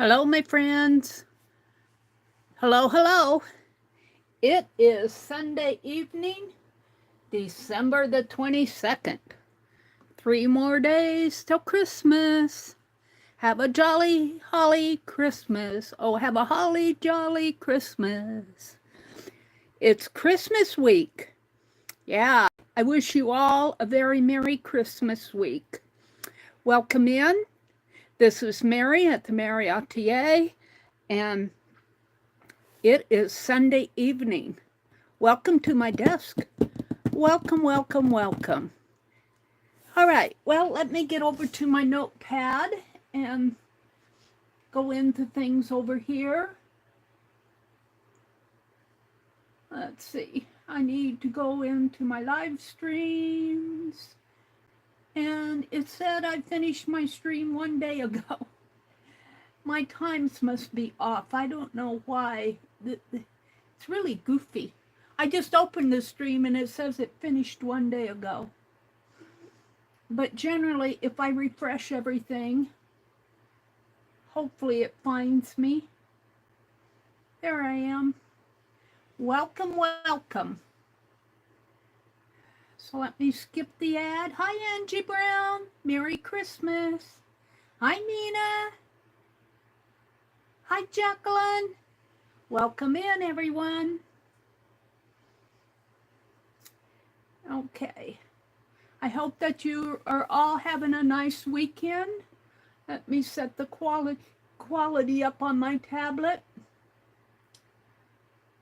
Hello, my friends. Hello, hello. It is Sunday evening, December the 22nd. 3 more days till Christmas. Have a jolly, holly Christmas. Oh, have a holly, jolly Christmas. It's Christmas week. Yeah, I wish you all a very Merry Christmas week. Welcome in. This is Meri at the Meri Atelier, and it is Sunday evening. Welcome to my desk. Welcome, welcome, welcome. All right, well, let me get over to my notepad and go into things over here. Let's see, I need to go into my live streams. And it said I finished my stream 1 day ago. My times must be off. I don't know why. It's really goofy. I just opened the stream and it says it finished 1 day ago. But generally, if I refresh everything, hopefully it finds me. There I am. Welcome, welcome. So let me skip the ad. Hi, Angie Brown. Merry Christmas. Hi, Nina. Hi, Jacqueline. Welcome in, everyone. Okay. I hope that you are all having a nice weekend. Let me set the quality up on my tablet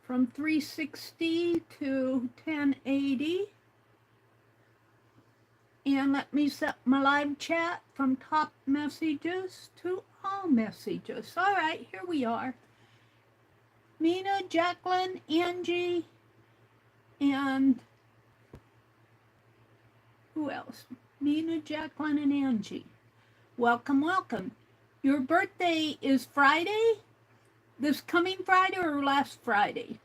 from 360 to 1080. And let me set my live chat from top messages to all messages. All right, here we are. Mina, Jacqueline, Angie, and who else? Mina, Jacqueline, and Angie. Welcome, welcome. Your birthday is Friday? This coming Friday or last Friday?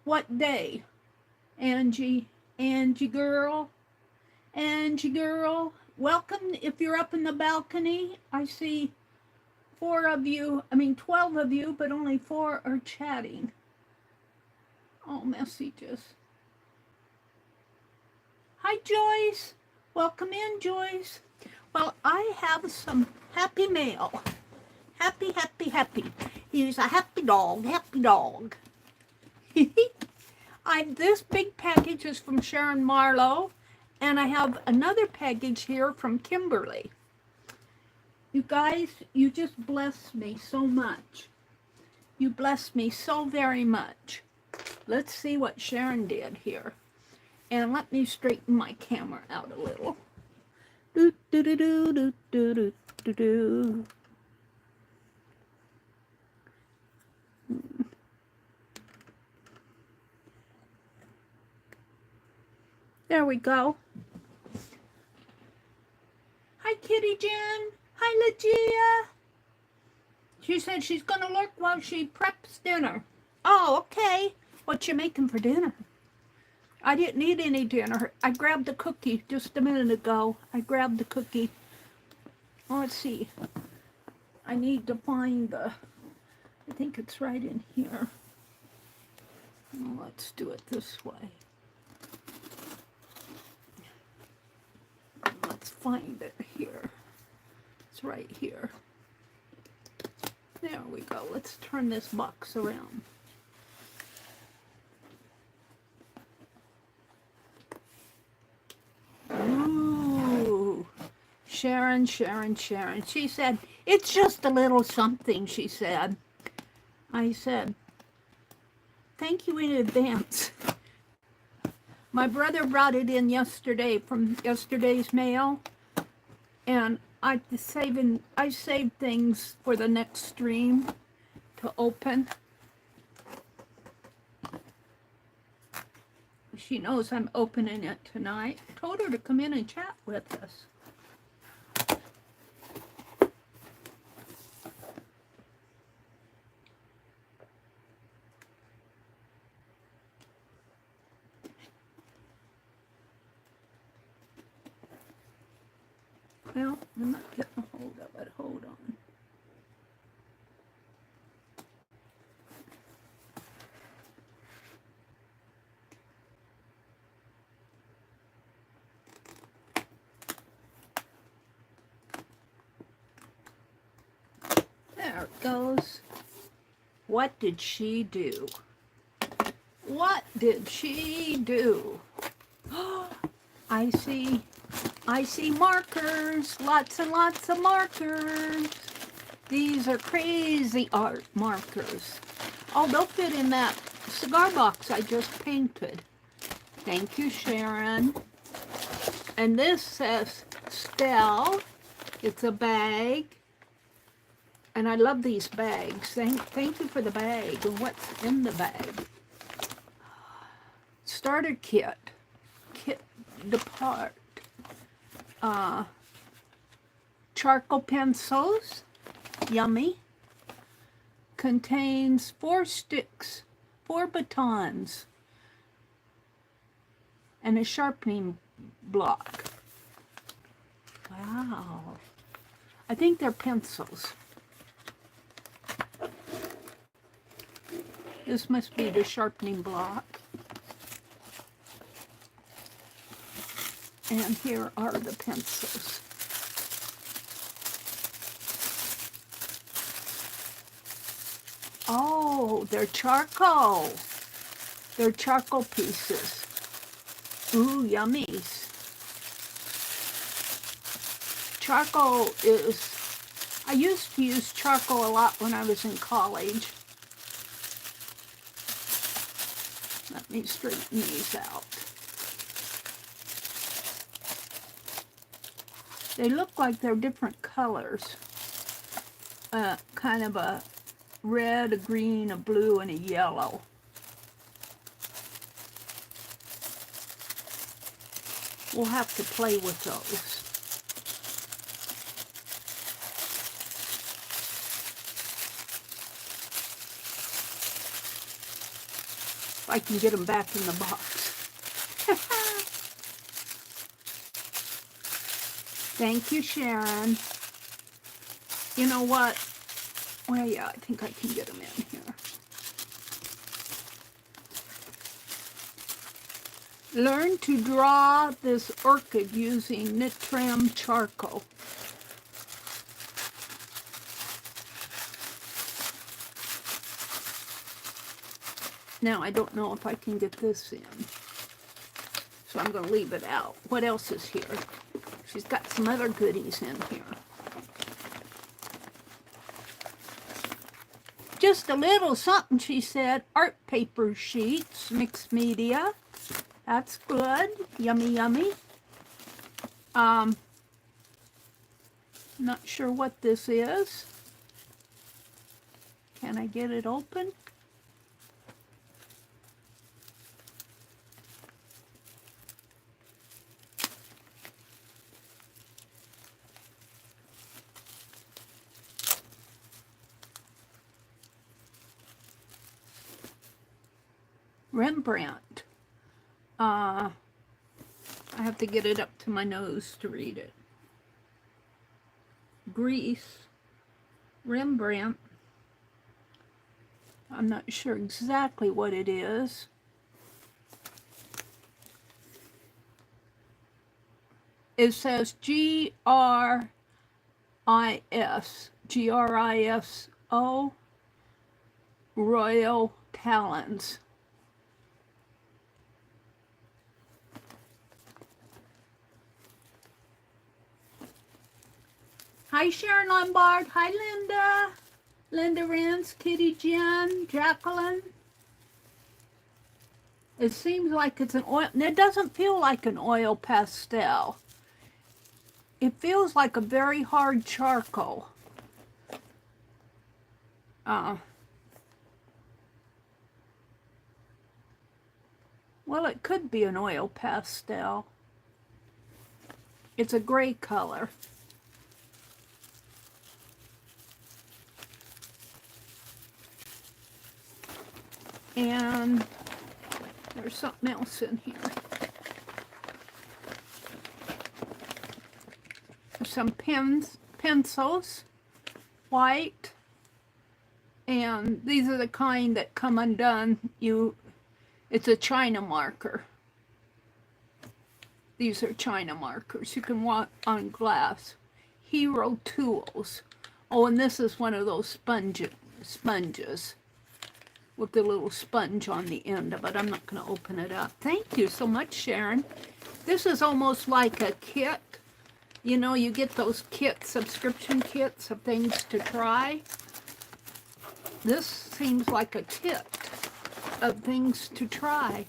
What day? Angie girl, welcome. If you're up in the balcony, I see 12 of you, but only 4 are chatting. All messages. Hi, Joyce. Welcome in, Joyce. Well, I have some happy mail. Happy. He's a happy dog, This big package is from Sharon Marlowe, and I have another package here from Kimberly. You guys, you just bless me so much. You bless me so very much. Let's see what Sharon did here. And let me straighten my camera out a little. Do, do, do, do, do, do, do, do. There we go. Hi, Kitty Jen. Hi, Legia. She said she's going to lurk while she preps dinner. Oh, okay. What you making for dinner? I didn't need any dinner. I grabbed a cookie just a minute ago. I grabbed the cookie. Oh, let's see. I need to find the... I think it's right in here. Well, let's do it this way. Let's find it here. It's right here. There we go. Let's turn this box around. Ooh. Sharon. She said, it's just a little something, she said. I said, thank you in advance. My brother brought it in yesterday from yesterday's mail, and I saved things for the next stream to open. She knows I'm opening it tonight. I told her to come in and chat with us. Well, I'm not getting a hold of it. Hold on. There it goes. What did she do? What did she do? I see markers, lots and lots of markers. These are crazy art markers. Oh, they'll fit in that cigar box I just painted. Thank you, Sharon. And this says Stell. It's a bag. And I love these bags. Thank you for the bag and what's in the bag. Starter kit. Kit depart. Charcoal pencils. Yummy. Contains 4 sticks, 4 batons, and a sharpening block. Wow. I think they're pencils. This must be the sharpening block. And here are the pencils. Oh, they're charcoal. They're charcoal pieces. Ooh, yummies. Charcoal is, I used to use charcoal a lot when I was in college. Let me straighten these out. They look like they're different colors. Kind of a red, a green, a blue, and a yellow. We'll have to play with those. If I can get them back in the box. Thank you, Sharon. You know what? Well, yeah, I think I can get them in here. Learn to draw this orchid using Nitram charcoal. Now, I don't know if I can get this in, so I'm going to leave it out. What else is here? She's got some other goodies in here. Just a little something, she said. Art paper sheets, mixed media. That's good. Yummy, yummy. Not sure what this is. Can I get it open? Rembrandt. I have to get it up to my nose to read it. Greece. Rembrandt. I'm not sure exactly what it is. It says G-R-I-S-O, Royal Talons. Hi, Sharon Lombard. Hi, Linda. Linda Rance, Kitty Jen, Jacqueline. It seems like it's an oil. It doesn't feel like an oil pastel. It feels like a very hard charcoal. Well, it could be an oil pastel. It's a gray color. And there's something else in here. some pencils, white, and these are the kind that come undone. It's a China marker. These are China markers. You can want on glass. Hero tools. Oh, and this is one of those sponges with the little sponge on the end of it. I'm not going to open it up. Thank you so much, Sharon. This is almost like a kit. You know, you get those kits, subscription kits of things to try. This seems like a kit of things to try.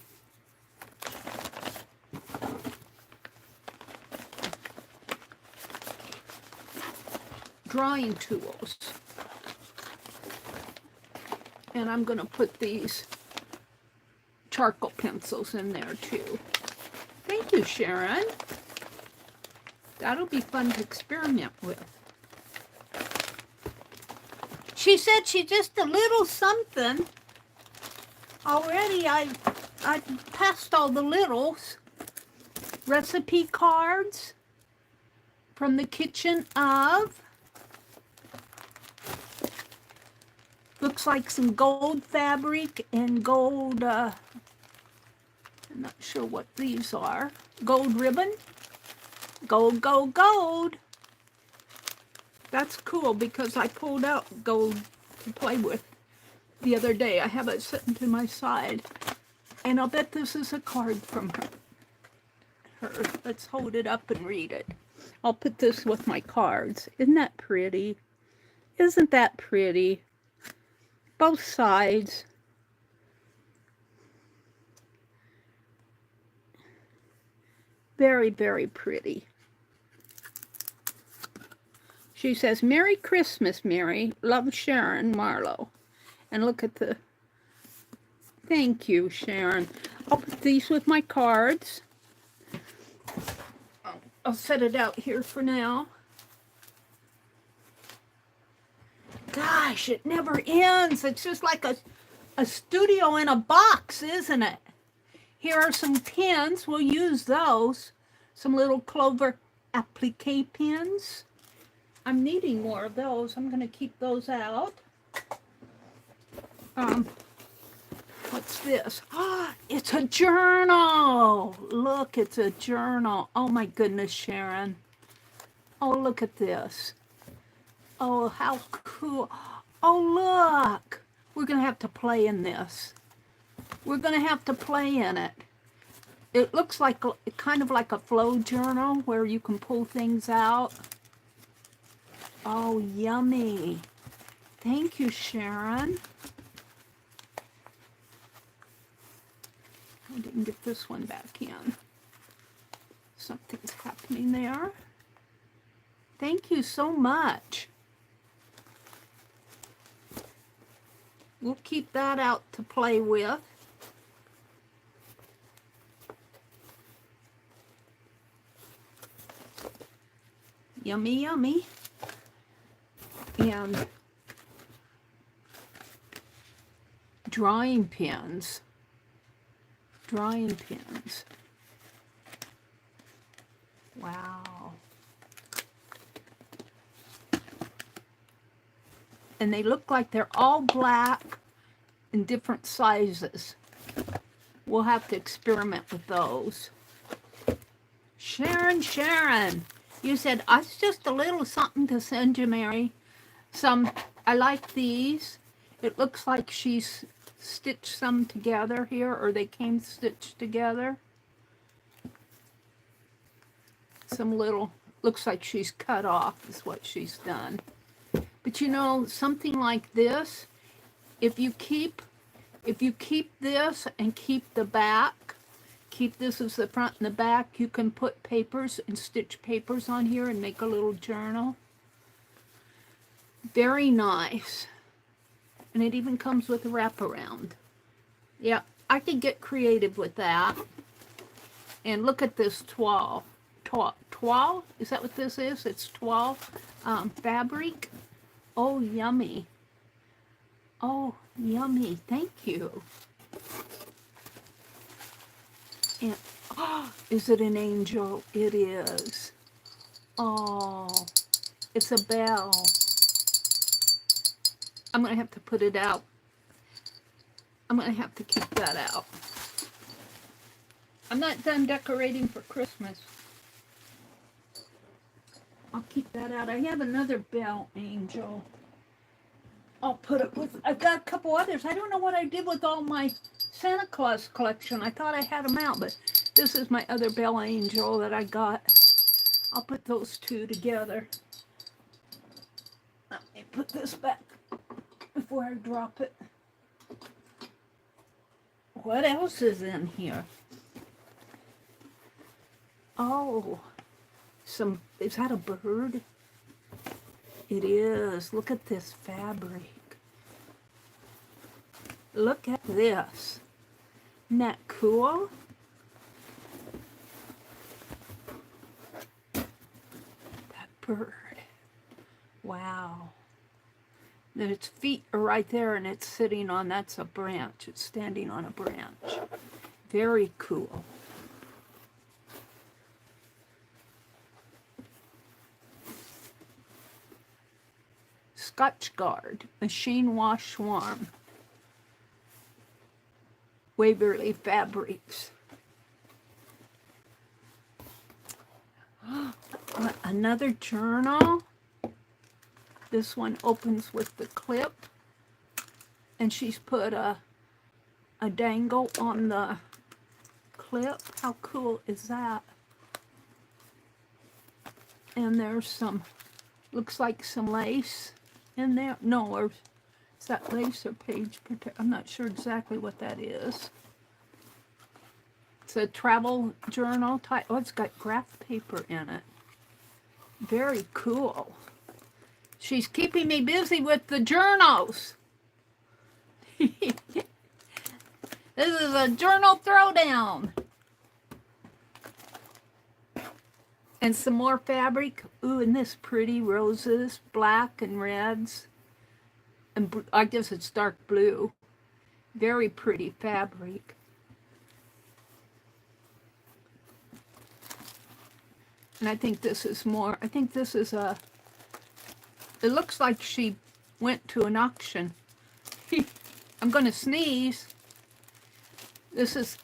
Drawing tools. And I'm going to put these charcoal pencils in there too. Thank you, Sharon. That'll be fun to experiment with. She said she's just a little something. Already I passed all the littles. Recipe cards from the kitchen of. Looks like some gold fabric and gold, I'm not sure what these are. Gold ribbon. Gold, gold, gold. That's cool because I pulled out gold to play with the other day. I have it sitting to my side. And I'll bet this is a card from her. Let's hold it up and read it. I'll put this with my cards. Isn't that pretty? Isn't that pretty? Both sides. Very, very pretty. She says, Merry Christmas, Mary. Love, Sharon Marlowe. And look at the... Thank you, Sharon. I'll put these with my cards. I'll set it out here for now. Gosh, it never ends. It's just like a studio in a box, isn't it? Here are some pens. We'll use those. Some little Clover applique pens. I'm needing more of those. I'm going to keep those out. What's this? Ah, it's a journal. Look, it's a journal. Oh my goodness, Sharon. Oh, look at this. Oh, how cool. Oh, look. We're going to have to play in this. We're going to have to play in it. It looks like kind of like a flow journal where you can pull things out. Oh, yummy. Thank you, Sharon. I didn't get this one back in. Something's happening there. Thank you so much. We'll keep that out to play with. Yummy, yummy. And drawing pins. Drawing pins. Wow. And they look like they're all black in different sizes. We'll have to experiment with those. Sharon, you said, it's just a little something to send you, Mary. I like these. It looks like she's stitched some together here, or they came stitched together. Some little, looks like she's cut off is what she's done. But you know, something like this, if you keep this and keep the back, keep this as the front and the back, you can put papers and stitch papers on here and make a little journal. Very nice. And it even comes with a wraparound. Yeah, I could get creative with that. And look at this toile. Toile? Is that what this is? It's toile fabric. Oh, yummy. Oh, yummy. Thank you. And, oh, is it an angel? It is. Oh, it's a bell. I'm going to have to put it out. I'm going to have to keep that out. I'm not done decorating for Christmas. I'll keep that out. I have another bell angel. I'll put it with, I've got a couple others. I don't know what I did with all my Santa Claus collection. I thought I had them out, but this is my other bell angel that I got. I'll put those two together. Let me put this back before I drop it. What else is in here? Oh, is that a bird? It is. Look at this fabric. Look at this. Isn't that cool? That bird. Wow. Then its feet are right there and it's sitting on, that's a branch. It's standing on a branch. Very cool. Scotchgard, machine wash warm. Waverly Fabrics. Another journal. This one opens with the clip, and she's put a dangle on the clip. How cool is that? And there's some, looks like some lace in there. No, or is that lace or page protect? I'm not sure exactly what that is. It's a travel journal type. Oh, it's got graph paper in it. Very cool. She's keeping me busy with the journals. This is a journal throwdown. And some more fabric. Ooh, and this pretty roses, black and reds. And I guess it's dark blue. Very pretty fabric. And I think this is more, I think this is a, it looks like she went to an auction. I'm going to sneeze. This is,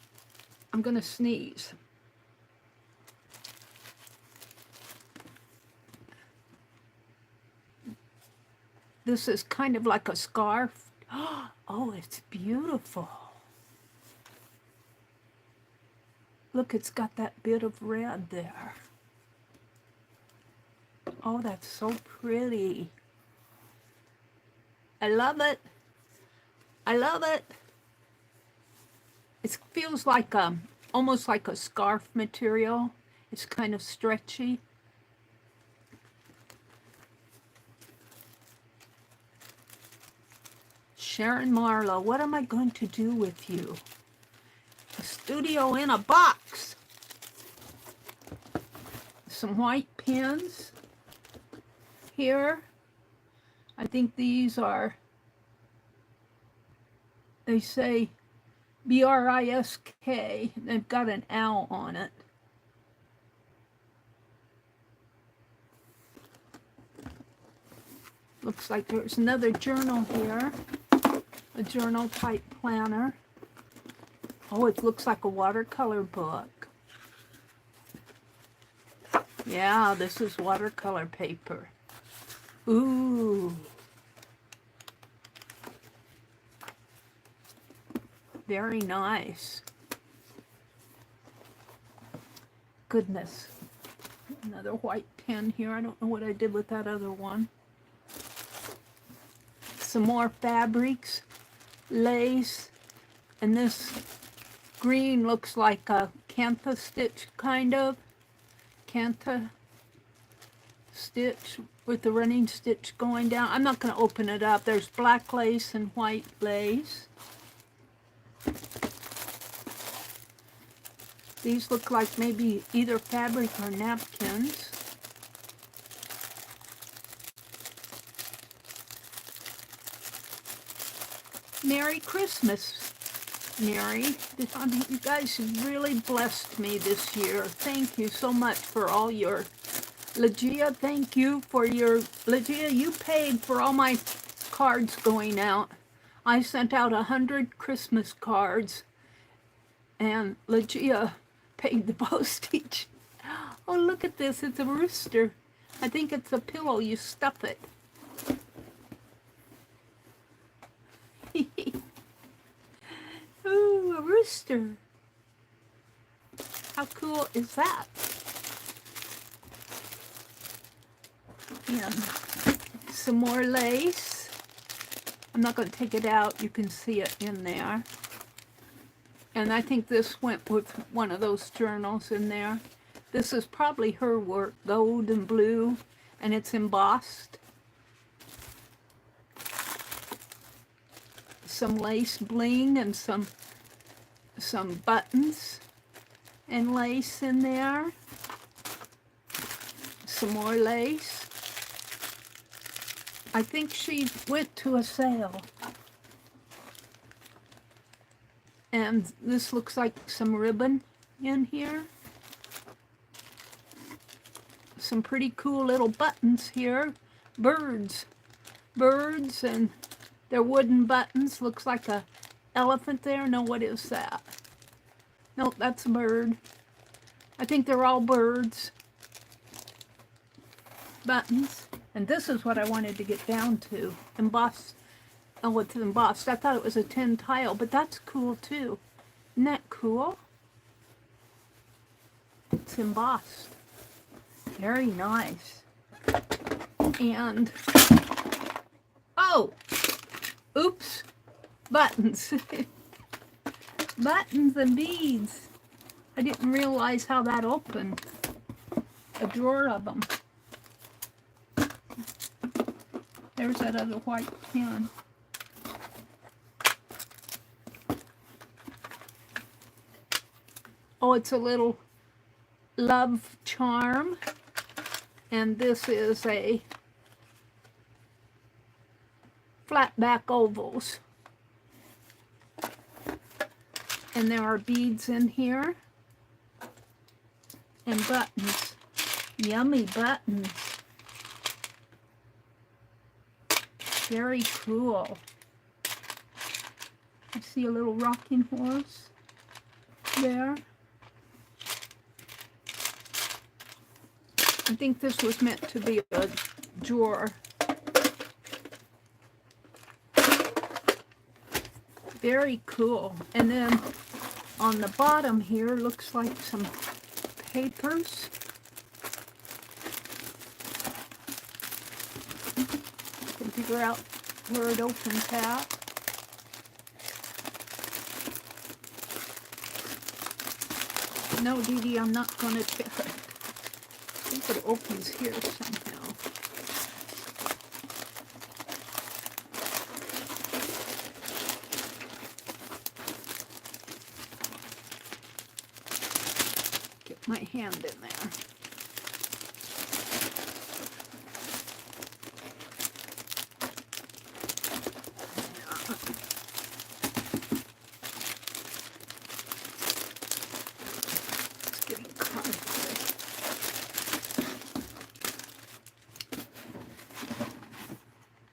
I'm going to sneeze. This is kind of like a scarf. Oh, it's beautiful. Look, it's got that bit of red there. Oh, that's so pretty. I love it. I love it. It feels like almost like a scarf material. It's kind of stretchy. Sharon Marlowe, what am I going to do with you? A studio in a box. Some white pins here. I think these are, they say B-R-I-S-K. They've got an owl on it. Looks like there's another journal here. A journal type planner. Oh, it looks like a watercolor book. Yeah, this is watercolor paper. Ooh. Very nice. Goodness. Another white pen here. I don't know what I did with that other one. Some more fabrics. Lace. And this green looks like a cantha stitch, kind of. Cantha stitch with the running stitch going down. I'm not going to open it up. There's black lace and white lace. These look like maybe either fabric or napkins. Merry Christmas, Meri. I mean, you guys have really blessed me this year. Thank you so much for all your Legia, thank you for your... Legia, you paid for all my cards going out. I sent out 100 Christmas cards, and Legia paid the postage. Oh, look at this. It's a rooster. I think it's a pillow. You stuff it. Ooh, a rooster. How cool is that? And some more lace. I'm not going to take it out. You can see it in there. And I think this went with one of those journals in there. This is probably her work, gold and blue, and it's embossed. Some lace bling and some buttons and lace in there. Some more lace. I think she went to a sale. And this looks like some ribbon in here. Some pretty cool little buttons here. Birds. Birds, and they're wooden buttons. Looks like a elephant there. No, what is that? No, that's a bird. I think they're all birds. Buttons. And this is what I wanted to get down to. Embossed. Oh, it's embossed. I thought it was a tin tile, but that's cool too. Isn't that cool? It's embossed. Very nice. And, oh, oops, buttons. Buttons and beads. I didn't realize how that opened. A drawer of them. There's that other white pen. Oh, it's a little love charm. And this is a flat back ovals. And there are beads in here. And buttons. Yummy buttons. Very cool. I see a little rocking horse there. I think this was meant to be a drawer. Very cool. And then on the bottom here looks like some papers. Can figure out where it opens at. No, Dee Dee, I'm not going to tear it. I think it opens here somehow. Get my hand in there.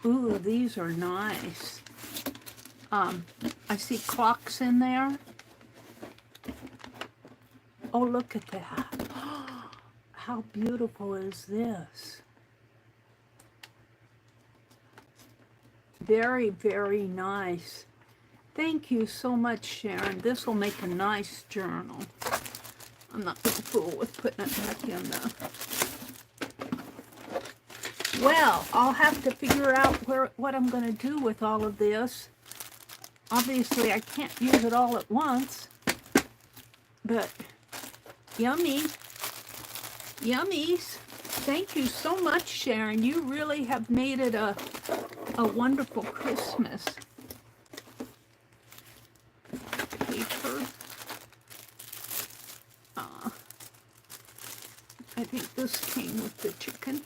Ooh, these are nice. I see clocks in there. Oh, look at that. How beautiful is this? Very, very nice. Thank you so much, Sharon. This will make a nice journal. I'm not going to fool with putting it back in there. Well, I'll have to figure out what I'm going to do with all of this. Obviously, I can't use it all at once, but yummy. Yummies. Thank you so much, Sharon. You really have made it a wonderful Christmas. Paper. I think this came with the chicken.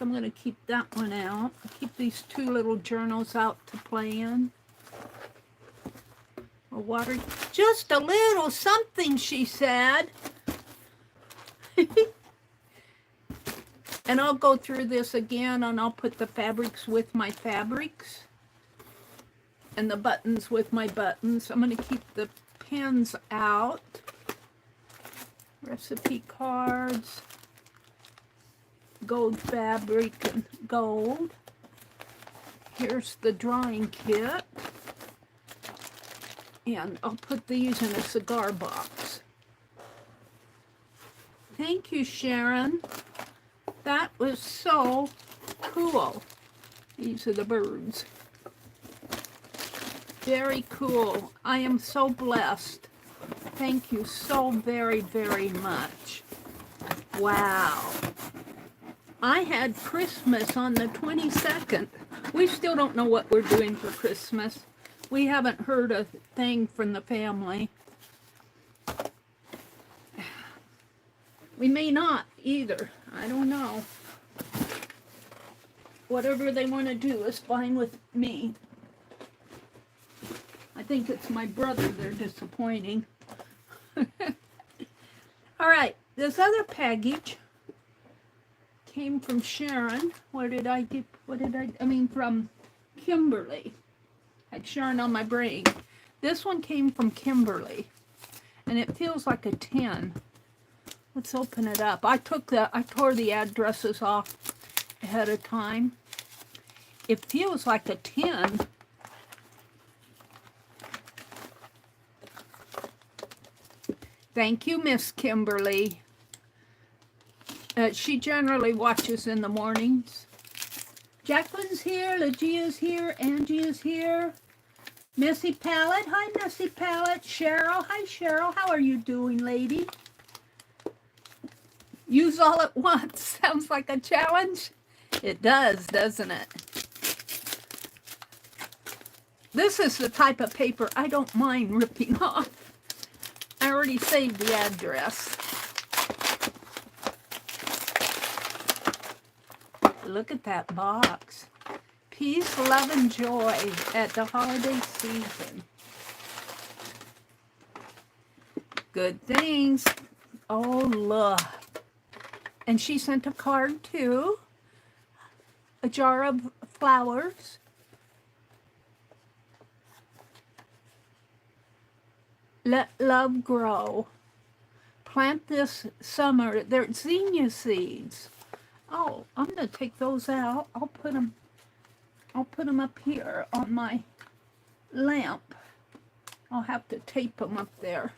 I'm going to keep that one out. I'll keep these two little journals out to play in. Or water. Just a little something, she said. And I'll go through this again, and I'll put the fabrics with my fabrics. And the buttons with my buttons. I'm going to keep the pens out. Recipe cards. Gold fabric and gold. Here's the drawing kit. And I'll put these in a cigar box. Thank you, Sharon. That was so cool. These are the birds. Very cool. I am so blessed. Thank you so very, very much. Wow. I had Christmas on the 22nd. We still don't know what we're doing for Christmas. We haven't heard a thing from the family. We may not either. I don't know. Whatever they want to do is fine with me. I think it's my brother they're disappointing. All right, this other package came from Sharon. Where did I get, from Kimberly. Had Sharon on my brain. This one came from Kimberly, and it feels like a 10. Let's open it up. I tore the addresses off ahead of time. It feels like a 10. Thank you, Miss Kimberly. She generally watches in the mornings. Jacqueline's here, Legia's here, Angie is here. Missy Palette, hi Missy Palette. Cheryl, hi Cheryl, how are you doing, lady? Use all at once, sounds like a challenge. It does, doesn't it? This is the type of paper I don't mind ripping off. I already saved the address. Look at that box. Peace, love, and joy at the holiday season. Good things. Oh, look. And she sent a card too. A jar of flowers. Let love grow. Plant this summer. They're zinnia seeds. Oh, I'm gonna take those out. I'll put them up here on my lamp. I'll have to tape them up there.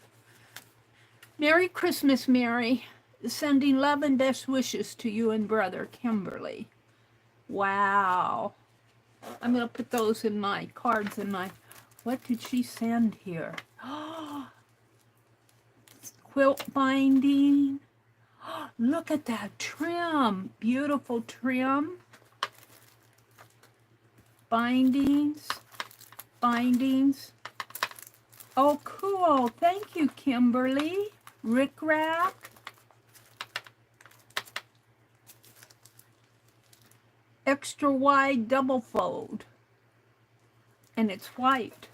Merry Christmas, Mary. Sending love and best wishes to you and brother Kimberly. Wow. I'm gonna put those in my cards in my. What did she send here? Quilt binding. Look at that trim. Beautiful trim. Bindings. Bindings. Oh, cool. Thank you, Kimberly. Rickrack. Extra wide double fold. And it's white.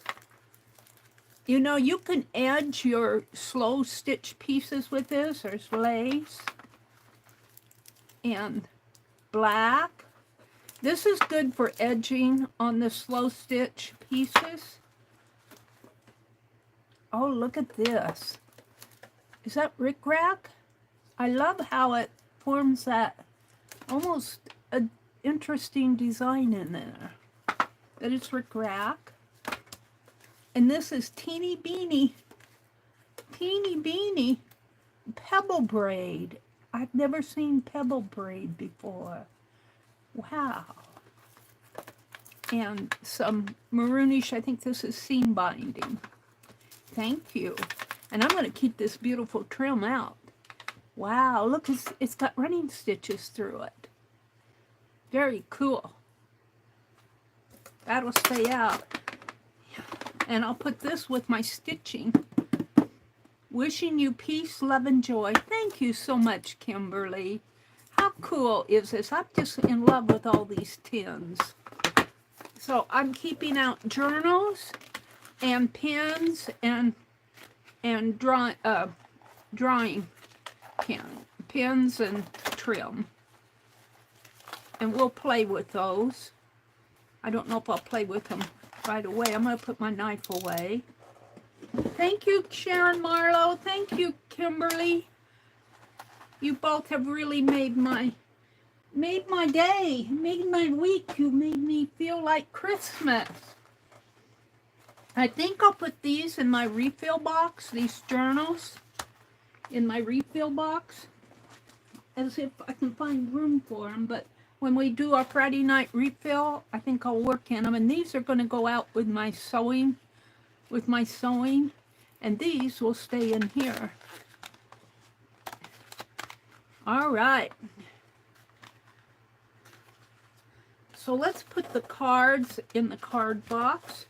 You know, you can edge your slow stitch pieces with this. There's lace and black. This is good for edging on the slow stitch pieces. Oh, look at this. Is that rickrack? I love how it forms that almost an interesting design in there. That is rickrack. And this is teeny beanie pebble braid. I've never seen pebble braid before. Wow. And some maroonish, I think this is seam binding. Thank you. And I'm going to keep this beautiful trim out. Wow, look, it's got running stitches through it. Very cool. That'll stay out. And I'll put this with my stitching. Wishing you peace, love, and joy. Thank you so much, Kimberly. how cool is this? I'm just in love with all these tins. So I'm keeping out journals and pens and drawing pens and trim. And we'll play with those. I don't know if I'll play with them right away. I'm going to put my knife away. Thank you, Sharon Marlowe. Thank you, Kimberly. You both have really made my day, made my week. You made me feel like Christmas. I think I'll put these in my refill box, these journals, in my refill box, as if I can find room for them. But when we do our Friday night refill, I think I'll work in them. And these are going to go out with my sewing, and these will stay in here. All right. So let's put the cards in the card box.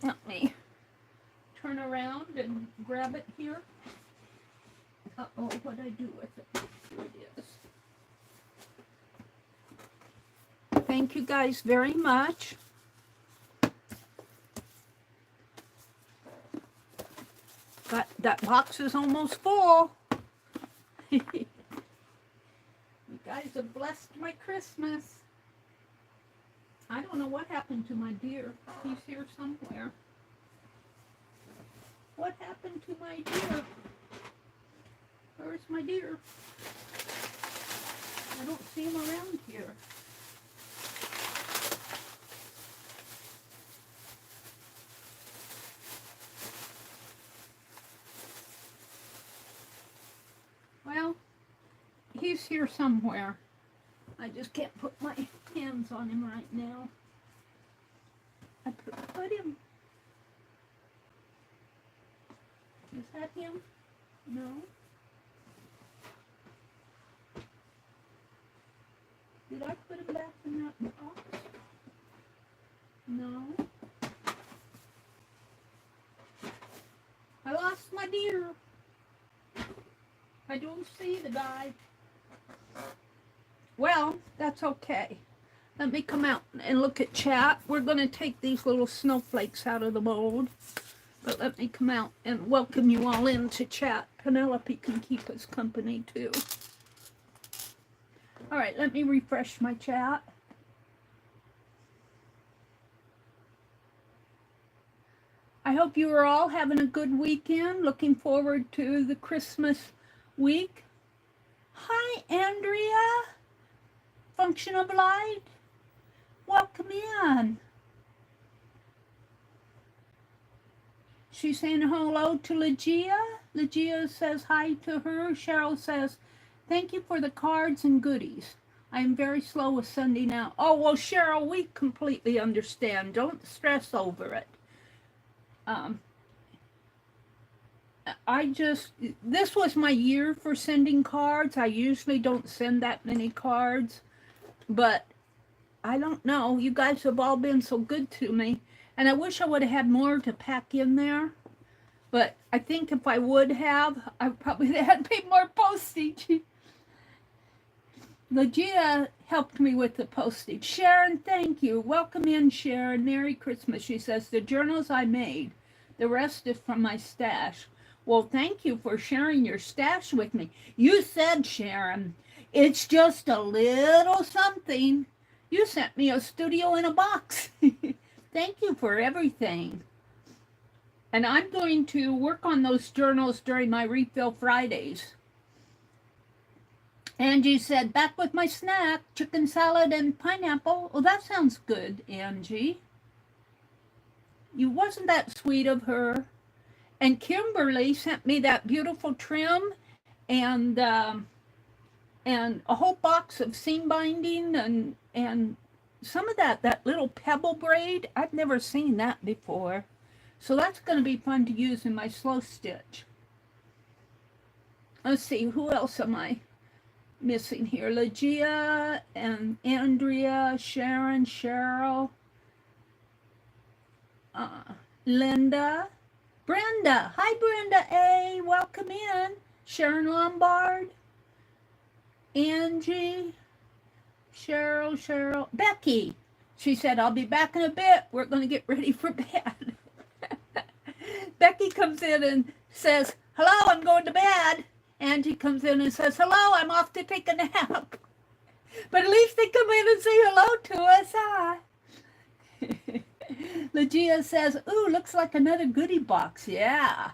Let me turn around and grab it here. Uh-oh, what did I do with it? Here it is. Thank you guys very much. That box is almost full. You guys have blessed my Christmas. I don't know what happened to my deer. He's here somewhere. What happened to my deer? Where's my deer? I don't see him around here. Well, he's here somewhere. I just can't put my hands on him right now. I put him. Is that him? No. Did I put him back in that box? No. I lost my deer. I don't see the guy. Well, that's okay. Let me come out and look at chat. We're going to take these little snowflakes out of the mold. But let me come out and welcome you all into chat. Penelope can keep us company too. All right, let me refresh my chat. I hope you are all having a good weekend. Looking forward to the Christmas week. Hi, Andrea. Function of Light. Welcome in. She's saying hello to Legia. Legia says hi to her. Cheryl says, thank you for the cards and goodies. I am very slow with sending out. Oh, well, Cheryl, we completely understand. Don't stress over it. This was my year for sending cards. I usually don't send that many cards, but I don't know. You guys have all been so good to me, and I wish I would have had more to pack in there, but I think if I would have, I probably had to pay more postage. Legia helped me with the postage. Sharon, thank you. Welcome in, Sharon. Merry Christmas. She says, the journals I made, the rest is from my stash. Well, thank you for sharing your stash with me. You said, Sharon, it's just a little something. You sent me a studio in a box. Thank you for everything. And I'm going to work on those journals during my Refill Fridays. Angie said, back with my snack, chicken salad and pineapple. Oh, that sounds good, Angie. Wasn't that sweet of her? And Kimberly sent me that beautiful trim and a whole box of seam binding and some of that little pebble braid. I've never seen that before. So that's going to be fun to use in my slow stitch. Let's see, who else am I missing here? Legia and Andrea, Sharon, Cheryl, Linda, Brenda. Hi, Brenda A. Welcome in. Sharon Lombard. Angie, Cheryl, Becky. She said, I'll be back in a bit. We're going to get ready for bed. Becky comes in and says, hello, I'm going to bed. Angie comes in and says, hello, I'm off to take a nap. But at least they come in and say hello to us, huh? Legia says, ooh, looks like another goodie box. Yeah.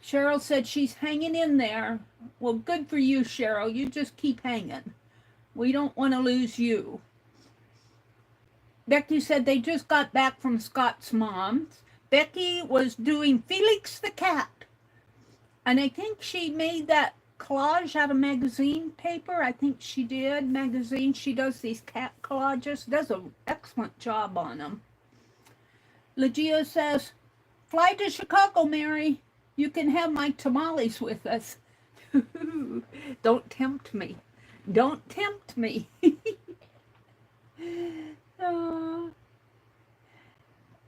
Cheryl said she's hanging in there. Well, good for you, Cheryl. You just keep hanging. We don't want to lose you. Becky said they just got back from Scott's mom's. Becky was doing Felix the cat. And I think she made that collage out of magazine paper. I think she did. Magazine. She does these cat collages. Does an excellent job on them. Legia says, fly to Chicago, Mary. You can have my tamales with us. Don't tempt me. Don't tempt me.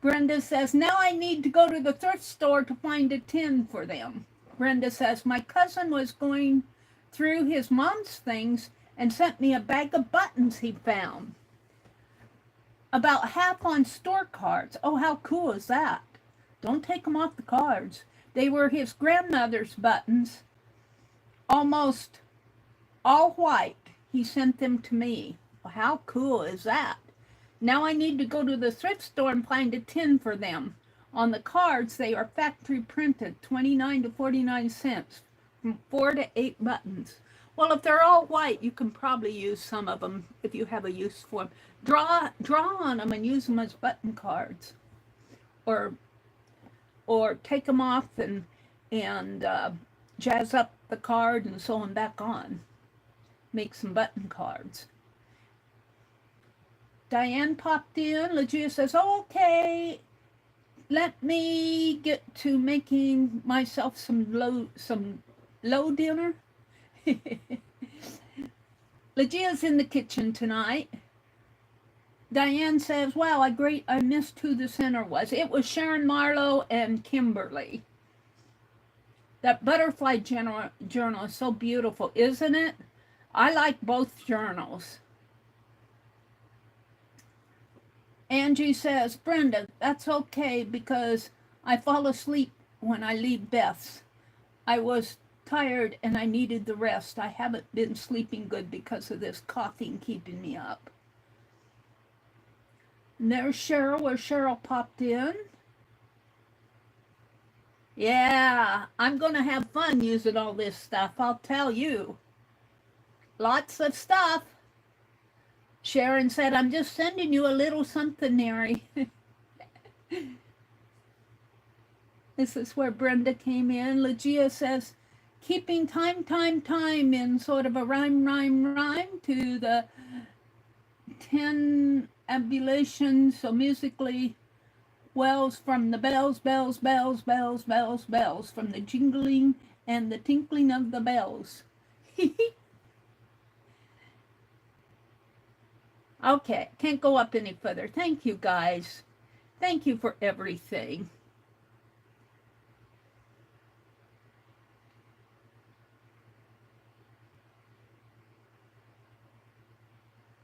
Brenda says, now I need to go to the thrift store to find a tin for them. Brenda says, my cousin was going through his mom's things and sent me a bag of buttons he found. About half on store cards. Oh, how cool is that? Don't take them off the cards. They were his grandmother's buttons, almost all white. He sent them to me. Well, how cool is that? Now I need to go to the thrift store and find a tin for them. On the cards, they are factory printed, 29 to 49 cents, from 4 to 8 buttons. Well, if they're all white, you can probably use some of them if you have a use for them. Draw on them and use them as button cards. Or take them off and jazz up the card and sew them back on. Make some button cards. Diane popped in. Legia says, oh, okay, let me get to making myself some low dinner. Legia's in the kitchen tonight. Diane says, wow, I missed who the center was. It was Sharon Marlowe and Kimberly. That butterfly journal is so beautiful, isn't it? I like both journals. Angie says, Brenda, that's okay because I fall asleep when I leave Beth's. I was tired and I needed the rest. I haven't been sleeping good because of this coughing keeping me up. And there's Cheryl, where Cheryl popped in. Yeah, I'm going to have fun using all this stuff, I'll tell you. Lots of stuff. Sharon said, I'm just sending you a little something, Mary. This is where Brenda came in. Legia says, keeping time in sort of a rhyme to the 10 ambulations, so musically wells from the bells, from the jingling and the tinkling of the bells. Okay, can't go up any further. Thank you, guys. Thank you for everything.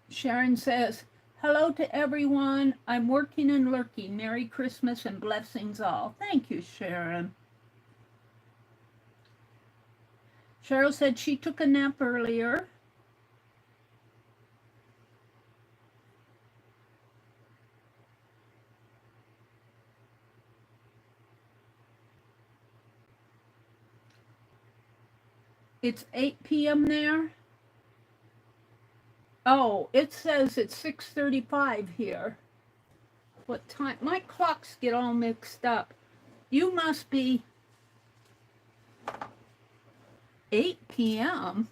Sharon says, hello to everyone. I'm working and lurking. Merry Christmas and blessings all. Thank you, Sharon. Cheryl said she took a nap earlier. It's 8 p.m. there. Oh, it says it's 6:35 here. What time? My clocks get all mixed up. You must be 8 p.m.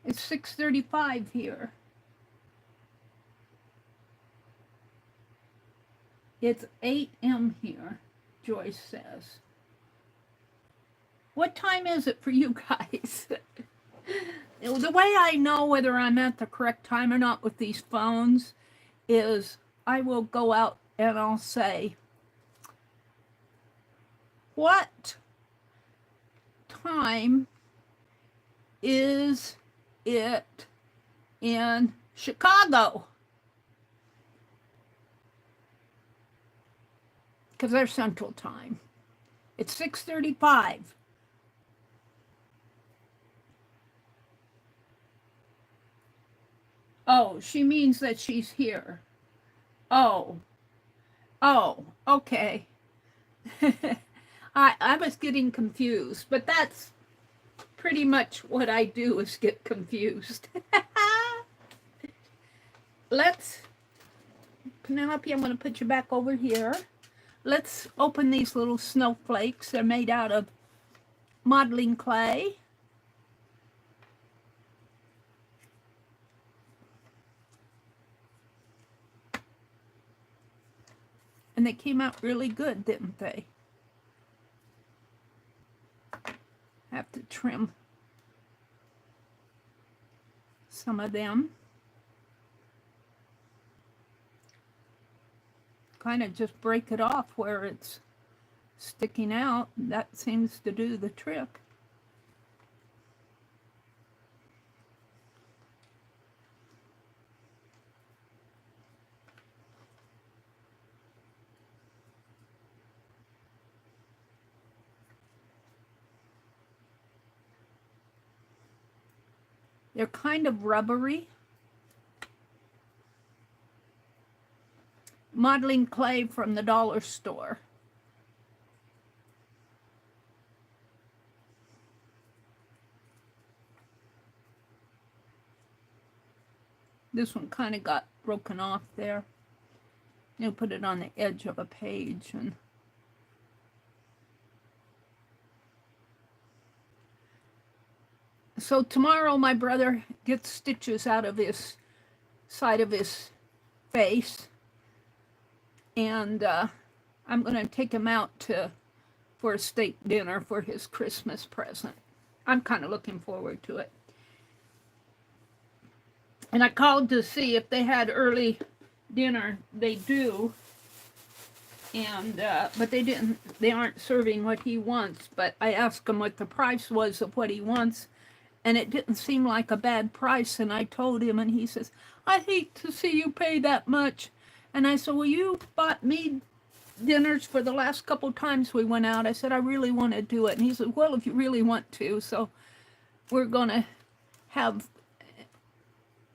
It's 6:35 here. It's 8 p.m. here, Joyce says. What time is it for you guys? The way I know whether I'm at the correct time or not with these phones is I will go out and I'll say What time is it in Chicago? Because they're Central Time. It's 6:35. Oh, she means that she's here. Oh, okay. I was getting confused, but that's pretty much what I do, is get confused. Let's, Penelope, I'm going to put you back over here. Let's open these little snowflakes. They're made out of modeling clay. And they came out really good, didn't they? Have to trim some of them. Kind of just break it off where it's sticking out. That seems to do the trick. They're kind of rubbery. Modeling clay from the dollar store. This one kind of got broken off there. You put it on the edge of a page. And so tomorrow my brother gets stitches out of his side of his face. And I'm going to take him out for a steak dinner for his Christmas present. I'm kind of looking forward to it. And I called to see if they had early dinner. They do. And but they didn't. They aren't serving what he wants. But I asked him what the price was of what he wants, and it didn't seem like a bad price. And I told him, and he says, "I hate to see you pay that much." And I said, "Well, you bought me dinners for the last couple times we went out." I said, "I really want to do it." And he said, "Well, if you really want to." So we're going to have,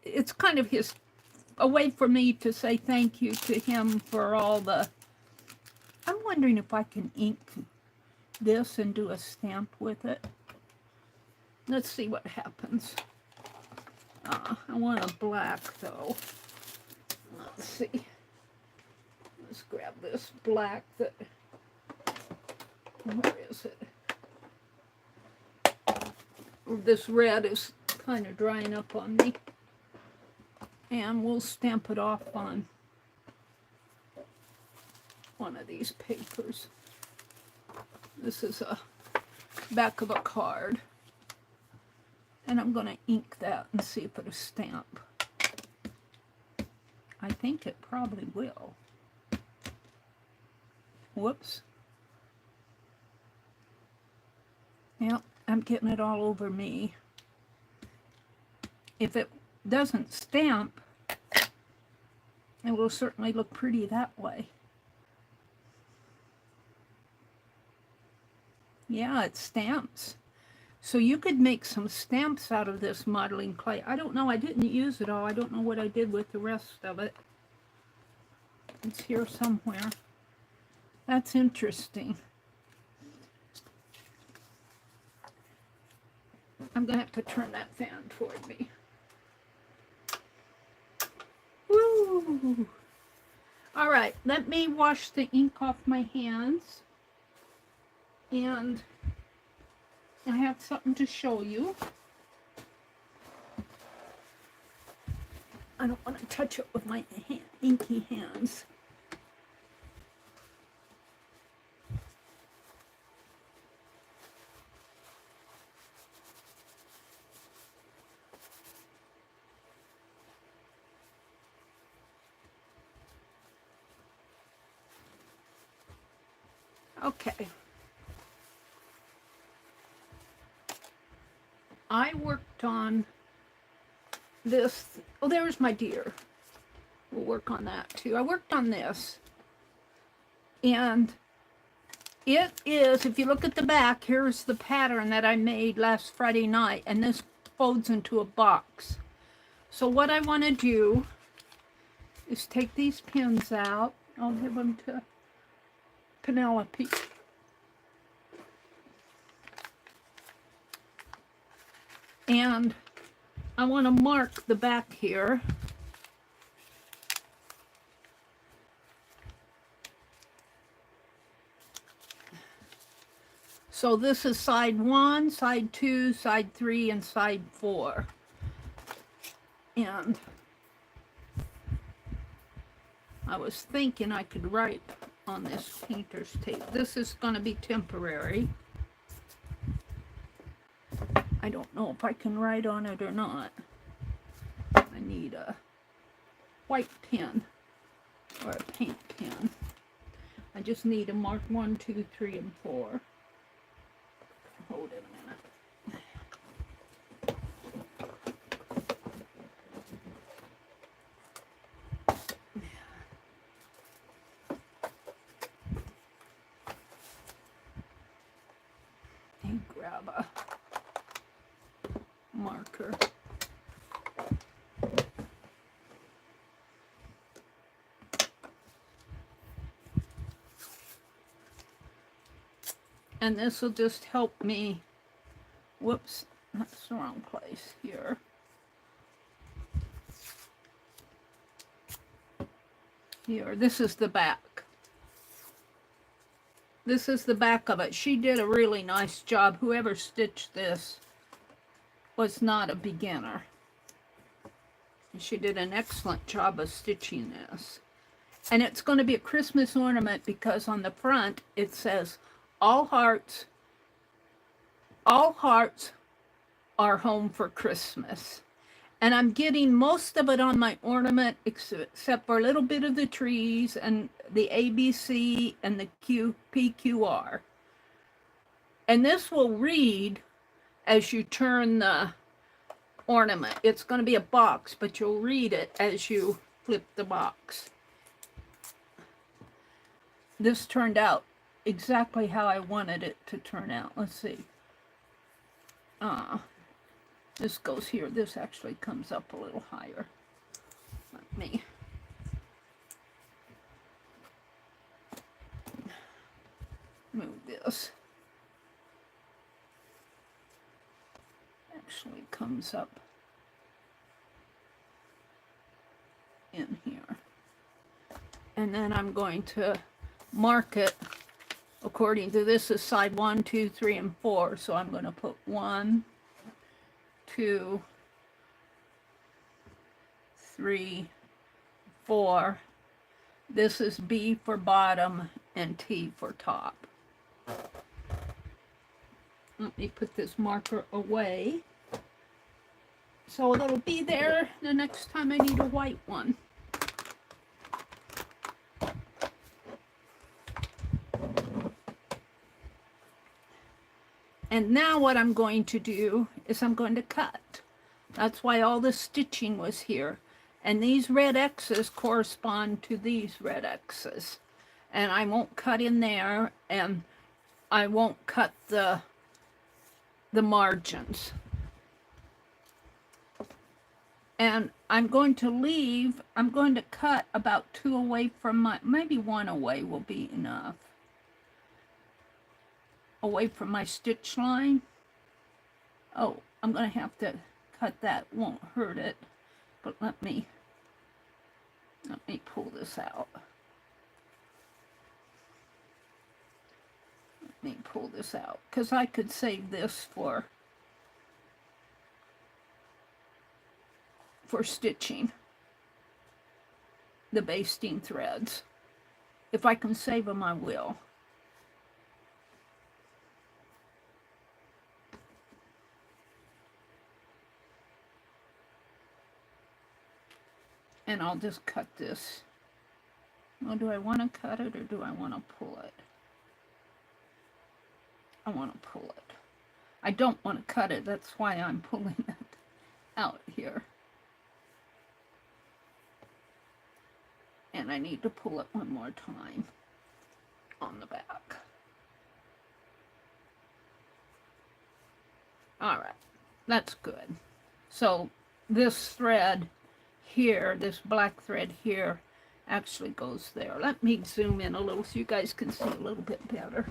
it's kind of a way for me to say thank you to him for all the, I'm wondering if I can ink this and do a stamp with it. Let's see what happens. I want a black though. Let's see. Let's grab this black that, where is it? This red is kind of drying up on me. And we'll stamp it off on one of these papers. This is a back of a card. And I'm going to ink that and see if it'll stamp. I think it probably will. Whoops. Yep, I'm getting it all over me. If it doesn't stamp, it will certainly look pretty that way. Yeah, it stamps. So you could make some stamps out of this modeling clay. I don't know, I didn't use it all. I don't know what I did with the rest of it. It's here somewhere. That's interesting. I'm going to have to turn that fan toward me. Woo! All right, let me wash the ink off my hands. And I have something to show you. I don't want to touch it with my inky hands. Okay. I worked on this. Oh, there's my deer. We'll work on that too. I worked on this. And it is, if you look at the back, here's the pattern that I made last Friday night. And this folds into a box. So what I want to do is take these pins out. I'll give them to Penelope. And I want to mark the back here. So this is side 1, side 2, side 3, and side 4. And I was thinking I could write on this painter's tape. This is going to be temporary. I don't know if I can write on it or not. I need a white pen or a paint pen. I just need to mark 1, 2, 3, and 4. Hold it a minute. And grab a marker. And this will just help me. Whoops, that's the wrong place here. Here, this is the back. This is the back of it. She did a really nice job. Whoever stitched this was not a beginner. She did an excellent job of stitching this. And it's going to be a Christmas ornament because on the front it says, all hearts are home for Christmas. And I'm getting most of it on my ornament except for a little bit of the trees and the ABC and the PQR. And this will read as you turn the ornament. It's going to be a box, but you'll read it as you flip the box. This turned out exactly how I wanted it to turn out. Let's see. This goes here. This actually comes up a little higher. Let me move this. Actually comes up in here. And then I'm going to mark it according to this is side 1, 2, 3, and 4. So I'm going to put 1, 2, 3, 4. This is B for bottom and T for top. Let me put this marker away so it'll be there the next time I need a white one. And now what I'm going to do is I'm going to cut. That's why all the stitching was here. And these red X's correspond to these red X's. And I won't cut in there, and I won't cut the margins. And I'm going to cut about 2 away from my, maybe 1 away will be enough. Away from my stitch line. Oh, I'm going to have to cut that. Won't hurt it. But let me pull this out. Let me pull this out, because I could save this for stitching the basting threads. If I can save them, I will. And I'll just cut this. Well, do I want to cut it or do I want to pull it? I want to pull it. I don't want to cut it. That's why I'm pulling it out here. And I need to pull it one more time on the back. All right, that's good. So this thread here, this black thread here, actually goes there. Let me zoom in a little so you guys can see a little bit better.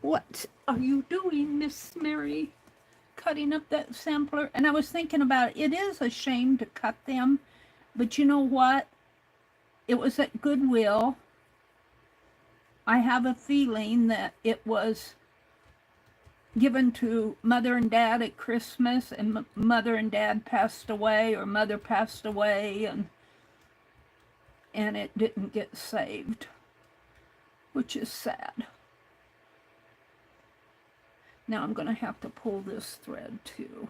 What are you doing, Miss Meri? Cutting up that sampler? And I was thinking about it is a shame to cut them, but you know what? It was at Goodwill. I have a feeling that it was given to Mother and Dad at Christmas, and Mother and Dad passed away, or Mother passed away, and it didn't get saved, which is sad. Now I'm going to have to pull this thread too.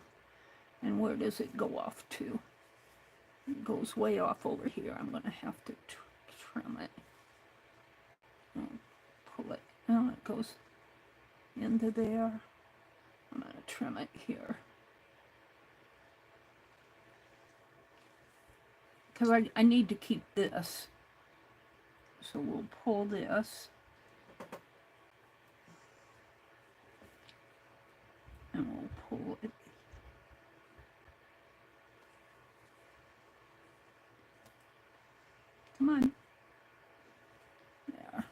And where does it go off to? It goes way off over here. I'm going to have to trim it. I'll pull it. Oh, it goes into there. I'm going to trim it here. Because I need to keep this. So we'll pull this. And we'll pull it. Come on. There.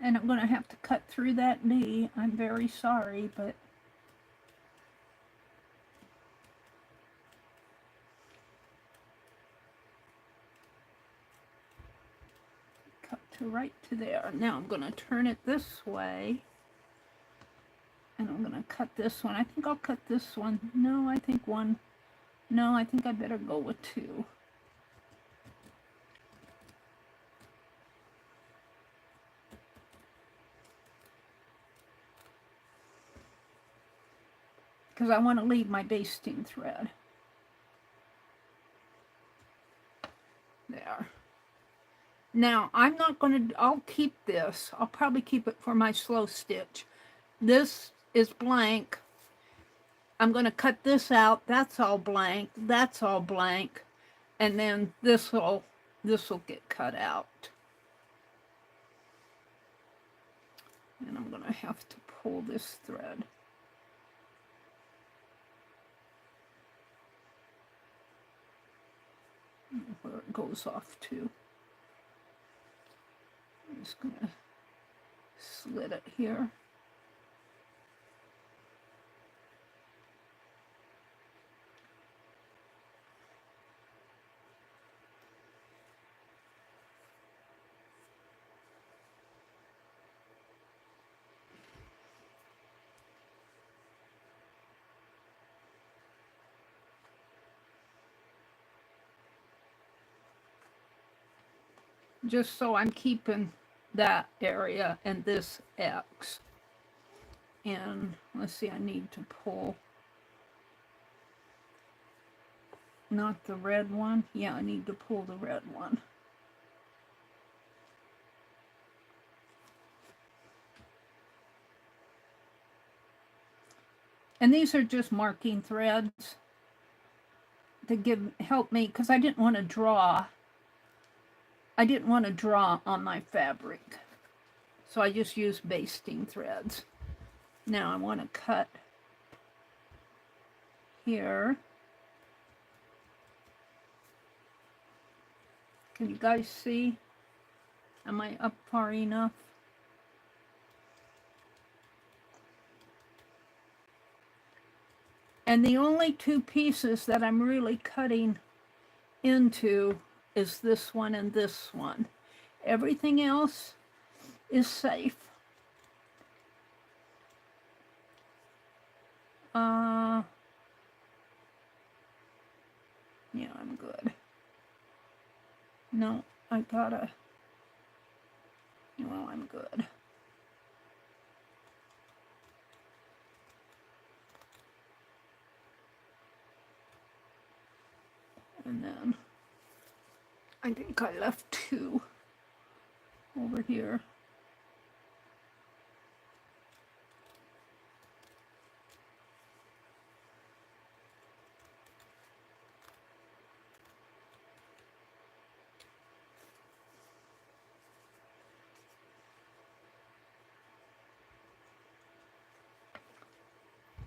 And I'm going to have to cut through that knee. I'm very sorry, but right to there. Now I'm going to turn it this way, and I'm going to cut this one. I think I'll cut this one. No, I think one. No, I think I better go with two. Because I want to leave my basting thread. There. Now, I'm not going to, I'll keep this. I'll probably keep it for my slow stitch. This is blank. I'm going to cut this out. That's all blank. That's all blank. And then this will get cut out. And I'm going to have to pull this thread. Where it goes off to. I'm just going to slit it here. Just so I'm keeping that area and this X. And let's see, I need to pull not the red one. Yeah, I need to pull the red one. And these are just marking threads to help me, because I didn't want to draw. I didn't want to draw on my fabric, so I just used basting threads. Now I want to cut here. Can you guys see? Am I up far enough? And the only two pieces that I'm really cutting into is this one and this one. Everything else is safe. Yeah, I'm good. No, I gotta, well, I'm good. And then I think I left 2 over here.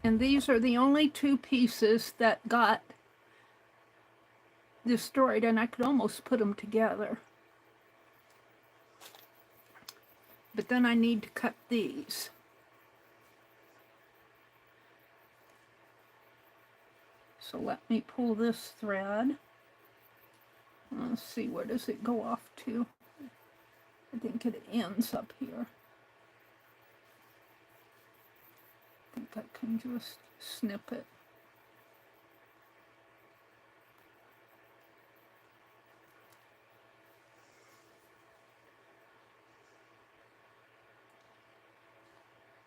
And these are the only 2 pieces that got destroyed, and I could almost put them together. But then I need to cut these. So let me pull this thread. Let's see, where does it go off to? I think it ends up here. I think I can just snip it.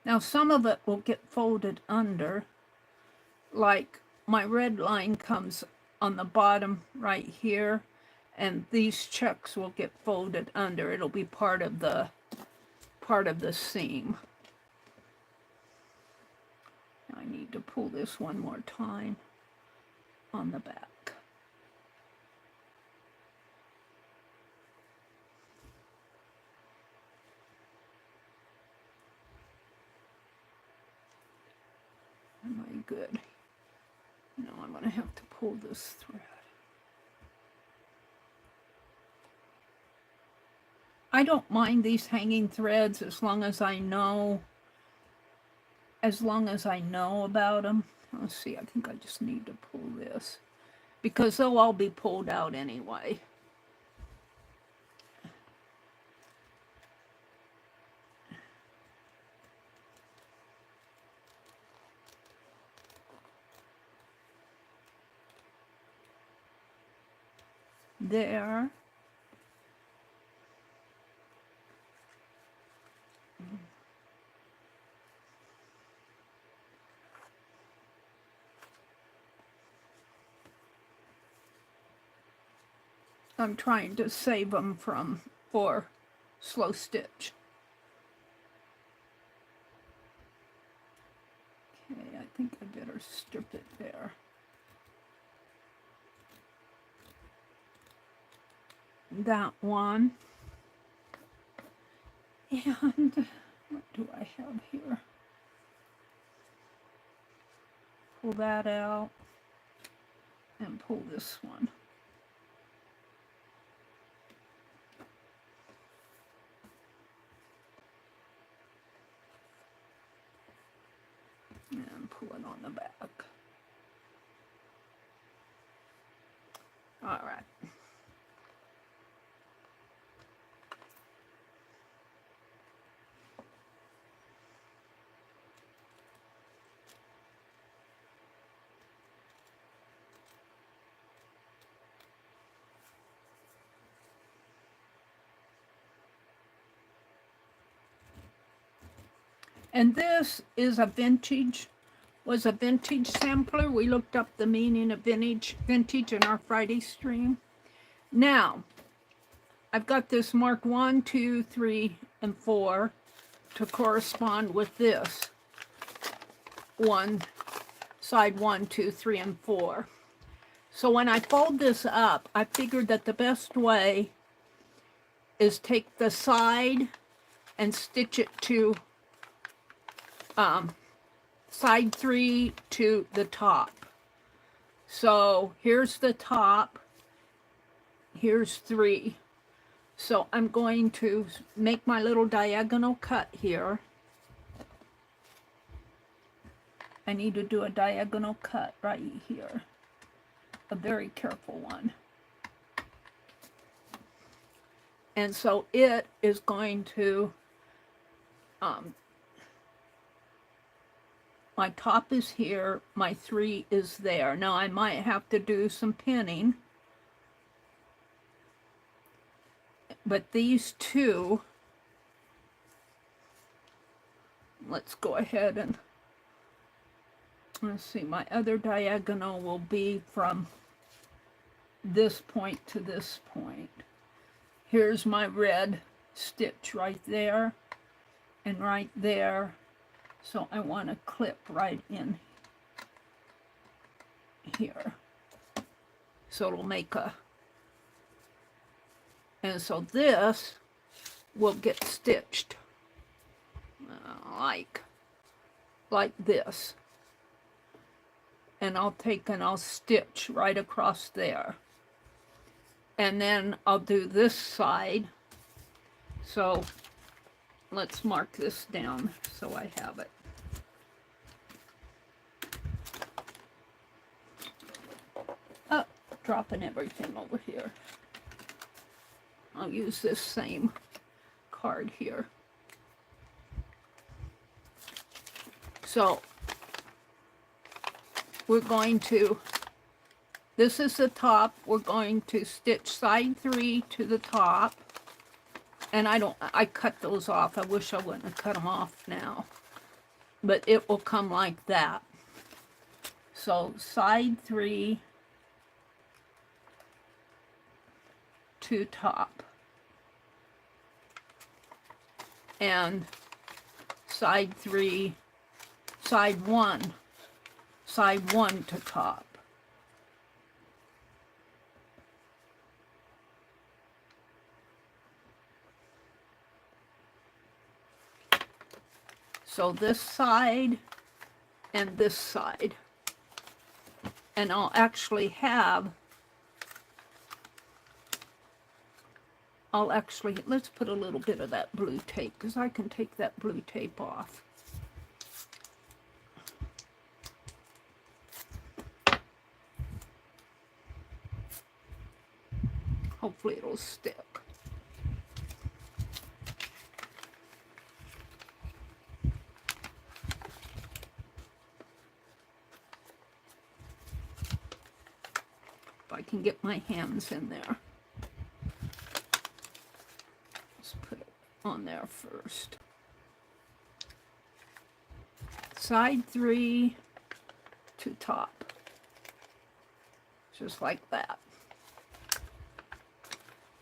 Now some of it will get folded under, like my red line comes on the bottom right here, and these checks will get folded under. It'll be part of the seam. I need to pull this one more time on the back. Am I good? No, I'm going to have to pull this thread. I don't mind these hanging threads as long as I know about them. Let's see, I think I just need to pull this because they'll all be pulled out anyway. There. I'm trying to save them for slow stitch. Okay, I think I better strip it there. That one. And what do I have here? Pull that out and pull this one. And pull it on the back. All right. And this is was a vintage sampler. We looked up the meaning of vintage in our Friday stream. Now, I've got this mark 1, 2, 3, and 4 to correspond with this. Side 1, 2, 3, and 4. So when I fold this up, I figured that the best way is take the side and stitch it to side 3 to the top. So here's the top, here's 3. So I'm going to make my little diagonal cut here. I need to do a diagonal cut right here, a very careful one. And so it is going to my top is here, my 3 is there. Now I might have to do some pinning, but these 2, let's go ahead and let's see, my other diagonal will be from this point to this point. Here's my red stitch right there and right there. So I want to clip right in here. So it'll make a, and so this will get stitched like this. And I'll take and I'll stitch right across there. And then I'll do this side. So let's mark this down so I have it. Oh, dropping everything over here. I'll use this same card here. So we're going to, this is the top, we're going to stitch side 3 to the top. And I cut those off. I wish I wouldn't have cut them off now. But it will come like that. So side 3 to top. And side 3, side 1 to top. So this side and this side. And I'll actually have, let's put a little bit of that blue tape, because I can take that blue tape off. Hopefully it'll stick. I can get my hands in there. Let's put it on there first. Side 3 to top. Just like that.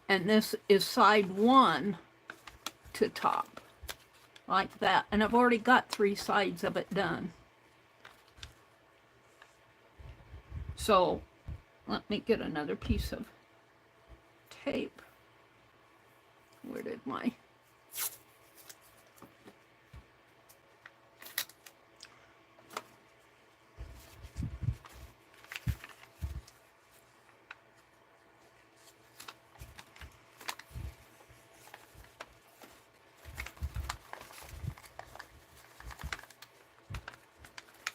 And this is side 1 to top. Like that. And I've already got 3 sides of it done. So let me get another piece of tape. Where did my...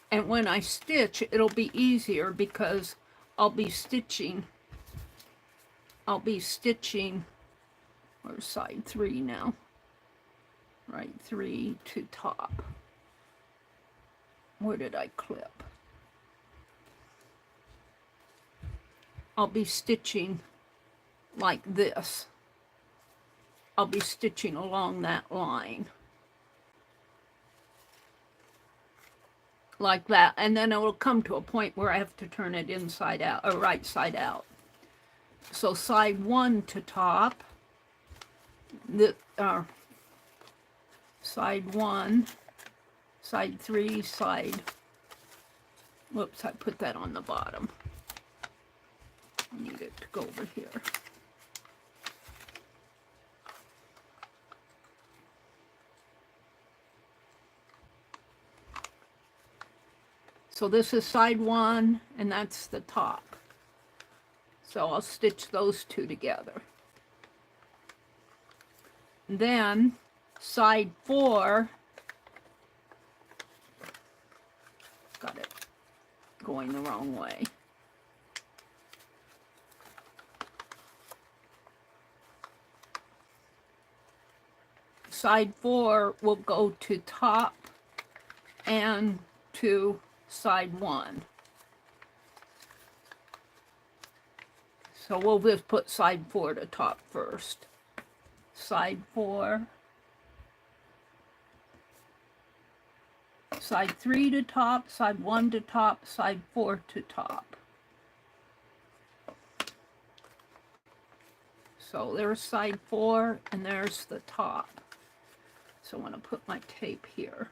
And when I stitch, it'll be easier because I'll be stitching, or side 3 now, right 3 to top. Where did I clip? I'll be stitching like this. I'll be stitching along that line. Like that, and then it will come to a point where I have to turn it inside out, or right side out. So side 1 to top, side 1, side 3, side, whoops, I put that on the bottom. I need it to go over here. So this is side 1, and that's the top. So I'll stitch those 2 together. Then side 4, got it going the wrong way. Side 4 will go to top and to side 1. So we'll just put side 4 to top first. Side 4. Side 3 to top, side 1 to top, side 4 to top. So there's side 4, and there's the top. So I'm going to put my tape here.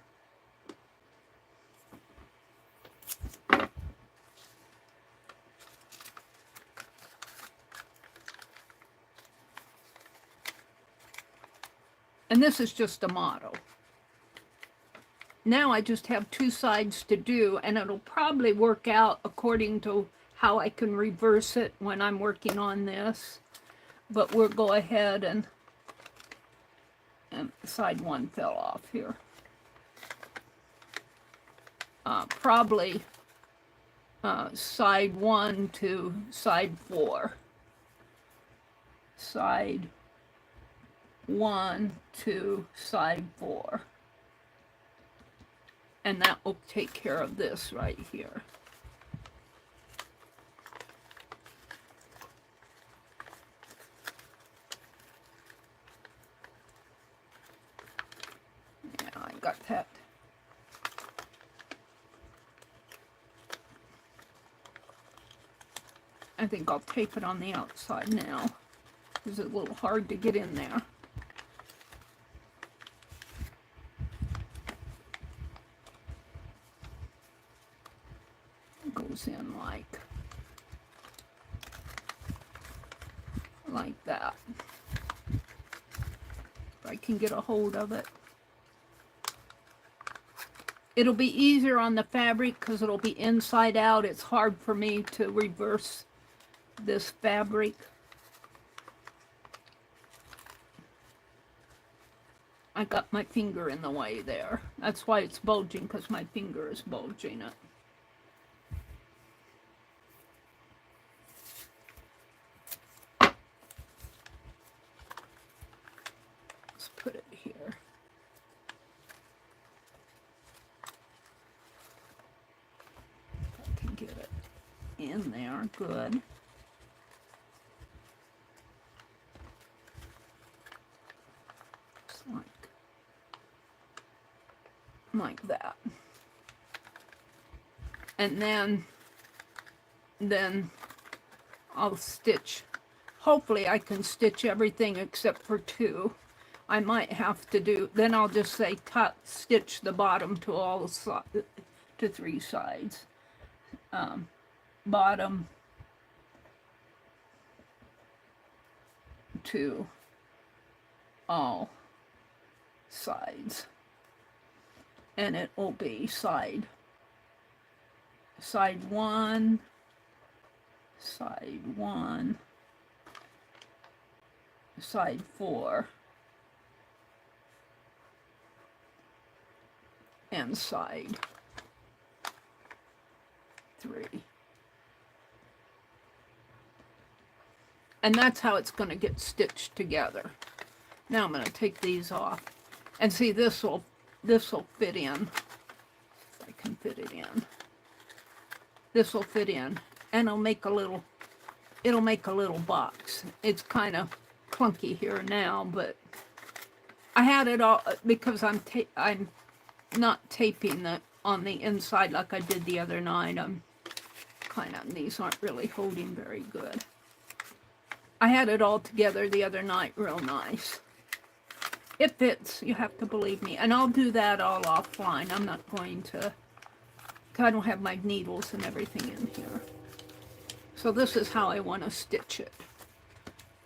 And this is just a model. Now I just have 2 sides to do, and it'll probably work out according to how I can reverse it when I'm working on this. But we'll go ahead and side 1 fell off here. Probably side 1 to side 4. Side 1 to side 4. And that will take care of this right here. Yeah, I got that. I think I'll tape it on the outside now. It's a little hard to get in there. It goes in like that. If I can get a hold of it. It'll be easier on the fabric because it'll be inside out. It's hard for me to reverse this fabric. I got my finger in the way there. That's why it's bulging, because my finger is bulging it. Let's put it here. If I can get it in there, good. Like that. And then I'll stitch. Hopefully I can stitch everything except for 2. I might have to do, then I'll just say stitch the bottom to all to 3 sides. Bottom to all sides. And it will be side 1, side 1, side 4, and side 3. And that's how it's going to get stitched together. Now I'm going to take these off. And see, this will fit in. If I can fit it in. This will fit in, and it'll make a little box. It's kind of clunky here now, but I had it all because I'm not taping it on the inside like I did the other night. These aren't really holding very good. I had it all together the other night real nice. It fits, you have to believe me. And I'll do that all offline. I'm not going to, I don't have my needles and everything in here. So this is how I want to stitch it.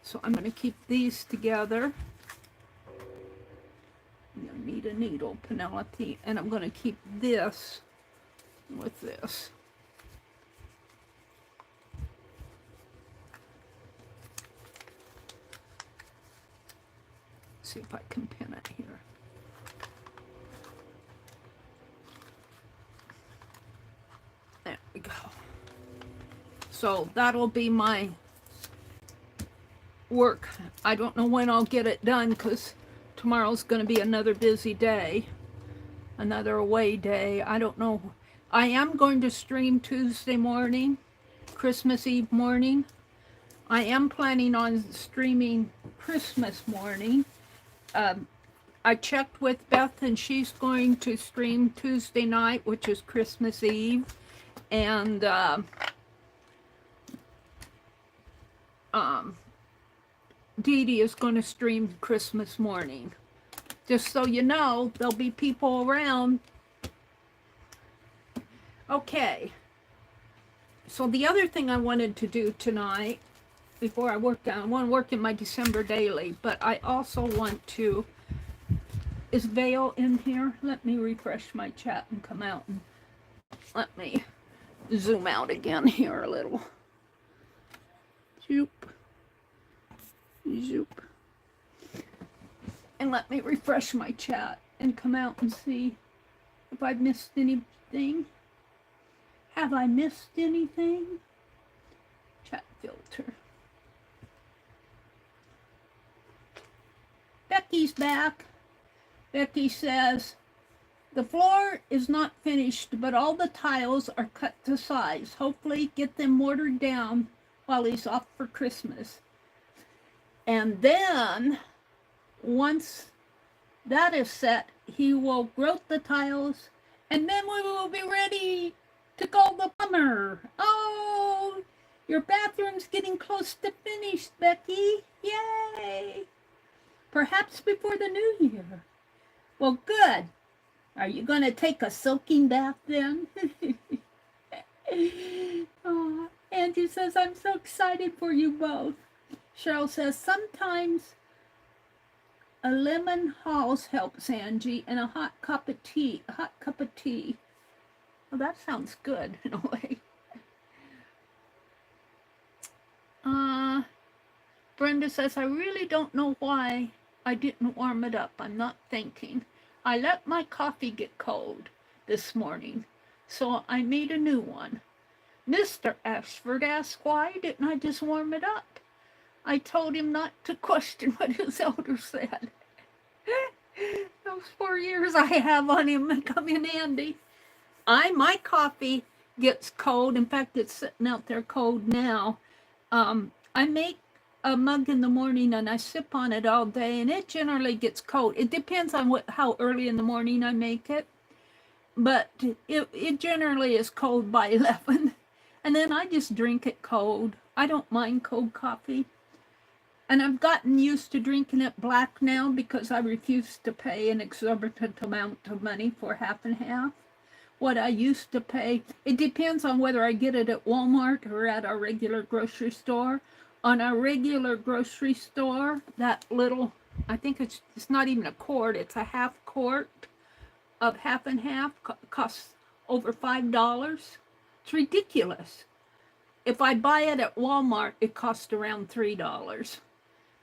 So I'm going to keep these together. I'm going to need a needle, Penelope. And I'm going to keep this with this. See if I can pin it here. There we go. So that'll be my work. I don't know when I'll get it done because tomorrow's going to be another busy day, another away day. I don't know. I am going to stream Tuesday morning, Christmas Eve morning. I am planning on streaming Christmas morning. I checked with Beth, and she's going to stream Tuesday night, which is Christmas Eve, and Dee Dee is going to stream Christmas morning. Just so you know, there'll be people around. Okay. So the other thing I wanted to do tonight, before I work down, I want to work in my December daily, but I also want to, is Vale in here? Let me refresh my chat and come out, and let me zoom out again here a little. Zoop. Zoop. And let me refresh my chat and come out and see if I've missed anything. Have I missed anything? Chat filter. Becky's back. Becky says, the floor is not finished, but all the tiles are cut to size. Hopefully get them mortared down while he's off for Christmas. And then, once that is set, he will grout the tiles, and then we will be ready to call the plumber. Oh, your bathroom's getting close to finished, Becky. Yay! Perhaps before the new year. Well, good. Are you going to take a soaking bath then? Oh, Angie says, I'm so excited for you both. Cheryl says, sometimes a lemon halls helps, Angie, and a hot cup of tea. Well, that sounds good in a way. Brenda says, I really don't know why I didn't warm it up. I'm not thinking. I let my coffee get cold this morning, so I made a new one. Mr. Ashford asked, why didn't I just warm it up? I told him not to question what his elder said. Those 4 years I have on him come in handy. My coffee gets cold. In fact, it's sitting out there cold now. I make a mug in the morning and I sip on it all day, and it generally gets cold. It depends on how early in the morning I make it, but it generally is cold by 11, and then I just drink it cold. I don't mind cold coffee, and I've gotten used to drinking it black now because I refuse to pay an exorbitant amount of money for half and half. What I used to pay, it depends on whether I get it at Walmart or at our regular grocery store. On our regular grocery store, that little, I think it's not even a quart, it's a half quart of half and half, costs over $5. It's ridiculous. If I buy it at Walmart, it costs around $3.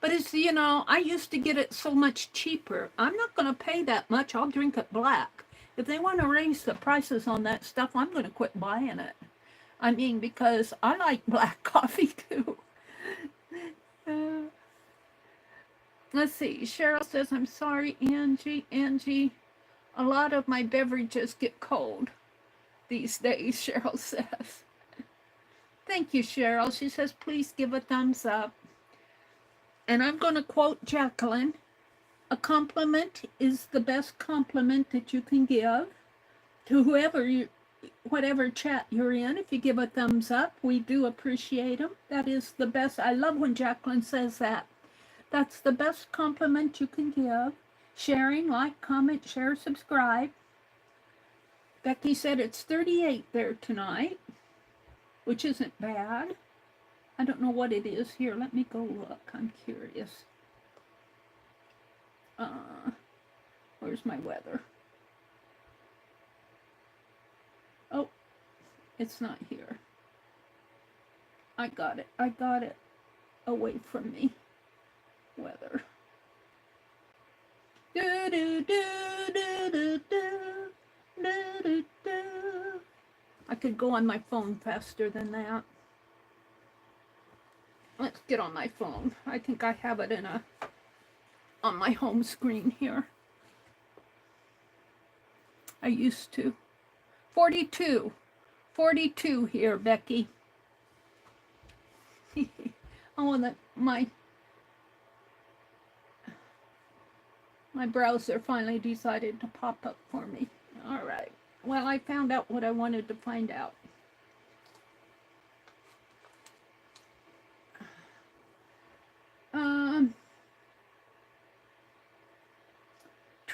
But it's, you know, I used to get it so much cheaper. I'm not going to pay that much. I'll drink it black. If they want to raise the prices on that stuff, I'm going to quit buying it. I mean, because I like black coffee too. Let's see. Cheryl says, I'm sorry, Angie. Angie, a lot of my beverages get cold these days, Cheryl says. Thank you, Cheryl. She says, please give a thumbs up. And I'm going to quote Jacqueline. A compliment is the best compliment that you can give to whatever chat you're in. If you give a thumbs up, we do appreciate them. That is the best. I love when Jacqueline says that. That's the best compliment you can give. Sharing, like, comment, share, subscribe. Becky said it's 38 there tonight, which isn't bad. I don't know what it is here. Let me go look. I'm curious. Where's my weather? Oh, it's not here. I got it. I got it away from me. Weather. Do do do do do do do do. I could go on my phone faster than that. Let's get on my phone. I think I have it on my home screen here. I used to. 42. 42 here, Becky. Oh, my browser finally decided to pop up for me. All right. Well, I found out what I wanted to find out.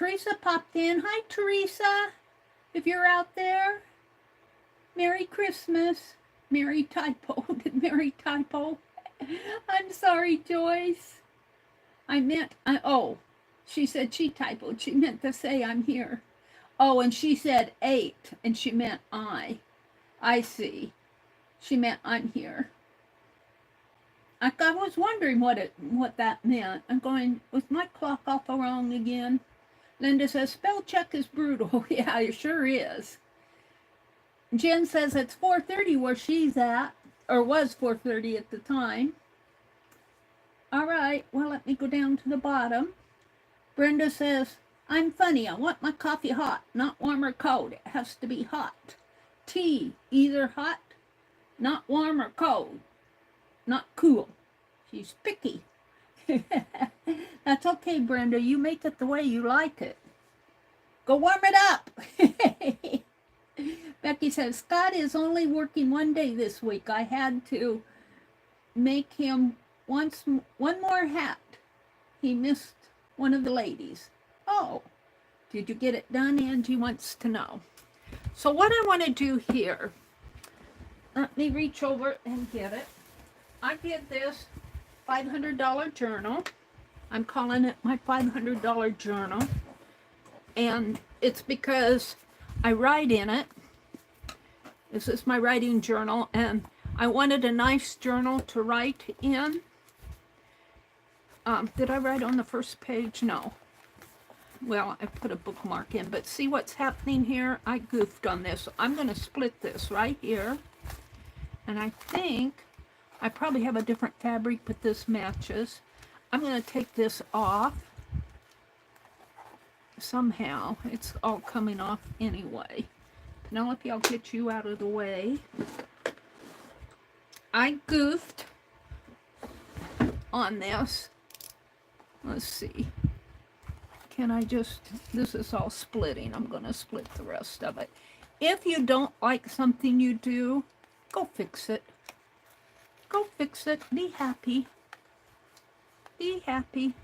Teresa popped in. Hi, Teresa. If you're out there, Merry Christmas. Mary typo. Did Mary typo? I'm sorry, Joyce. I meant, oh, she said she typoed. She meant to say I'm here. Oh, and she said 8, and she meant I. I see. She meant I'm here. I was wondering what that meant. I'm going, was my clock off wrong again? Linda says, spell check is brutal. Yeah, it sure is. Jen says it's 4:30 where she's at, or was 4:30 at the time. All right, well, let me go down to the bottom. Brenda says, I'm funny. I want my coffee hot, not warm or cold. It has to be hot. Tea, either hot, not warm or cold, not cool. She's picky. That's okay, Brenda. You make it the way you like it. Go warm it up. Becky says, Scott is only working 1 day this week. I had to make him one more hat. He missed one of the ladies. Oh, did you get it done? Angie wants to know. So what I want to do here, let me reach over and get it. I did this $500 journal. I'm calling it my $500 journal. And it's because I write in it. This is my writing journal, and I wanted a nice journal to write in. Did I write on the first page? No. Well, I put a bookmark in, but see what's happening here? I goofed on this. I'm going to split this right here. And I think I probably have a different fabric, but this matches. I'm going to take this off. Somehow, it's all coming off anyway. Penelope, I'll get you out of the way. I goofed on this. Let's see. Can I just, this is all splitting. I'm going to split the rest of it. If you don't like something you do, go fix it. Go fix it. Be happy. Be happy.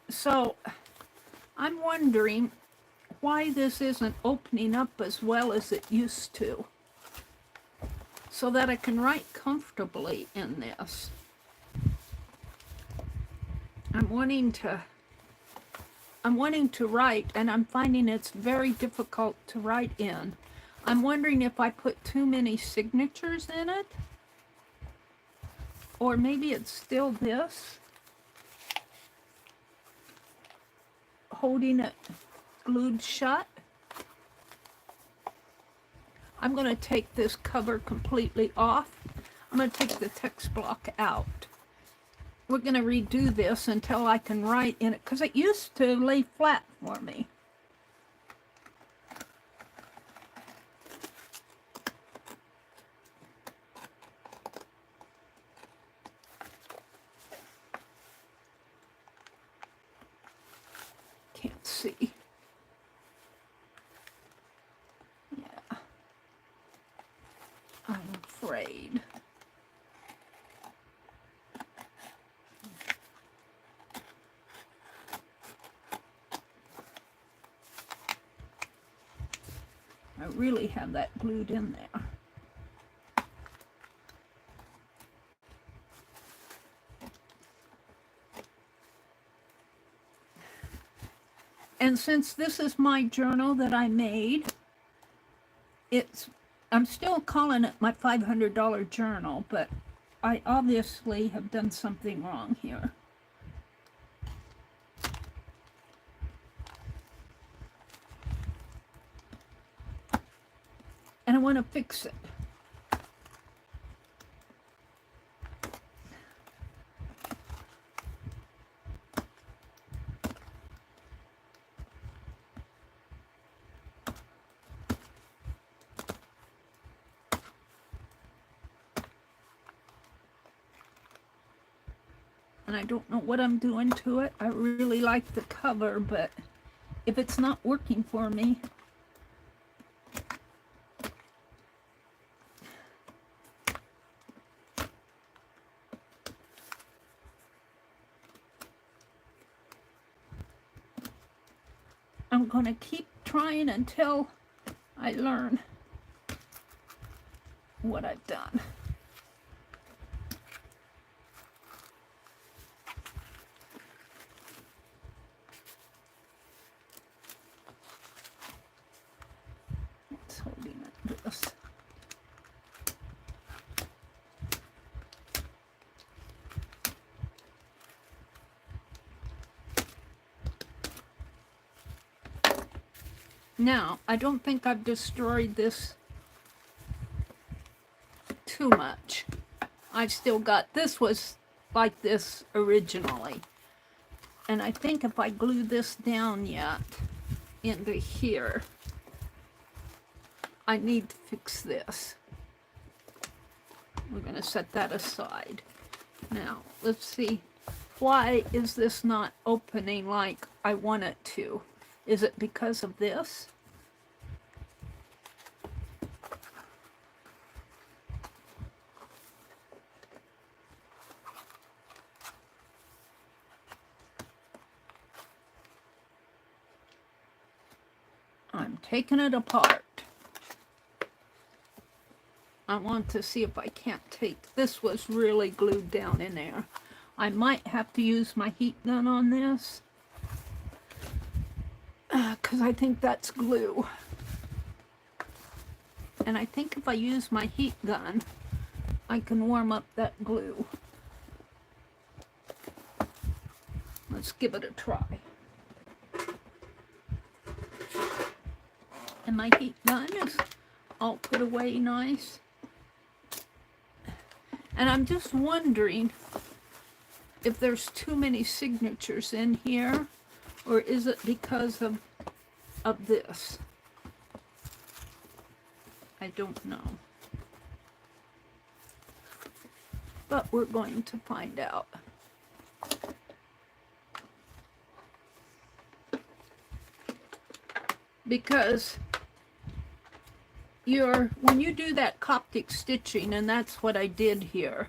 So, I'm wondering why this isn't opening up as well as it used to, so that I can write comfortably in this. I'm wanting to write, and I'm finding it's very difficult to write in. I'm wondering if I put too many signatures in it, or maybe it's still this, holding it glued shut. I'm going to take this cover completely off. I'm going to take the text block out. We're going to redo this until I can write in it, because it used to lay flat for me. Can't see. Yeah. I'm afraid. I really have that glued in there. And since this is my journal that I made, I'm still calling it my $500 journal, but I obviously have done something wrong here. And I want to fix it. And I don't know what I'm doing to it. I really like the cover, but if it's not working for me, I'm going to keep trying until I learn what I've done. It's holding it this. Now, I don't think I've destroyed this too much. I've still got, this was like this originally. And I think if I glue this down yet into here, I need to fix this. We're going to set that aside. Now, let's see. Why is this not opening like I want it to? Is it because of this? I'm taking it apart. I want to see if I can't take, this was really glued down in there. I might have to use my heat gun on this, because I think that's glue. And I think if I use my heat gun, I can warm up that glue. Let's give it a try. And my heat gun is all put away nice. And I'm just wondering if there's too many signatures in here, or is it because of this? I don't know. But we're going to find out. Because when you do that Coptic stitching, and that's what I did here,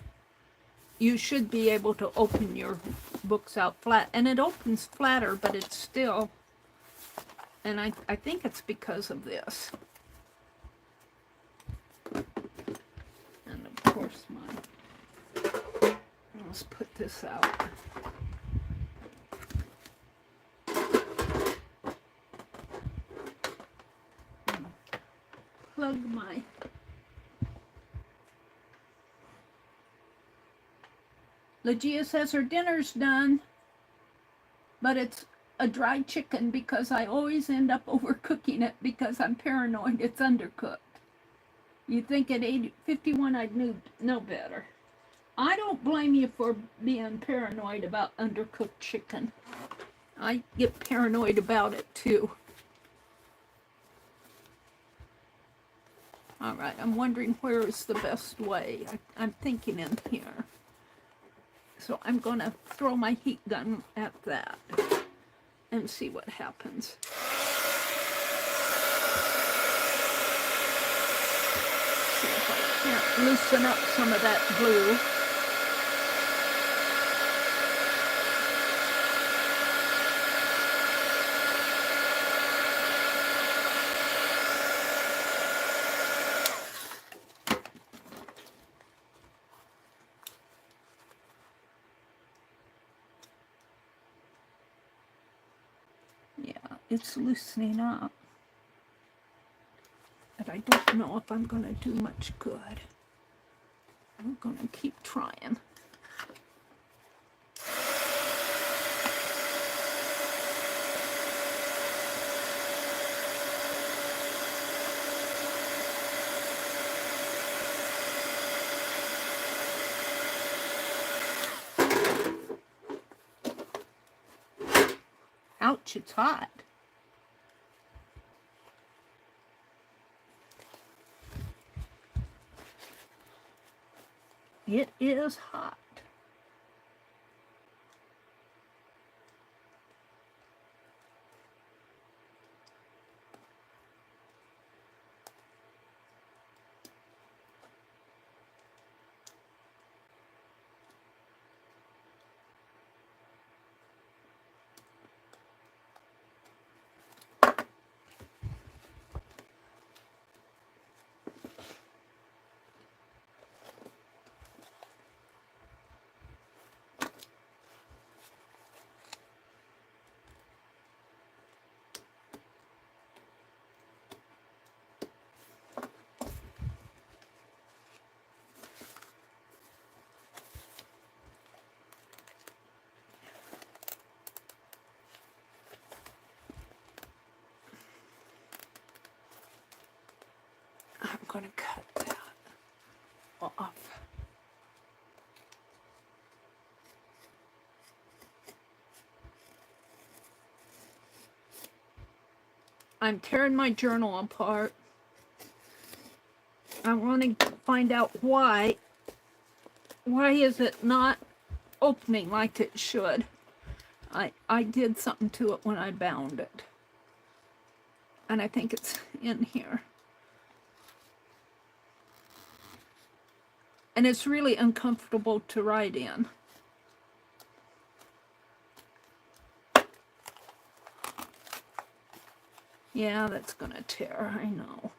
you should be able to open your books out flat. And it opens flatter, but it's still, and I think it's because of this. And of course let's put this out. Plug my Legia says her dinner's done, but it's a dry chicken because I always end up overcooking it because I'm paranoid it's undercooked. You'd think at 51 I'd know better. I don't blame you for being paranoid about undercooked chicken. I get paranoid about it too. All right, I'm wondering where is the best way. I'm thinking in here. So I'm going to throw my heat gun at that and see what happens. See if I can't loosen up some of that glue. It's loosening up, but I don't know if I'm going to do much good. I'm going to keep trying. Ouch, it's hot. It is hot. I'm going to cut that off. I'm tearing my journal apart. I want to find out why is it not opening like it should. I did something to it when I bound it. And I think it's in here. And it's really uncomfortable to write in. Yeah, that's gonna tear, I know.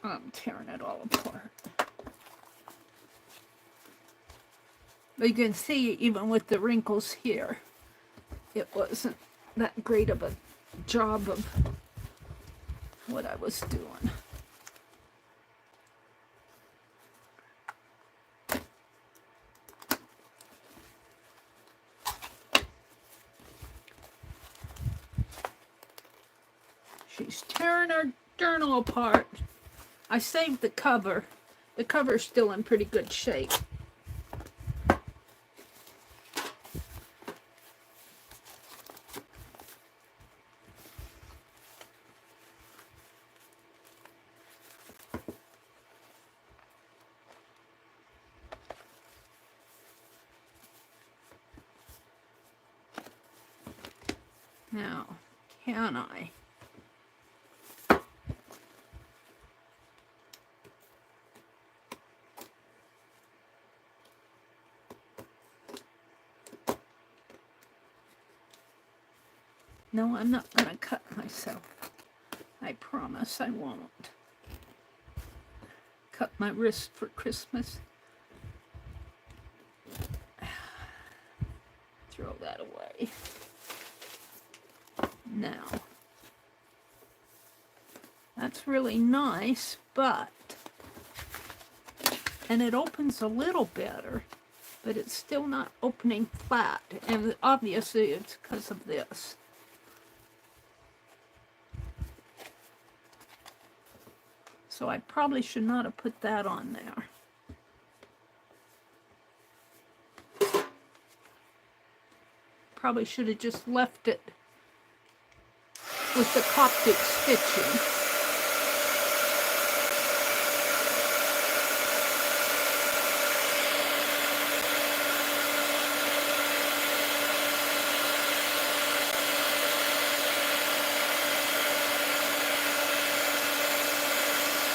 I'm tearing it all apart. But you can see, even with the wrinkles here, it wasn't that great of a job of what I was doing. She's tearing her journal apart. I saved the cover. The cover's still in pretty good shape. Now, can I? No, I'm not going to cut myself. I promise I won't. Cut my wrist for Christmas. Throw that away. Now, that's really nice, but, and it opens a little better, but it's still not opening flat, and obviously it's because of this. So I probably should not have put that on there. Probably should have just left it with the Coptic stitching.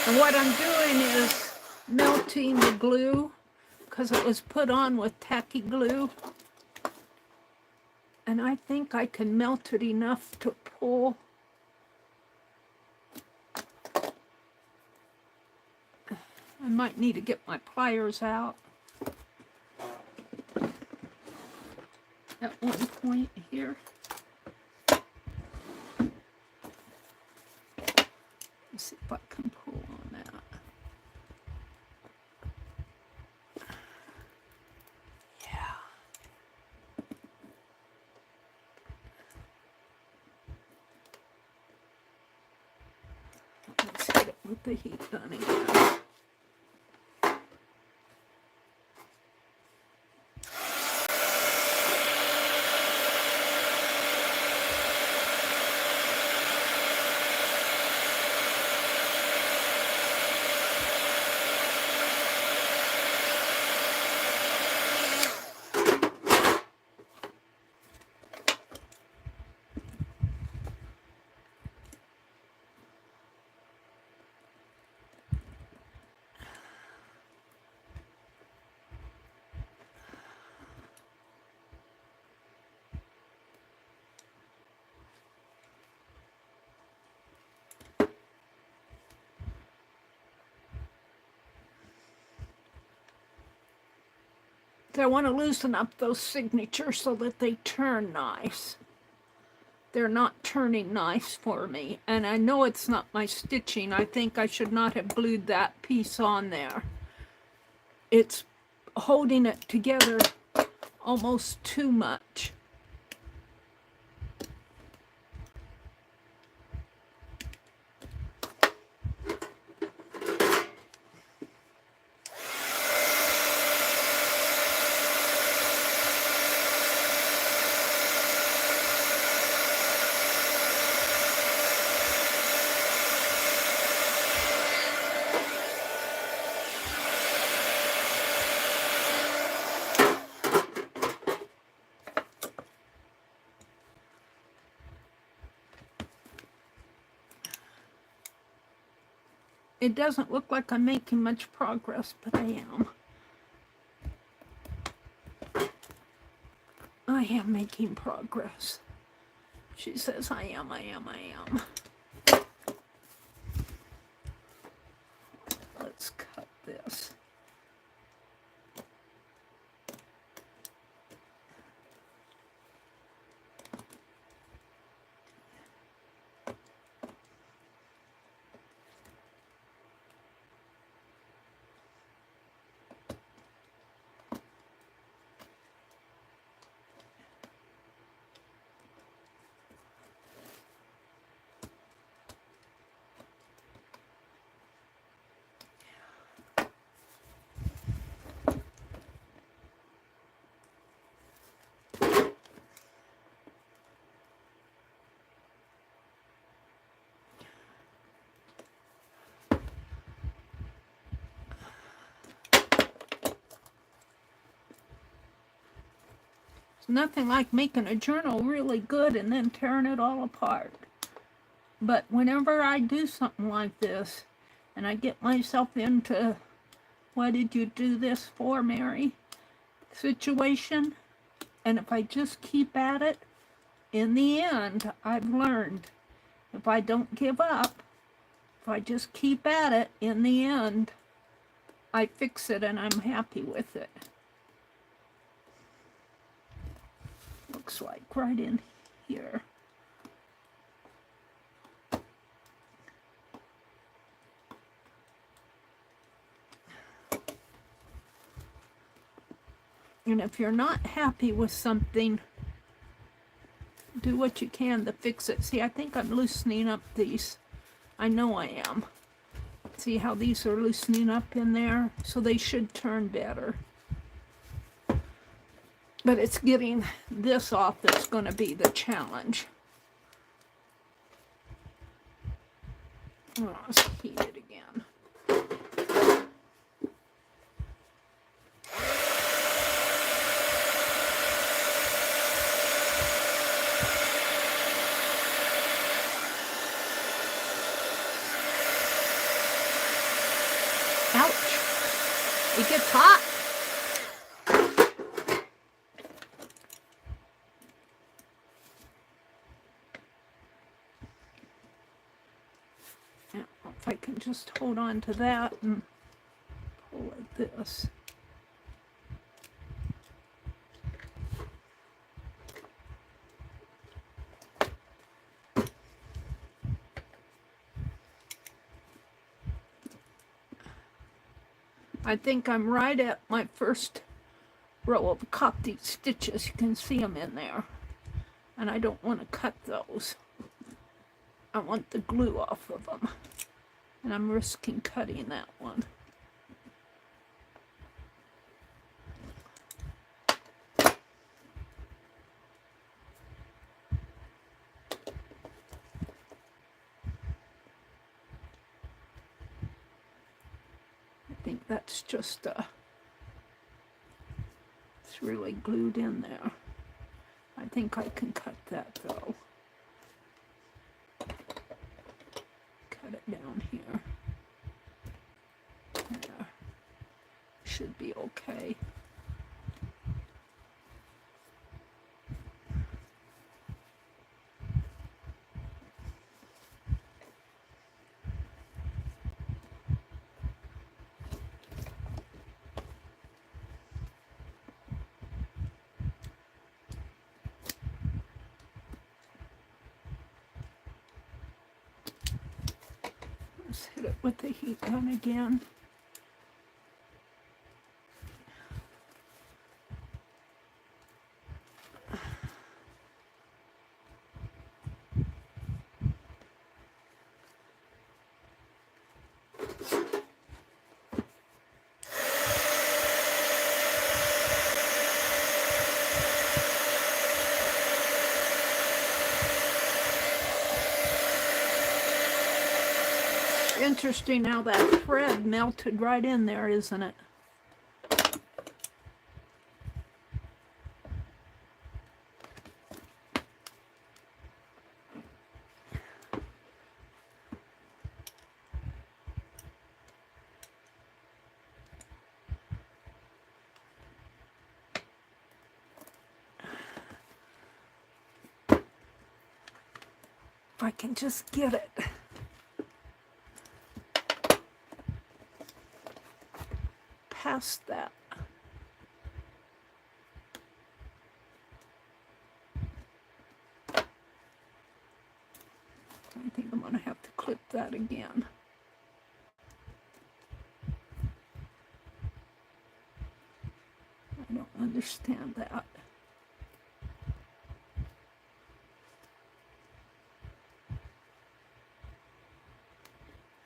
And what I'm doing is melting the glue because it was put on with tacky glue. And I think I can melt it enough to pull. I might need to get my pliers out at one point here. Let's see if I can pull on that. Yeah. Let's hit it with the heat gun again. So I want to loosen up those signatures so that they turn nice. They're not turning nice for me. And I know it's not my stitching. I think I should not have glued that piece on there. It's holding it together almost too much. It doesn't look like I'm making much progress, but I am. I am making progress. She says I am. Let's cut this. Nothing like making a journal really good and then tearing it all apart. But whenever I do something like this, and I get myself into, what did you do this for, Meri? Situation, and if I just keep at it, in the end, I've learned, if I don't give up, if I just keep at it, in the end, I fix it and I'm happy with it. Looks like right in here. And if you're not happy with something, do what you can to fix it. See, I think I'm loosening up these. I know I am. See how these are loosening up in there? So they should turn better. But it's getting this off that's going to be the challenge. Oh, let's heat it again. Ouch. It gets hot. If I can just hold on to that and pull like this. I think I'm right at my first row of copy stitches. You can see them in there. And I don't want to cut those. I want the glue off of them. And I'm risking cutting that one. I think that's just it's really glued in there. I think I can cut that though. Cut it down here. There. Should be okay. Hit it with the heat gun again. Interesting how that thread melted right in there, isn't it? If I can just get it. Past that. I think I'm going to have to clip that again. I don't understand that. I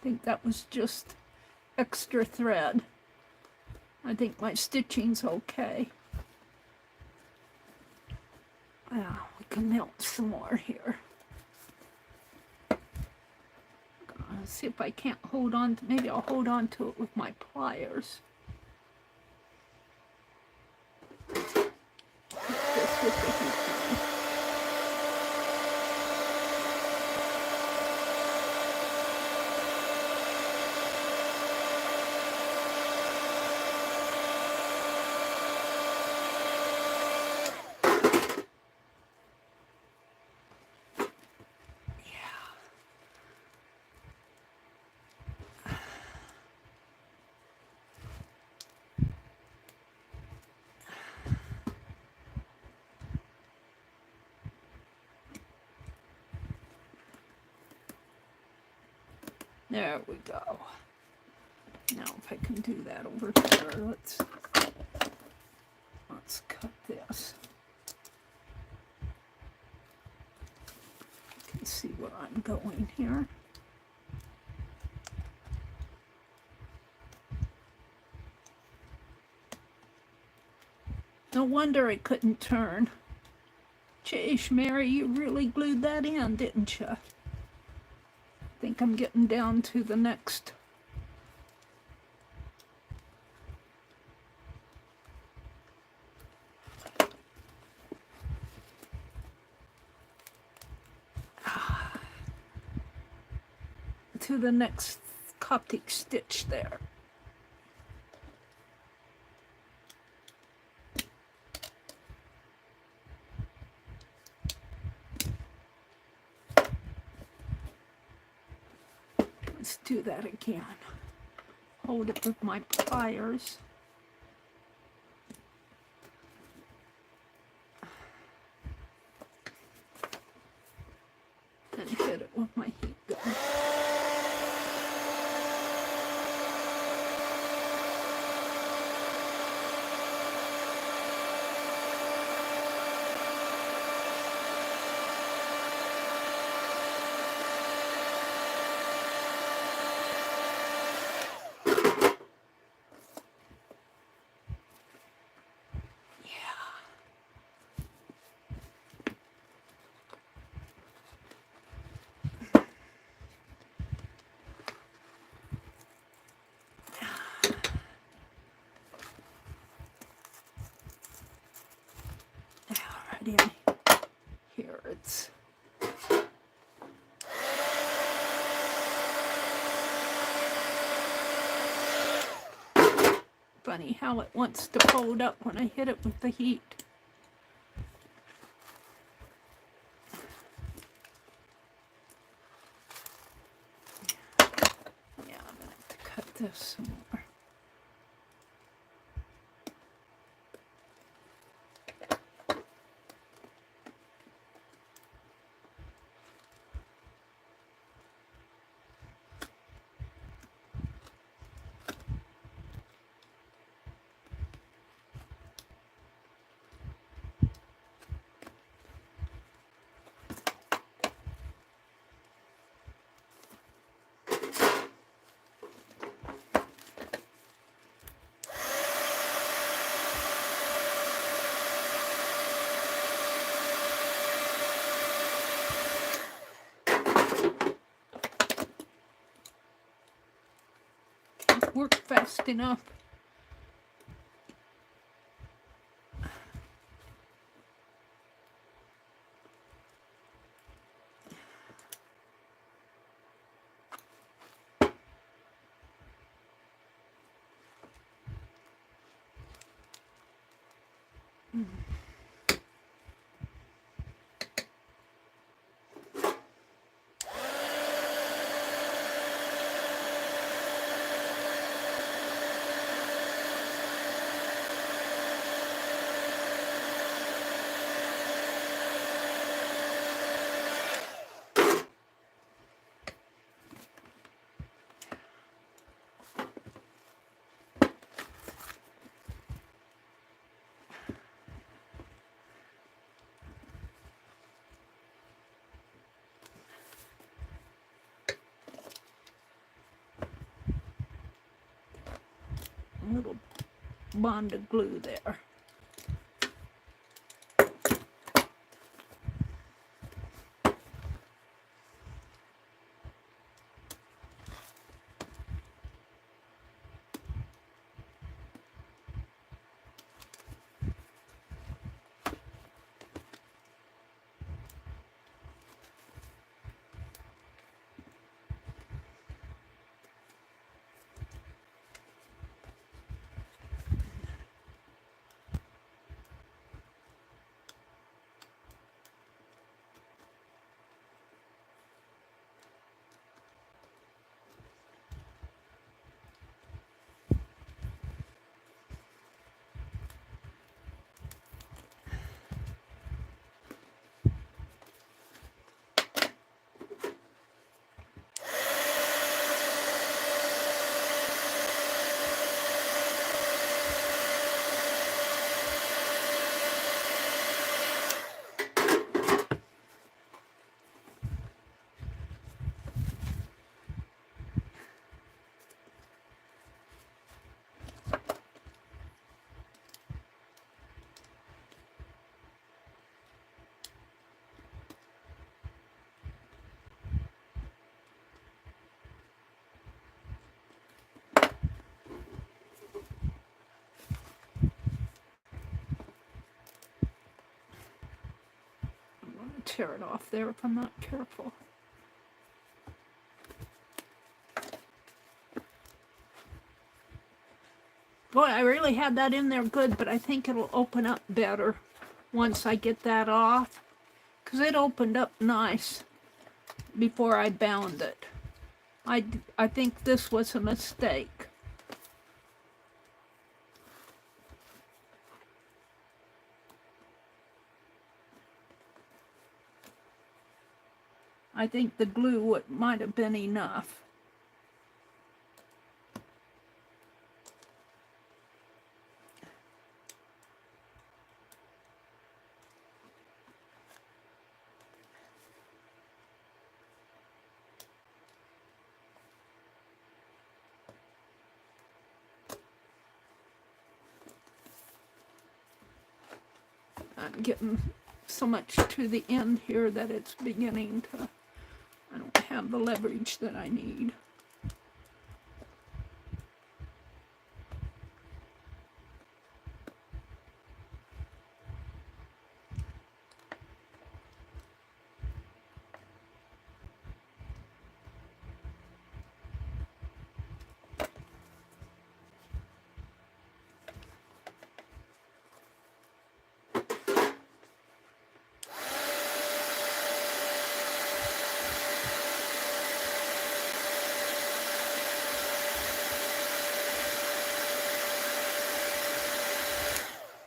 think that was just extra thread. I think my stitching's okay. Yeah, we can melt some more here. Let's see if I can't hold on to, maybe I'll hold on to it with my pliers. This with the heat gun. There we go. Now if I can do that over here, let's cut this. You can see where I'm going here. No wonder it couldn't turn. Jeez, Meri, you really glued that in, didn't you? I think I'm getting down to the next. To the next Coptic stitch there. Let's do that again. Hold it with my pliers. And hit it with my heat gun. In here it's funny how it wants to fold up when I hit it with the heat. Yeah, I'm gonna have to cut this some more. work fast enough. A little bond of glue there. Tear it off there if I'm not careful. Boy, I really had that in there good, but I think it'll open up better once I get that off, because it opened up nice before I bound it. I think this was a mistake. I think the glue might have been enough. I'm getting so much to the end here that it's beginning to, I don't have the leverage that I need.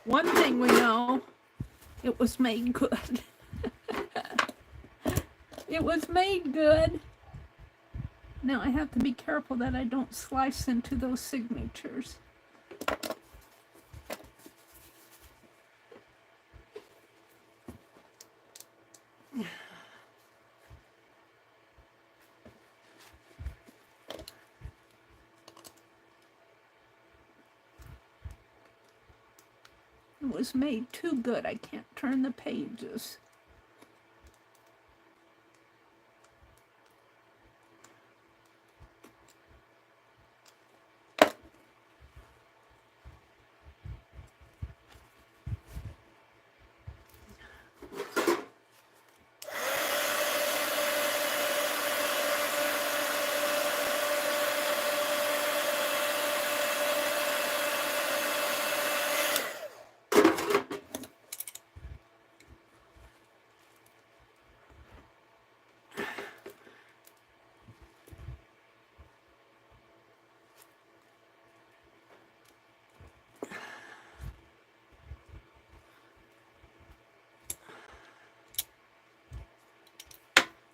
One thing we know, it was made good. It was made good. Now I have to be careful that I don't slice into those signatures. It was made too good. I can't turn the pages.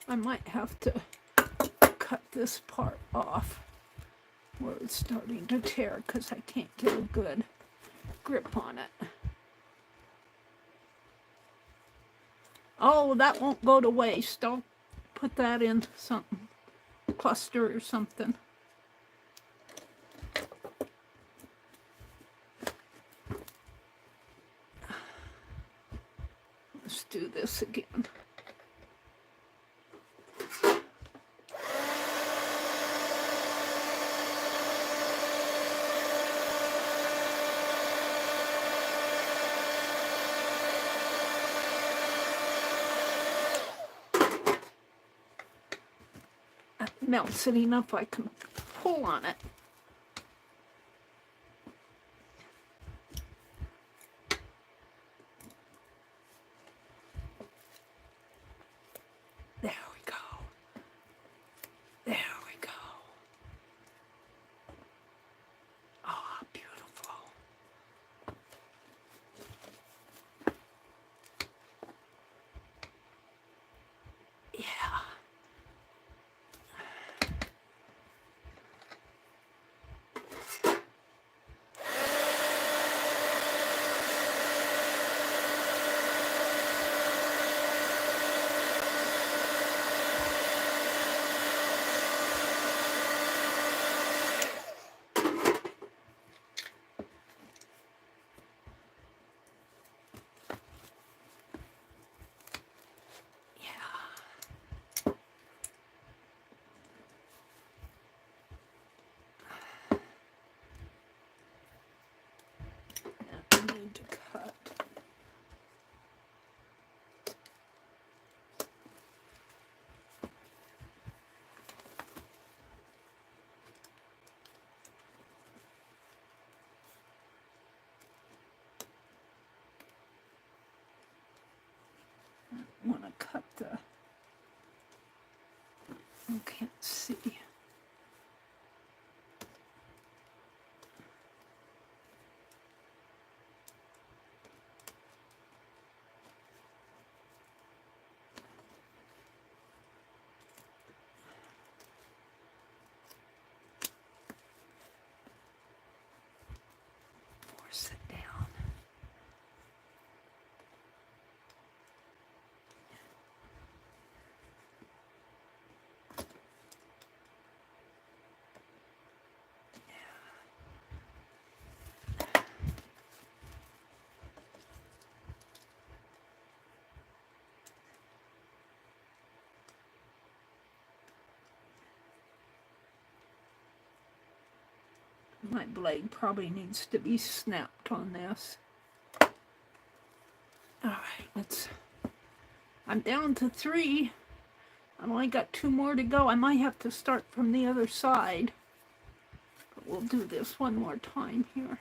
I might have to cut this part off where it's starting to tear because I can't get a good grip on it. Oh, that won't go to waste. I'll put that in something, cluster or something. Let's do this again. That melts it enough I can pull on it. There we go. There we go. Oh, beautiful. Yeah. Need to cut. I want to cut the, I can't see. Force it down. My blade probably needs to be snapped on this. All right, I'm down to 3. I've only got 2 more to go. I might have to start from the other side. But we'll do this one more time here.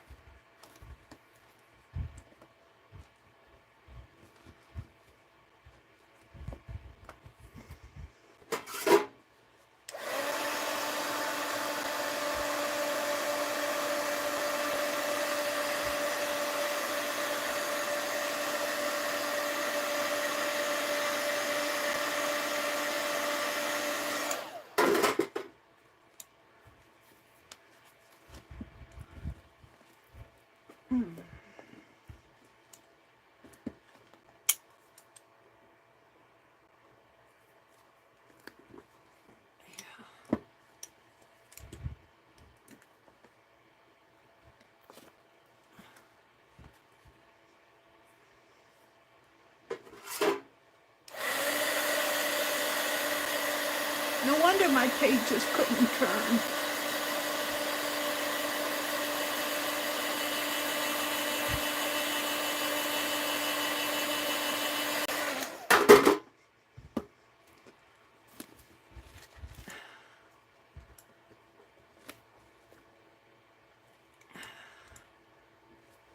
No wonder my pages couldn't turn.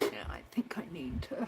Yeah, I think I need to.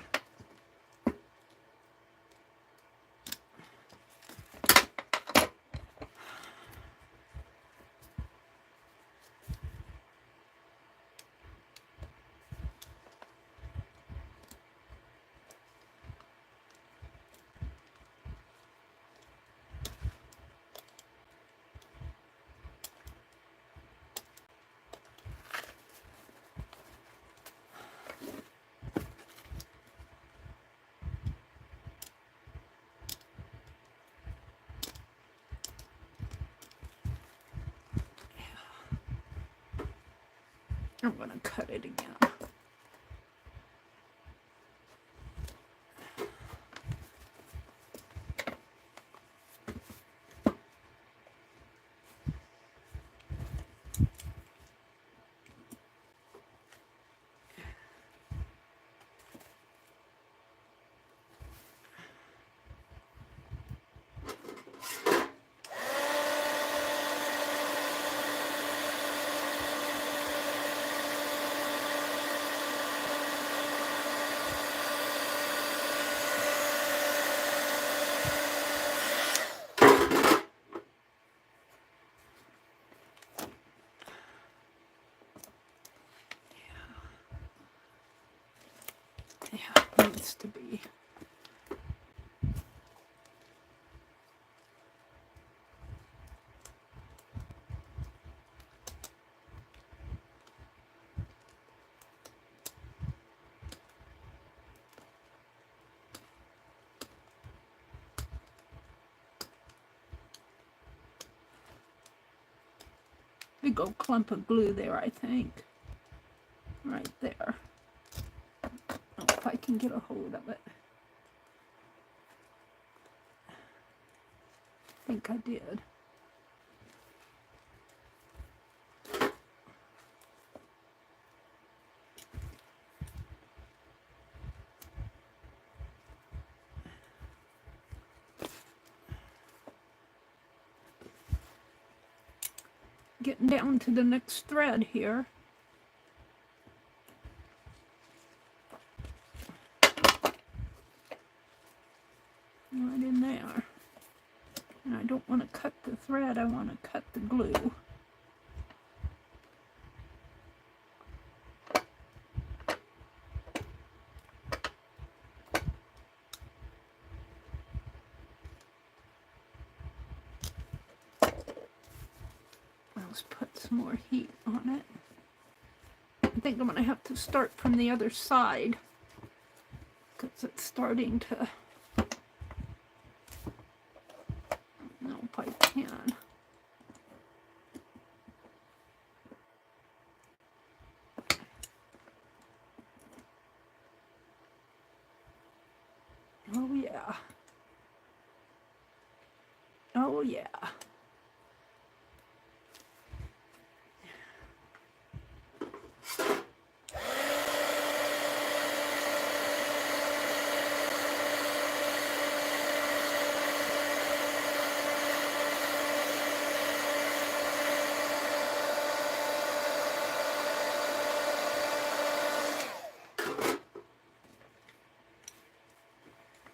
I'm going to cut it again. Yeah, it needs to be. Big old clump of glue there, I think. Right there. Oh, if I can get a hold of it. I think I did. Getting down to the next thread here. Right in there. And I don't want to cut the thread, I want to cut the glue. Let's put some more heat on it. I think I'm going to have to start from the other side because it's starting to. I don't know if I can. Oh yeah. Oh yeah.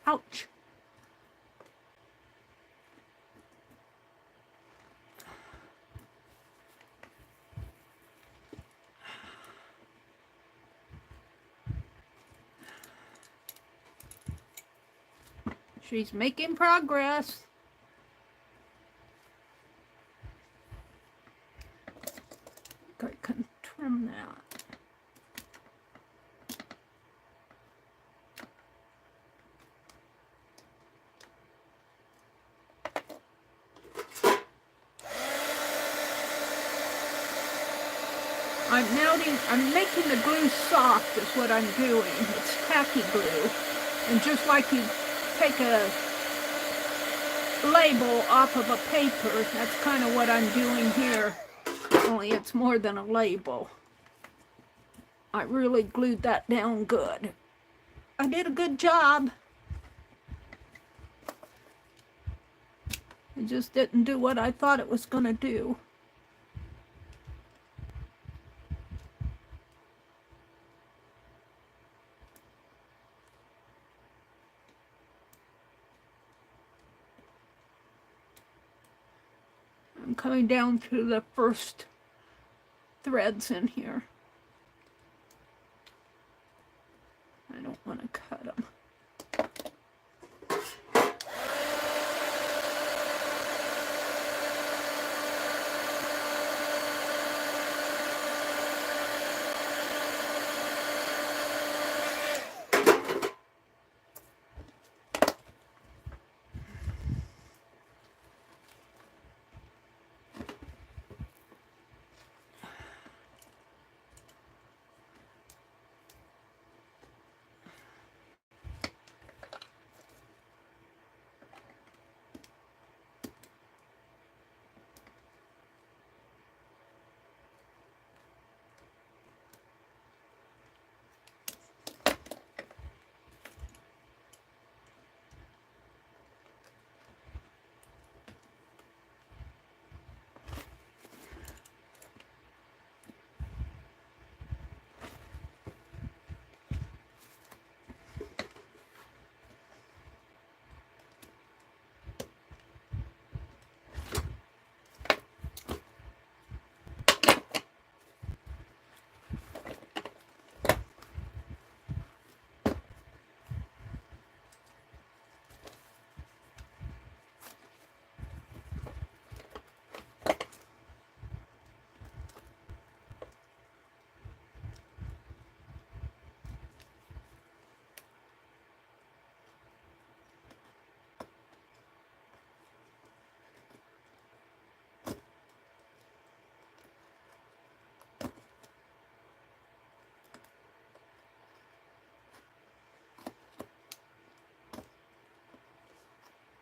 Ouch. She's making progress. I can trim that. I'm making the glue soft is what I'm doing. It's tacky glue. And just like you take a label off of a paper, that's kind of what I'm doing here. Only it's more than a label. I really glued that down good. I did a good job. It just didn't do what I thought it was going to do. I'm coming down to the first threads in here. I don't want to cut them.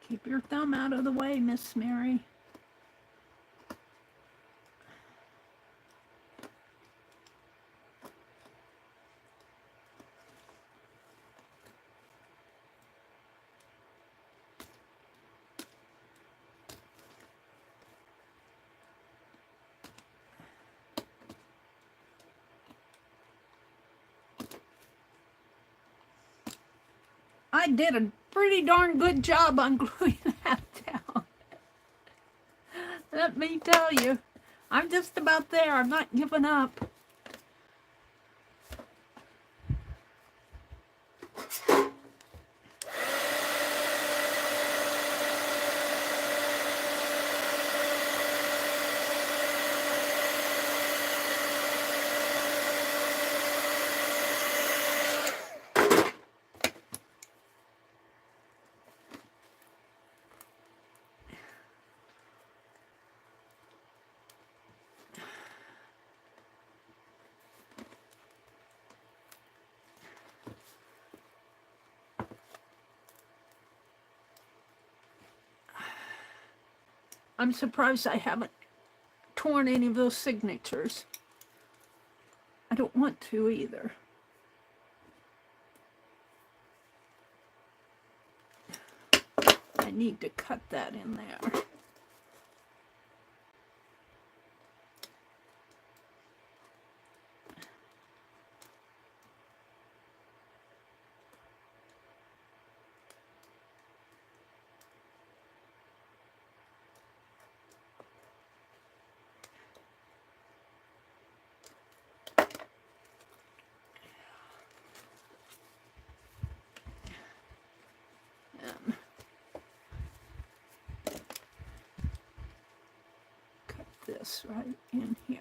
Keep your thumb out of the way, Miss Meri. I did a pretty darn good job on gluing that down. Let me tell you, I'm just about there. I'm not giving up. I'm surprised I haven't torn any of those signatures. I don't want to either. I need to cut that in there. Cut this right in here.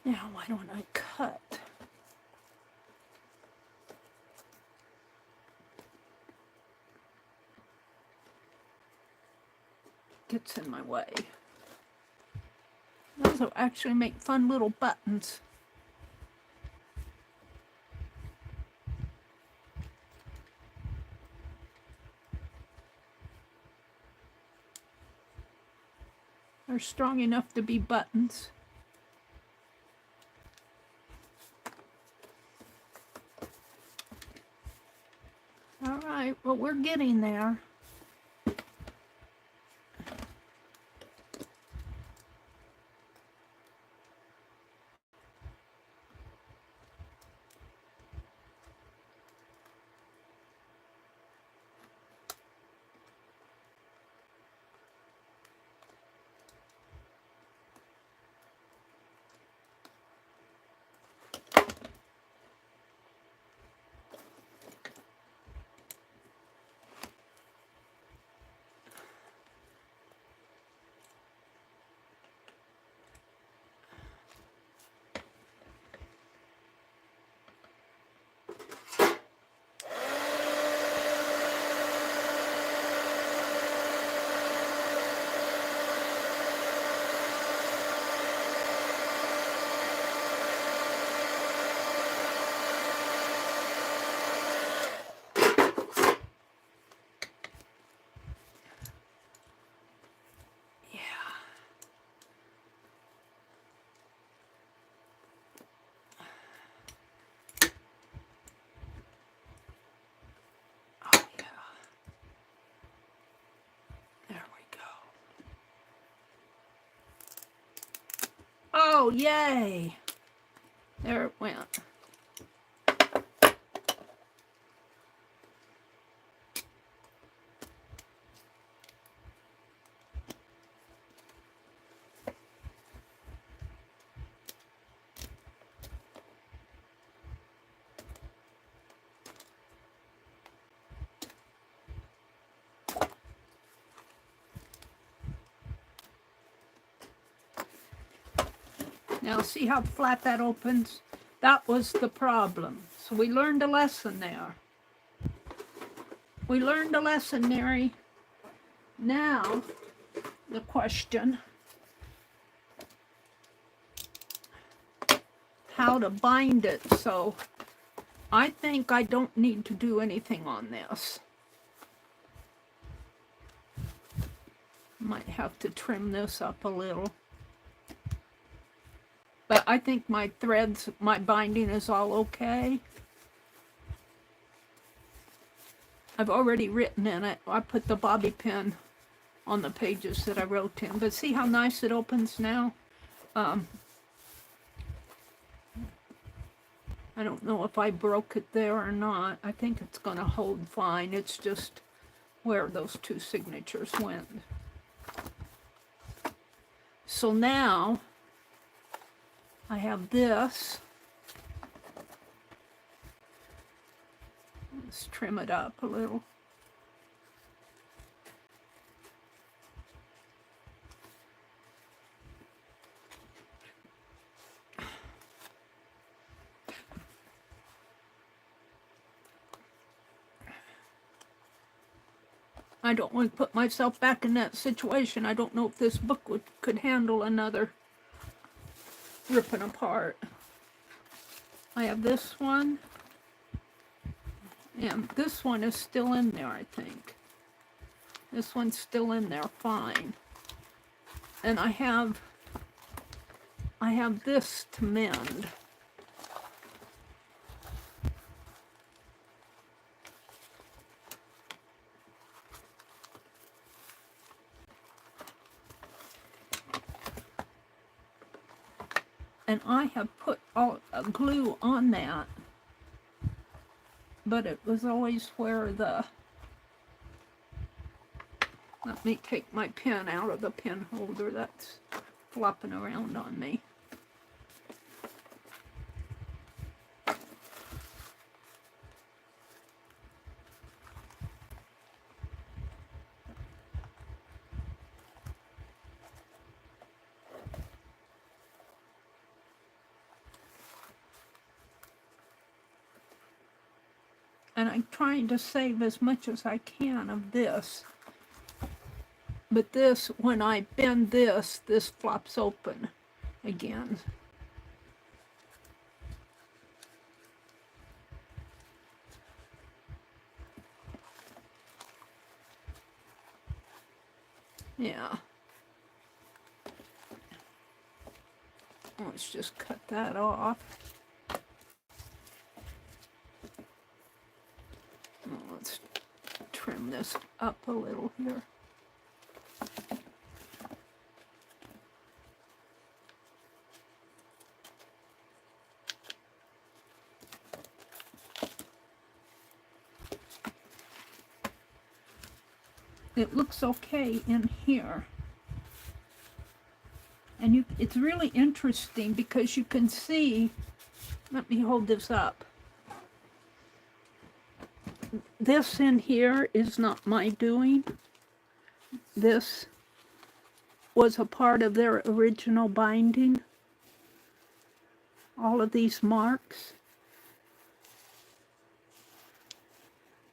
Now, why don't I cut? Gets in my way. Those will actually make fun little buttons. They're strong enough to be buttons. All right, well, we're getting there. go. Yay. There it went. Now see how flat that opens? That was the problem. So we learned a lesson there. We learned a lesson, Meri. Now, the question, how to bind it. So I think I don't need to do anything on this. Might have to trim this up a little. But I think my threads, my binding is all okay. I've already written in it. I put the bobby pin on the pages that I wrote in. But see how nice it opens now? I don't know if I broke it there or not. I think it's going to hold fine. It's just where those two signatures went. So now I have this. Let's trim it up a little. I don't want to put myself back in that situation. I don't know if this book could handle another ripping apart. I have this one, and this one is still in there, I think. This one's still in there fine. And I have this to mend. And I have put all glue on that, but it was always where the, let me take my pen out of the pen holder that's flopping around on me. And I'm trying to save as much as I can of this. But this, when I bend this, this flops open again. Yeah. Let's just cut that off. Let's trim this up a little here. It looks okay in here. And it's really interesting because you can see, let me hold this up. This in here is not my doing. This was a part of their original binding. All of these marks.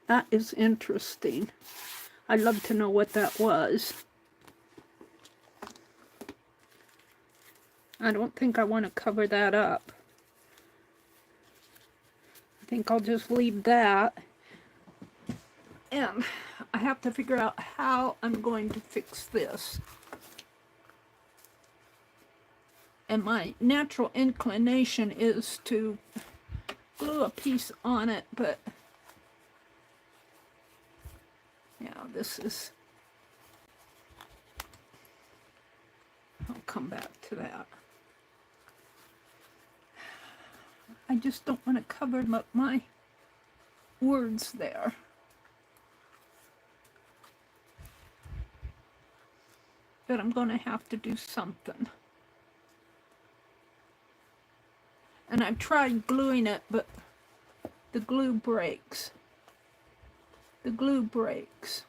That is interesting. I'd love to know what that was. I don't think I want to cover that up. I think I'll just leave that. And I have to figure out how I'm going to fix this. And my natural inclination is to glue a piece on it, but yeah, this is, I'll come back to that. I just don't want to cover up my words there. But I'm going to have to do something. And I've tried gluing it, but the glue breaks. The glue breaks.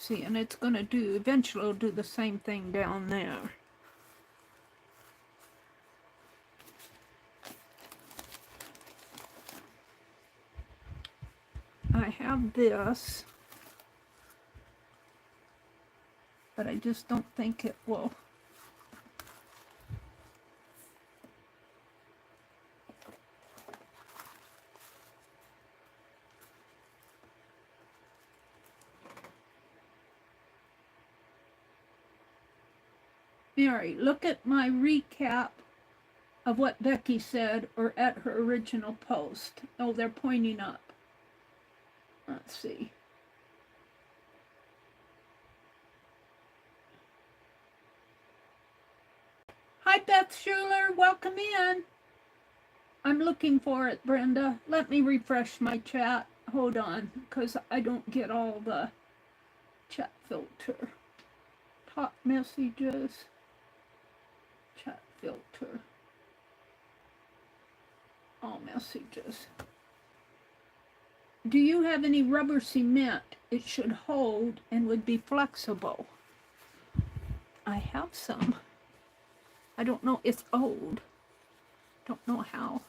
See, and it's going to do, eventually it'll do the same thing down there. I have this, but I just don't think it will. Mary, look at my recap of what Becky said or at her original post. Oh, they're pointing up. Let's see. Hi, Beth Schuler. Welcome in. I'm looking for it, Brenda. Let me refresh my chat. Hold on, because I don't get all the chat filter. Top messages. Chat filter. All messages. Do you have any rubber cement? It should hold and would be flexible. I have some. I don't know. It's old. Don't know how.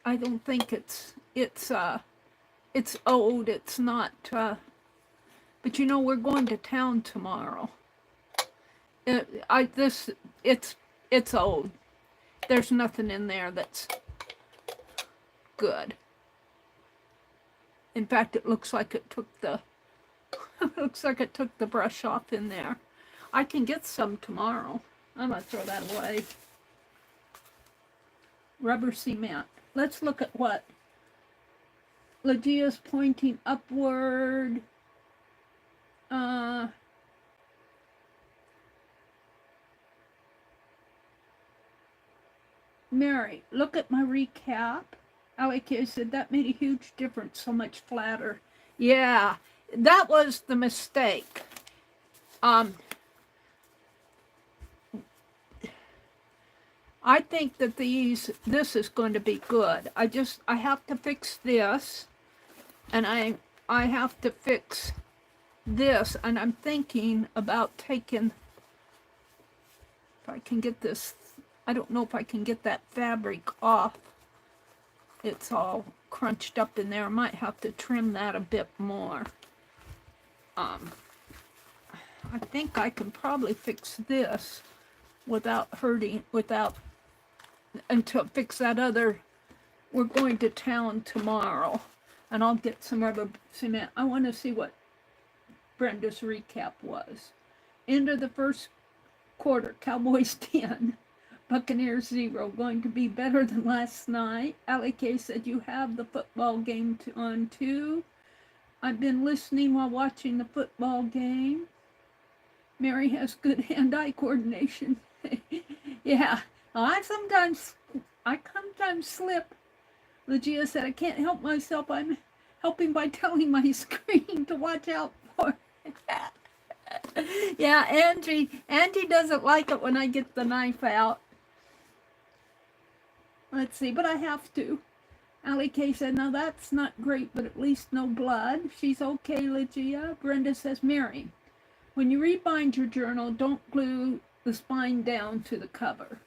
I don't think it's old. It's not. But you know, we're going to town tomorrow. It's old. There's nothing in there that's good. In fact, it looks like it took the brush off in there. I can get some tomorrow. I'm gonna throw that away. Rubber cement. Let's look at what Lygia's pointing upward. Mary, look at my recap. Alec said that made a huge difference, so much flatter. Yeah, that was the mistake. I think that this is going to be good. I have to fix this, and I have to fix this, and I'm thinking about taking, if I can get this, I don't know if I can get that fabric off. It's all crunched up in there. I might have to trim that a bit more. I think I can probably fix this without hurting, until fix that other. We're going to town tomorrow, and I'll get some rubber cement. I want to see what Brenda's recap was. End of the first quarter, Cowboys 10. Buccaneers 0, going to be better than last night. Alec said you have the football game on too. I've been listening while watching the football game. Mary has good hand-eye coordination. Yeah, I sometimes slip. Lygia said I can't help myself. I'm helping by telling my screen to watch out for it. Yeah, Angie doesn't like it when I get the knife out. Let's see, but I have to. Allie K said, now that's not great, but at least no blood. She's okay, Lygia. Brenda says, Mary, when you rebind your journal, don't glue the spine down to the cover.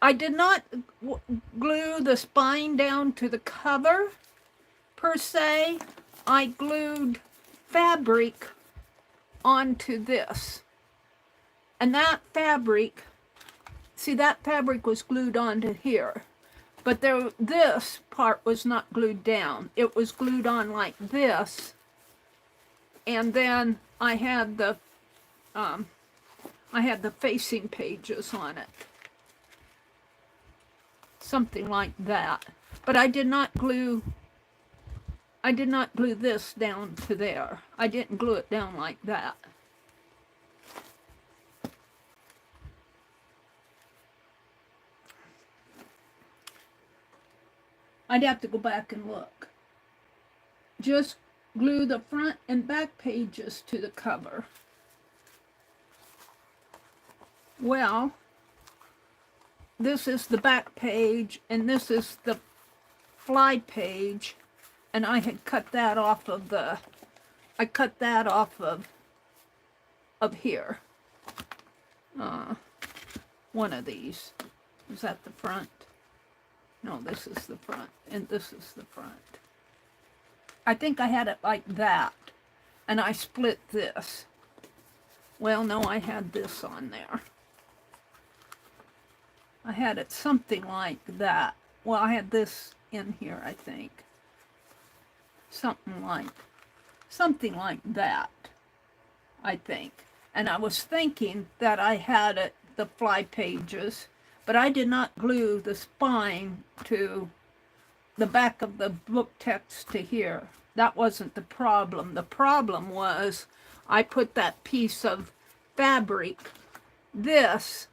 I did not glue the spine down to the cover, per se. I glued fabric onto this. And that fabric, see, that fabric was glued onto here. But this part was not glued down. It was glued on like this. And then I had the I had the facing pages on it. Something like that. But I did not glue this down to there. I didn't glue it down like that. I'd have to go back and look. Just glue the front and back pages to the cover. Well, this is the back page and this is the fly page, and I had cut that off of the, I cut that off of here. One of these. Is that the front? No, this is the front, and this is the front. I think I had it like that, and I split this. Well, no, I had this on there. I had it something like that. Well, I had this in here, I think. Something like that, I think. And I was thinking that I had it, the fly pages, but I did not glue the spine to the back of the book text to here. That wasn't the problem. The problem was I put that piece of fabric, this,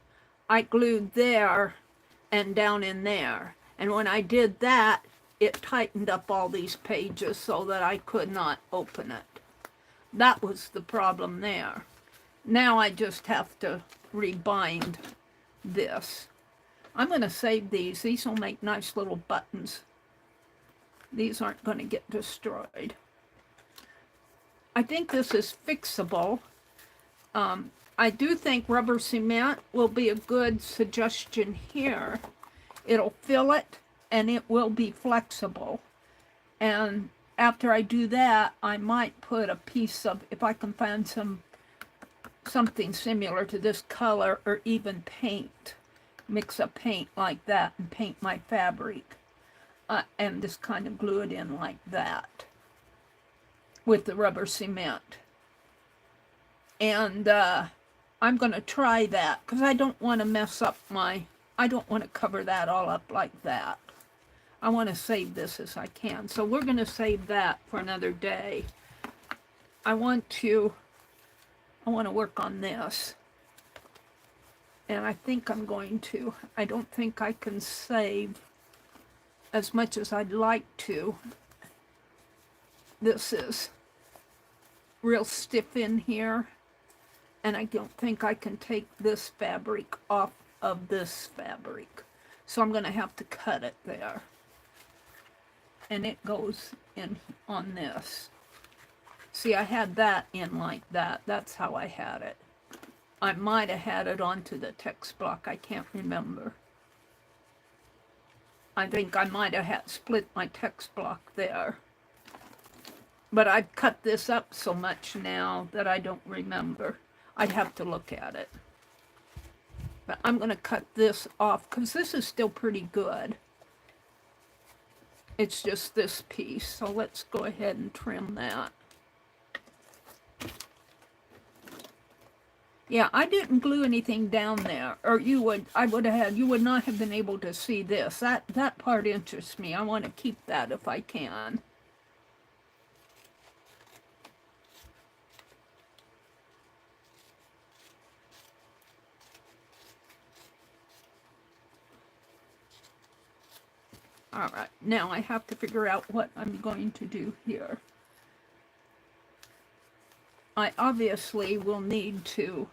I glued there and down in there. And when I did that, it tightened up all these pages so that I could not open it. That was the problem there. Now I just have to rebind this. I'm going to save these. These will make nice little buttons. These aren't going to get destroyed. I think this is fixable. I do think rubber cement will be a good suggestion here. It'll fill it and it will be flexible. And after I do that, I might put a piece of, if I can find something similar to this color, or even paint. Mix a paint like that and paint my fabric. And just kind of glue it in like that with the rubber cement. And I'm going to try that because I don't want to mess up I don't want to cover that all up like that. I want to save this as I can. So we're going to save that for another day. I want to work on this. And I think I'm going to. I don't think I can save as much as I'd like to. This is real stiff in here. And I don't think I can take this fabric off of this fabric. So I'm going to have to cut it there. And it goes in on this. See, I had that in like that. That's how I had it. I might have had it onto the text block. I can't remember. I think I might have split my text block there. But I've cut this up so much now that I don't remember. I'd have to look at it. But I'm going to cut this off because this is still pretty good. It's just this piece. So let's go ahead and trim that. Yeah, I didn't glue anything down there, or you would not have been able to see this. That part interests me. I want to keep that if I can. All right, now I have to figure out what I'm going to do here. I obviously will need to,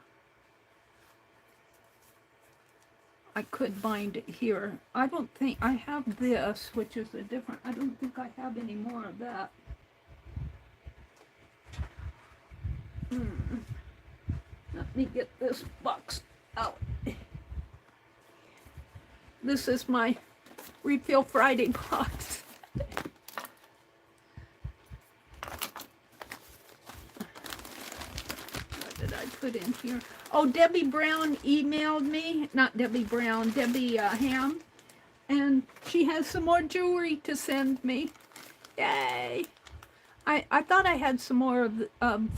I could bind it here. I don't think I have this, which is a different, I don't think I have any more of that. Let me get this box out. This is my Refill Friday box. What did I put in here? Oh, Debbie Brown emailed me. Not Debbie Brown, Debbie Ham. And she has some more jewelry to send me. Yay! I thought I had some more of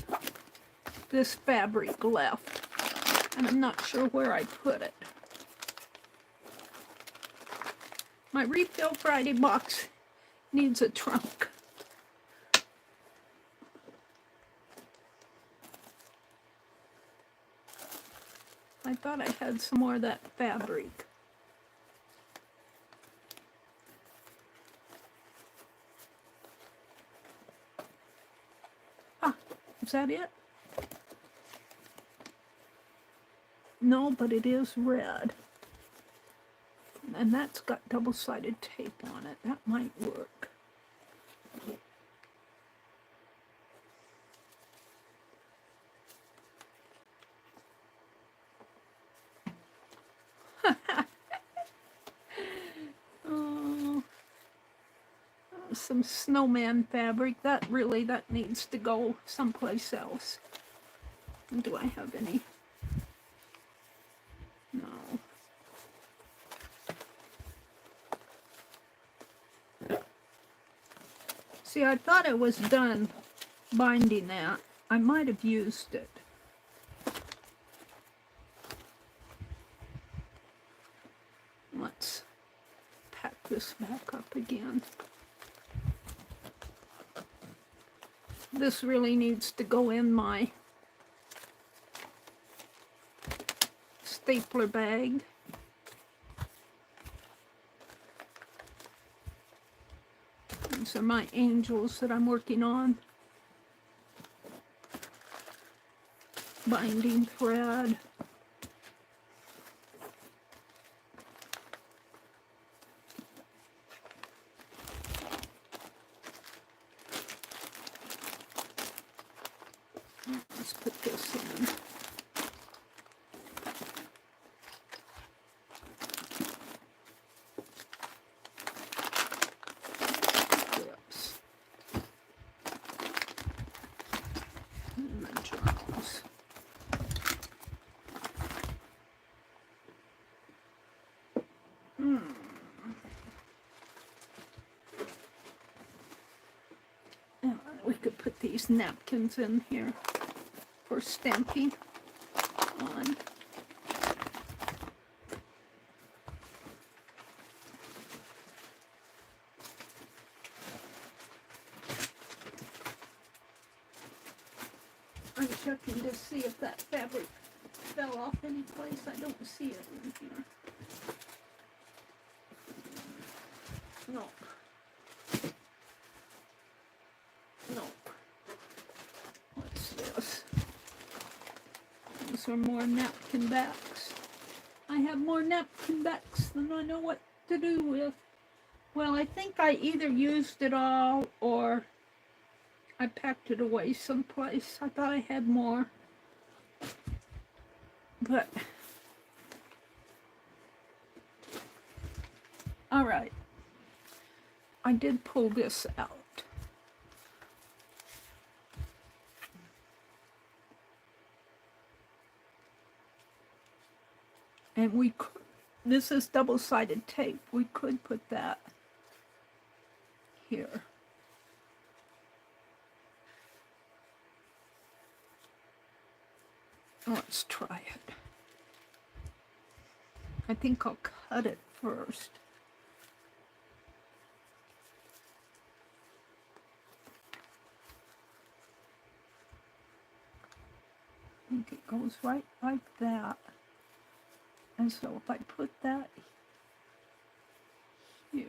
this fabric left. and I'm not sure where I put it. My Refill Friday box needs a trunk. I thought I had some more of that fabric. Ah, is that it? No, but it is red. And that's got double-sided tape on it. That might work. Oh, some snowman fabric. That needs to go someplace else. Do I have any? No. See, I thought I was done binding that. I might have used it. Let's pack this back up again. This really needs to go in my stapler bag. These are my angels that I'm working on. Binding thread. Let's put this in. Clips. And the journals. We could put these napkins in here for stamping on. I'm checking to see if that fabric fell off any place. I don't see it in here. No. No. What's this? These are more napkin backs. I have more napkin backs than I know what to do with. Well, I think I either used it all or I packed it away someplace. I thought I had more. But, all right. I did pull this out. And we could, this is double-sided tape. We could put that here. Let's try it. I think I'll cut it first. I think it goes right like that. And so if I put that here,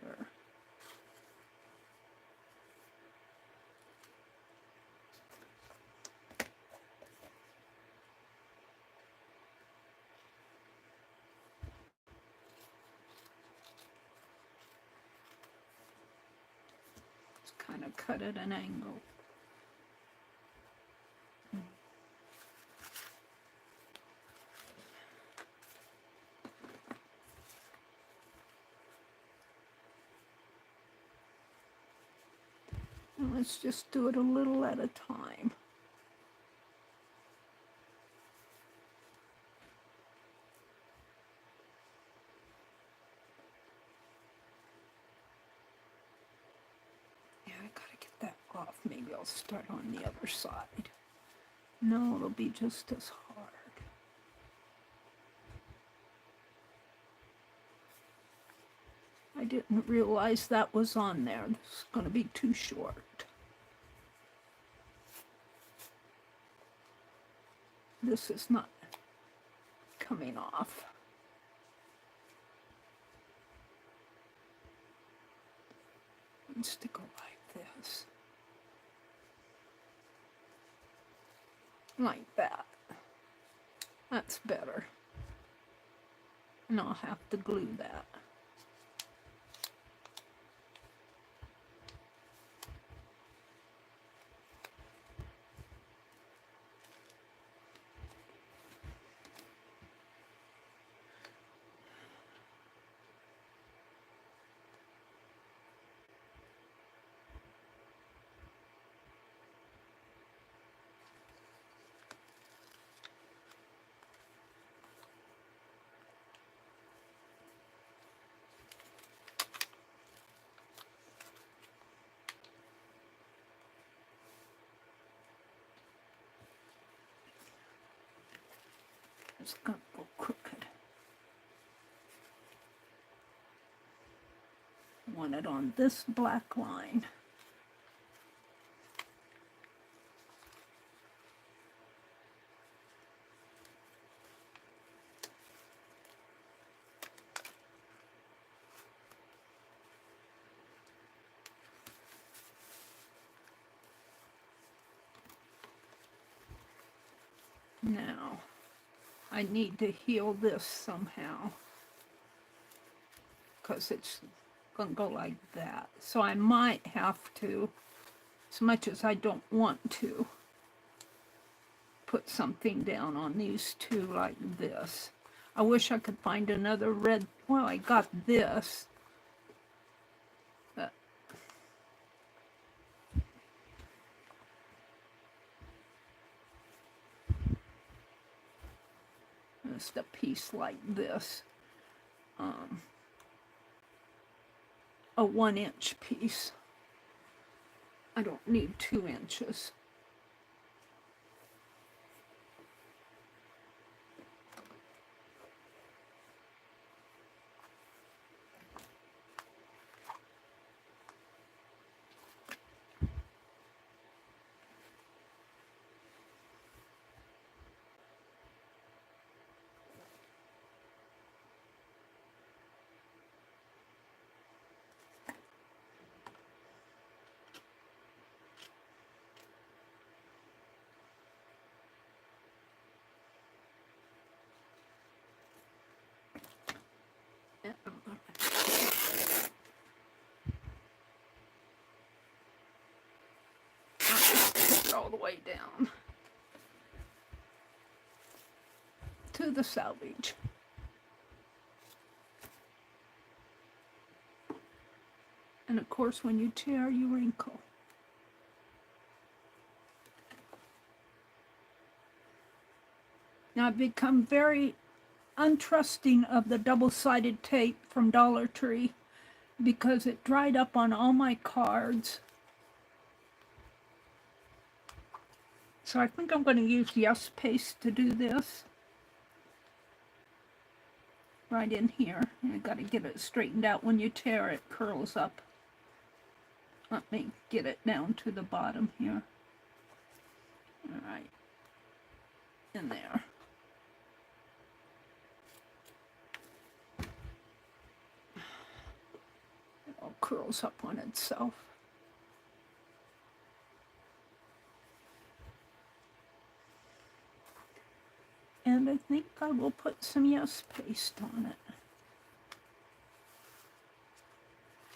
let's kind of cut at an angle. And let's just do it a little at a time. Yeah, I gotta get that off. Maybe I'll start on the other side. No, it'll be just as hard. I didn't realize that was on there. This is going to be too short. This is not coming off. It needs to go like this. Like that. That's better. And I'll have to glue that. It's gonna go crooked. I want it on this black line. Now, I need to heal this somehow because it's going to go like that. So I might have to, as much as I don't want to, put something down on these two like this. I wish I could find another red. Well, I got this. But just a piece like this. A 1-inch piece. I don't need 2 inches. All the way down to the salvage. And of course, when you tear, you wrinkle. Now I've become very untrusting of the double-sided tape from Dollar Tree because it dried up on all my cards. So I think I'm going to use Yes Paste to do this. Right in here. You got to get it straightened out. When you tear, it curls up. Let me get it down to the bottom here. All right. In there. It all curls up on itself. And I think I will put some Yes Paste on it.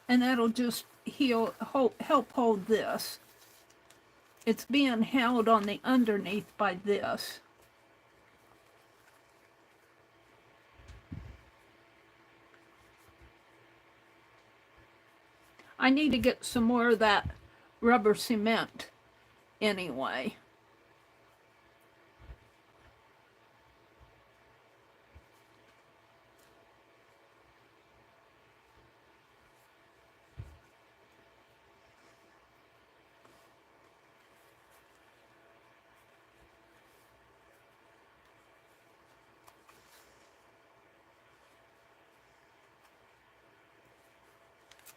And that'll just help hold this. It's being held on the underneath by this. I need to get some more of that rubber cement anyway.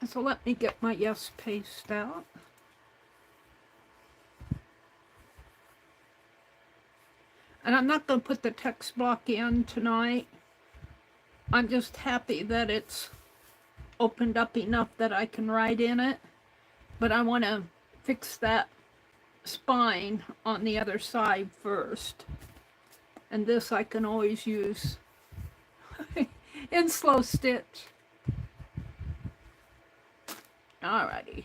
So let me get my yes paste out. And I'm not going to put the text block in tonight. I'm just happy that it's opened up enough that I can write in it. But I want to fix that spine on the other side first. And this I can always use in slow stitch. Alrighty.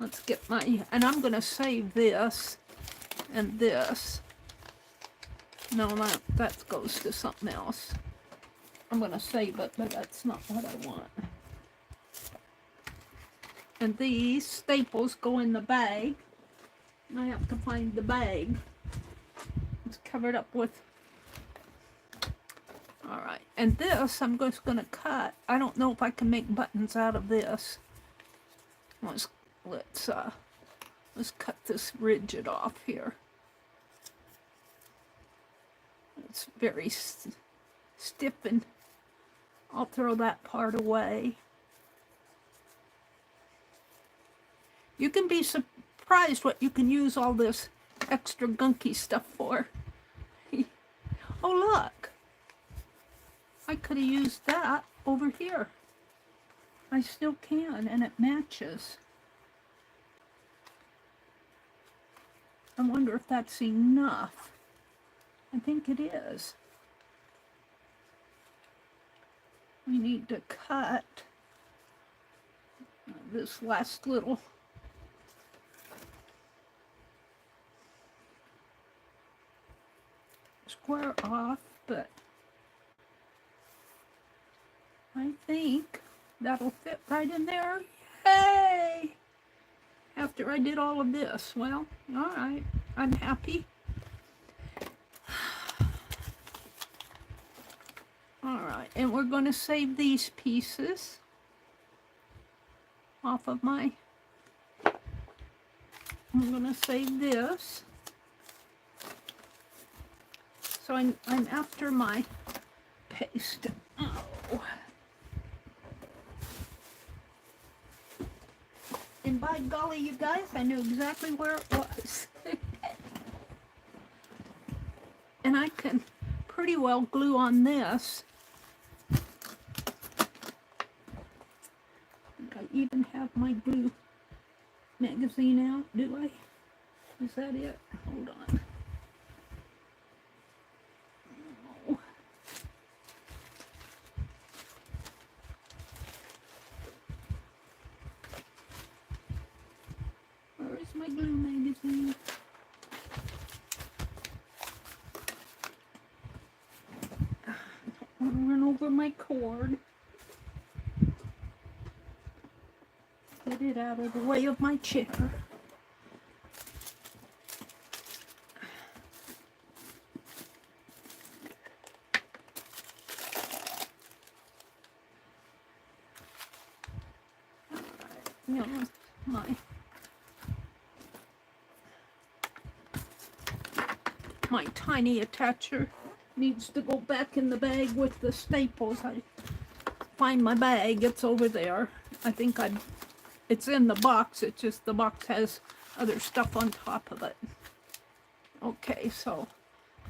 Let's get my, and I'm going to save this and this. No, that goes to something else. I'm going to save it, but that's not what I want. And these staples go in the bag. I have to find the bag. It's covered up with... Alright, and this I'm just going to cut. I don't know if I can make buttons out of this. Let's cut this rigid off here. It's very stiff, and I'll throw that part away. You can be surprised what you can use all this extra gunky stuff for. Oh look, I could have used that over here. I still can, and it matches. I wonder if that's enough. I think it is. We need to cut this last little square off, but I think that'll fit right in there. Yay! After I did all of this. Well, all right. I'm happy. All right, and we're going to save these pieces off of my... I'm going to save this. So I'm after my paste. Oh. And by golly, you guys, I knew exactly where it was. And I can pretty well glue on this. I even have my glue magazine out, do I? Is that it? Hold on. Oh. Where is my glue magazine? I don't want to run over my cord. Get it out of the way of my chair. You know, my tiny attacher needs to go back in the bag with the staples. I find my bag, it's over there. I think it's in the box, it's just the box has other stuff on top of it. Okay, so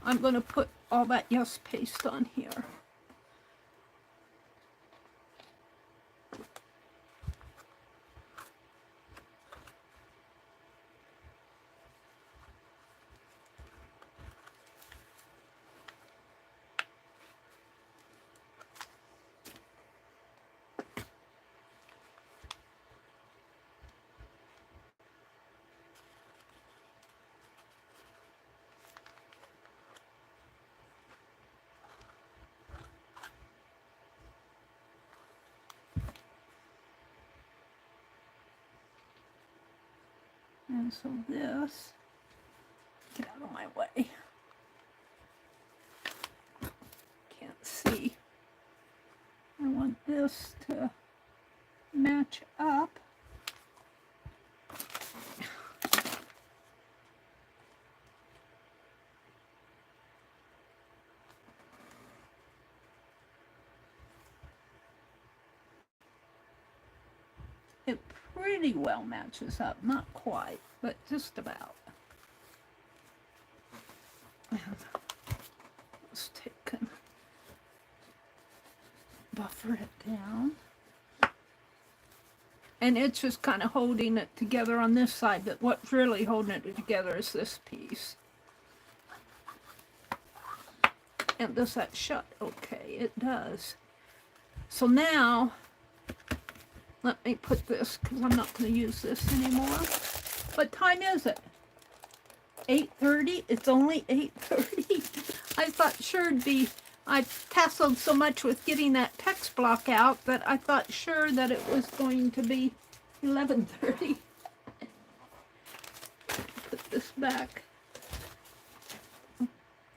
I'm going to put all that yes paste on here. And so this, get out of my way. Can't see. I want this to match up. it pretty well matches up. Not quite, but just about. Let's take and buffer it down. And it's just kind of holding it together on this side, but what's really holding it together is this piece. And does that shut? Okay, it does. So now, let me put this, because I'm not going to use this anymore. What time is it? 8:30? It's only 8:30. I thought sure it'd be, I tasseled so much with getting that text block out that I thought sure that it was going to be 11:30. Put this back.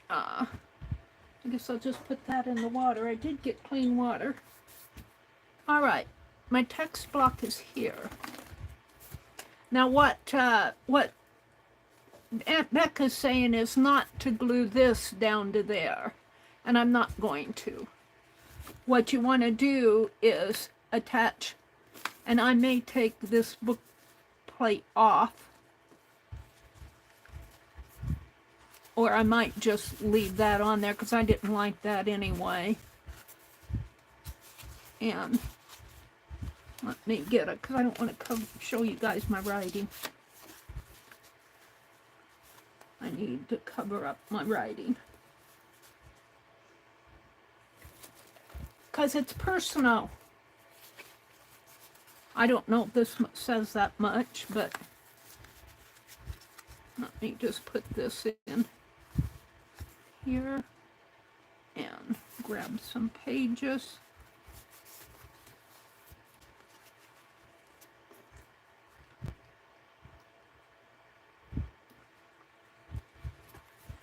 I guess I'll just put that in the water. I did get clean water. All right, my text block is here. Now what Aunt Becca's saying is not to glue this down to there, and I'm not going to. What you want to do is attach, and I may take this book plate off, or I might just leave that on there because I didn't like that anyway. And let me get it, because I don't want to show you guys my writing. I need to cover up my writing. Because it's personal. I don't know if this says that much, but let me just put this in here and grab some pages.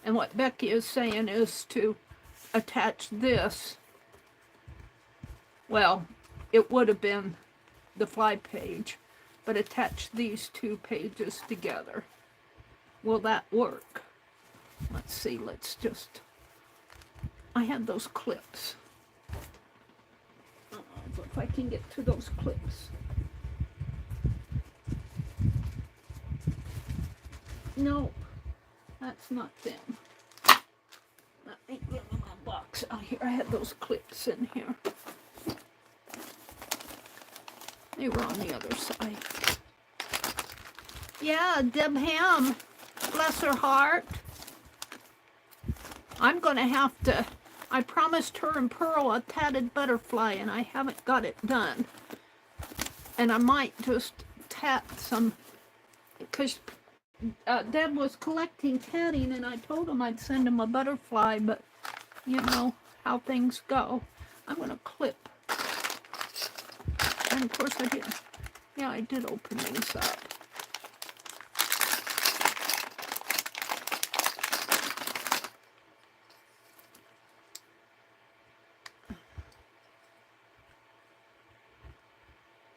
And what Becky is saying is to attach this. Well, it would have been the fly page, but attach these two pages together. Will that work? Let's see, let's just, I had those clips. If I can get to those clips. No. That's not them. Let me get my box out here. I had those clips in here. They were on the other side. Yeah, Deb Ham. Bless her heart. I'm going to have to... I promised her and Pearl a tatted butterfly, and I haven't got it done. And I might just tat some... Because... Deb was collecting tatting, and I told him I'd send him a butterfly, but you know how things go. I'm going to clip. And of course I did. Yeah, I did open these up.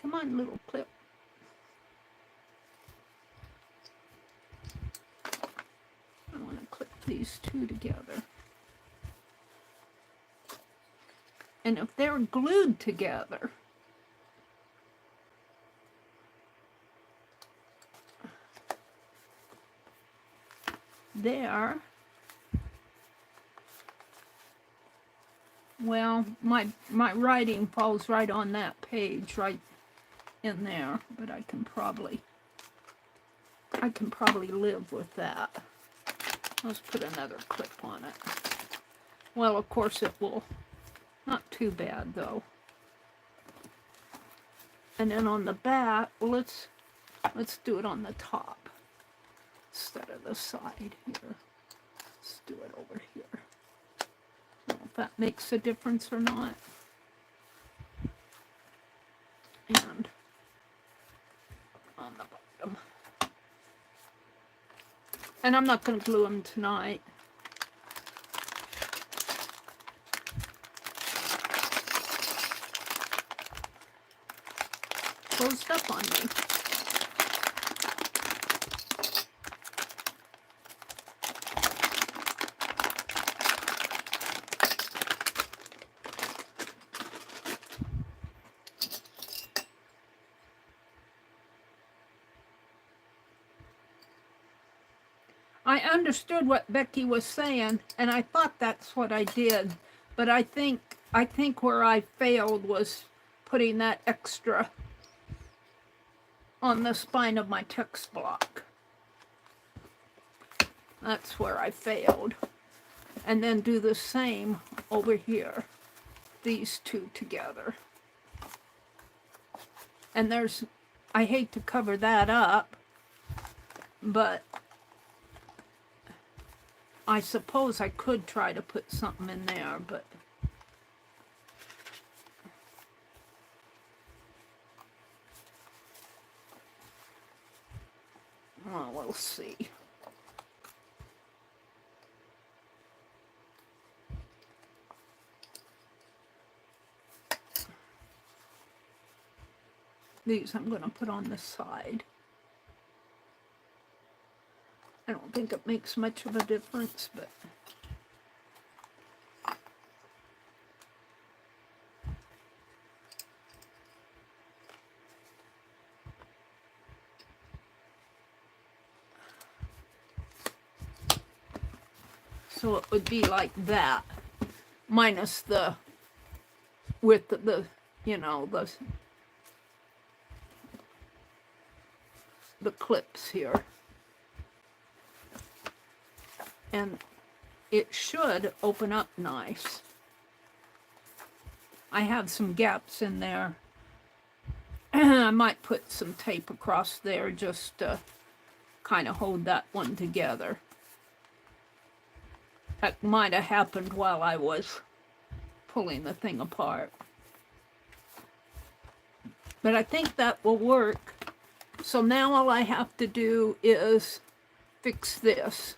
Come on, little clip. I want to clip these two together. And if they're glued together, there, well, my writing falls right on that page, right in there, but I can probably live with that. Let's put another clip on it. Well, of course it will. Not too bad though. And then on the back, let's do it on the top instead of the side here. Let's do it over here. I don't know if that makes a difference or not. And on the bottom. And I'm not going to glue them tonight. Closed up on me. I understood what Becky was saying, and I thought that's what I did. But I think where I failed was putting that extra on the spine of my text block. That's where I failed. And then do the same over here, these two together. And there's, I hate to cover that up, but I suppose I could try to put something in there, but well, we'll see. These I'm going to put on the side. I don't think it makes much of a difference, but so it would be like that, minus the width of the, you know, the clips here. And it should open up nice. I have some gaps in there. I might put some tape across there just to kind of hold that one together. That might have happened while I was pulling the thing apart. But I think that will work. So now all I have to do is fix this.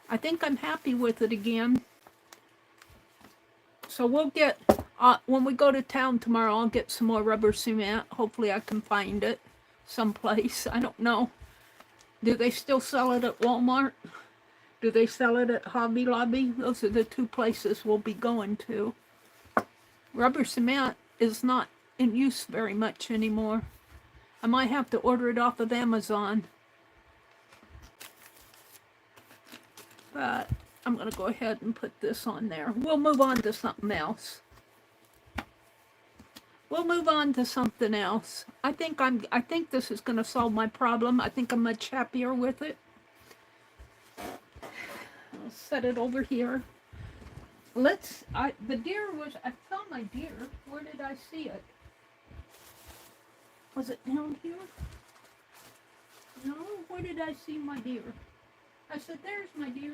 I think I'm happy with it again. So we'll get, when we go to town tomorrow, I'll get some more rubber cement. Hopefully I can find it someplace. I don't know. Do they still sell it at Walmart? Do they sell it at Hobby Lobby? Those are the two places we'll be going to. Rubber cement is not in use very much anymore. I might have to order it off of Amazon. But I'm going to go ahead and put this on there. We'll move on to something else. We'll move on to something else. I think this is going to solve my problem. I think I'm much happier with it. I'll set it over here. The deer was, I found my deer. Where did I see it? Was it down here? No, where did I see my deer? I said, there's my deer.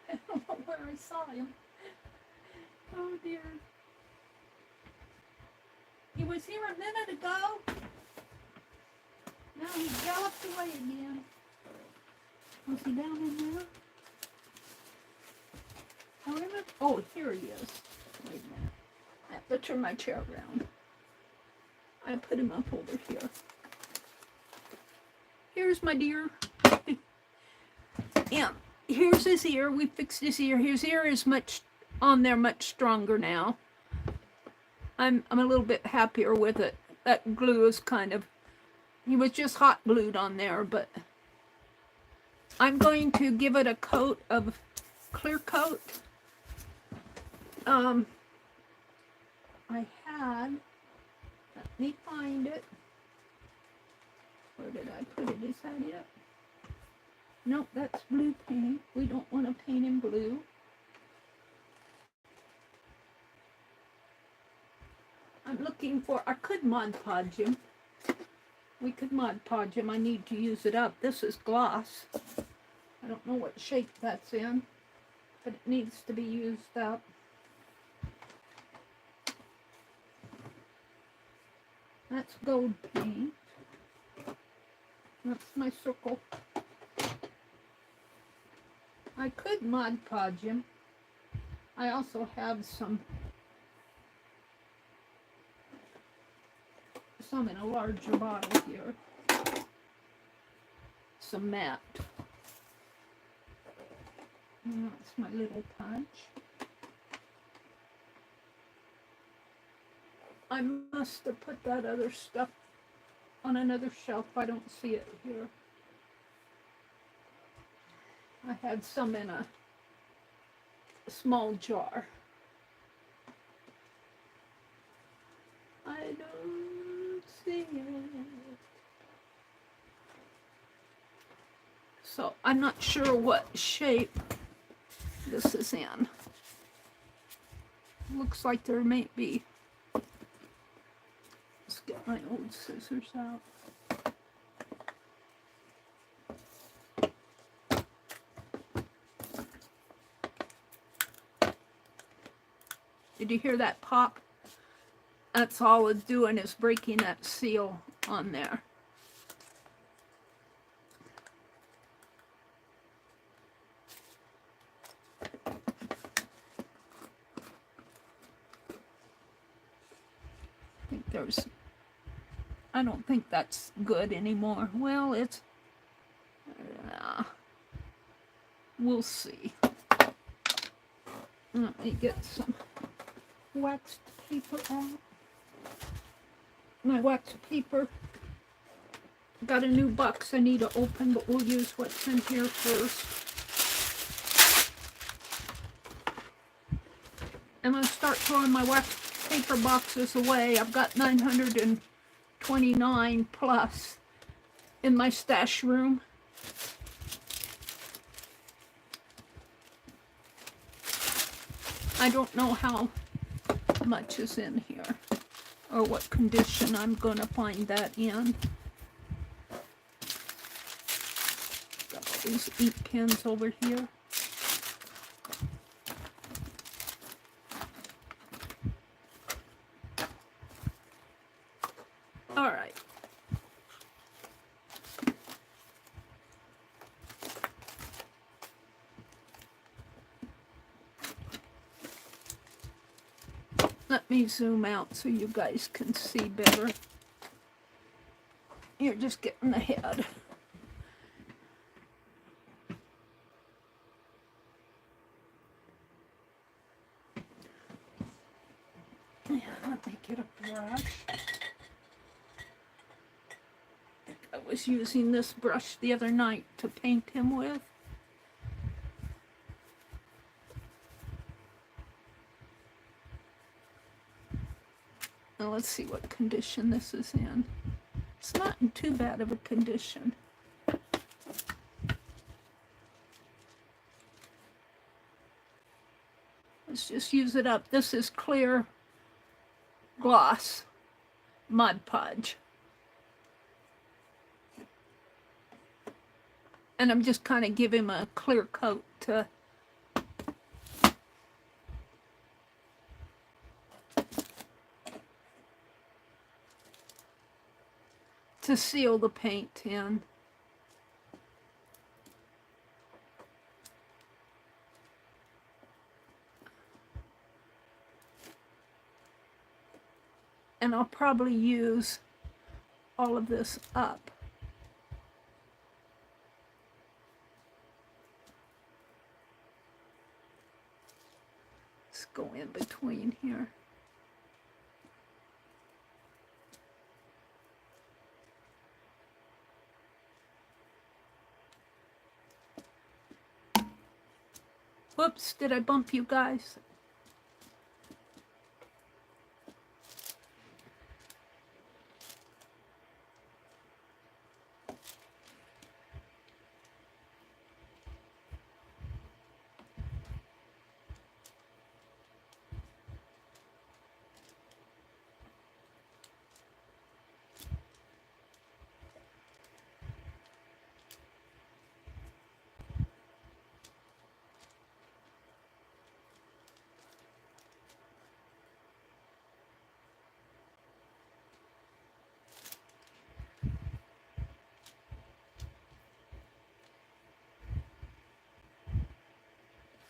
I don't know where I saw him. Oh dear. He was here a minute ago. Now he galloped away again. Was he down in there? Oh, here he is. Wait a minute. I have to turn my chair around. I put him up over here. Here's my deer. Yeah, here's his ear. We fixed his ear. His ear is much stronger now. I'm a little bit happier with it. That glue is kind of, he was just hot glued on there, but I'm going to give it a coat of clear coat. Let me find it. Where did I put it? Is that it? Nope, that's blue paint. We don't want to paint in blue. I'm looking for, I could Mod Podge him. We could Mod Podge him. I need to use it up. This is gloss. I don't know what shape that's in, but it needs to be used up. That's gold paint. That's my circle. I could Mod Podge him. I also have some in a larger bottle here. Some matte. And that's my little punch. I must have put that other stuff on another shelf. I don't see it here. I had some in a small jar. I don't see it. So I'm not sure what shape this is in. Looks like there may be. Let's get my old scissors out. Did you hear that pop? That's all it's doing, is breaking that seal on there. I don't think that's good anymore. Well, it's, we'll see. Let me get some waxed paper out. My waxed paper. Got a new box I need to open, but we'll use what's in here first. I'm going to start throwing my waxed paper boxes away. I've got 929 plus in my stash room. I don't know how much is in here or what condition I'm going to find that in. Got all these ink pens over here. All right. Let me zoom out so you guys can see better. You're just getting ahead. Yeah, let me get a brush. I was using this brush the other night to paint him with. Now let's see what condition this is in. It's not in too bad of a condition. Let's just use it up. This is clear gloss Mod Podge. And I'm just kind of giving him a clear coat to seal the paint in. And I'll probably use all of this up. Let's go in between here. Whoops, did I bump you guys?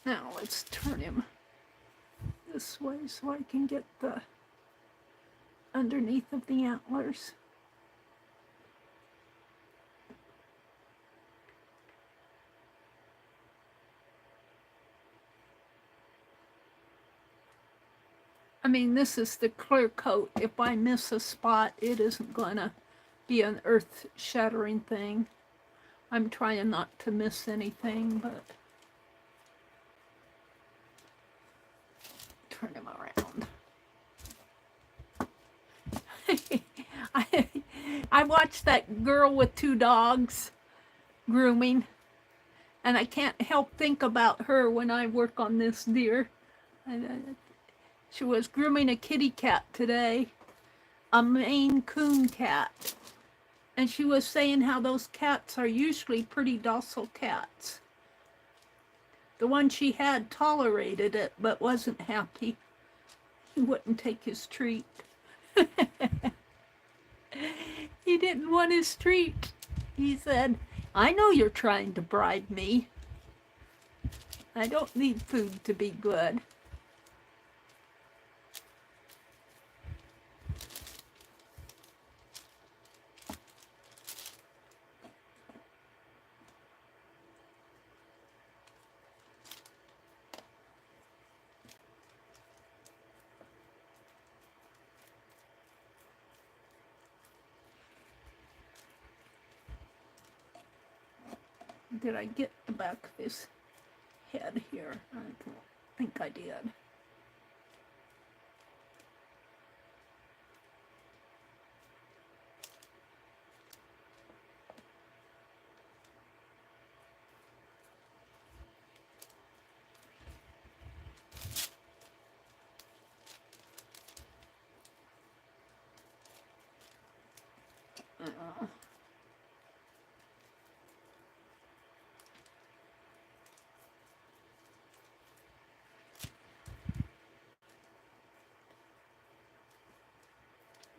Now let's turn him this way so I can get the underneath of the antlers. I mean, this is the clear coat. If I miss a spot, it isn't gonna be an earth-shattering thing. I'm trying not to miss anything, but turn him around. I watched that girl with 2 dogs grooming, and I can't help think about her when I work on this deer. She was grooming a kitty cat today, a Maine Coon cat. And she was saying how those cats are usually pretty docile cats. The one she had tolerated it, but wasn't happy. He wouldn't take his treat. He didn't want his treat. He said, I know you're trying to bribe me. I don't need food to be good. Did I get the back of his head here? I don't think I did.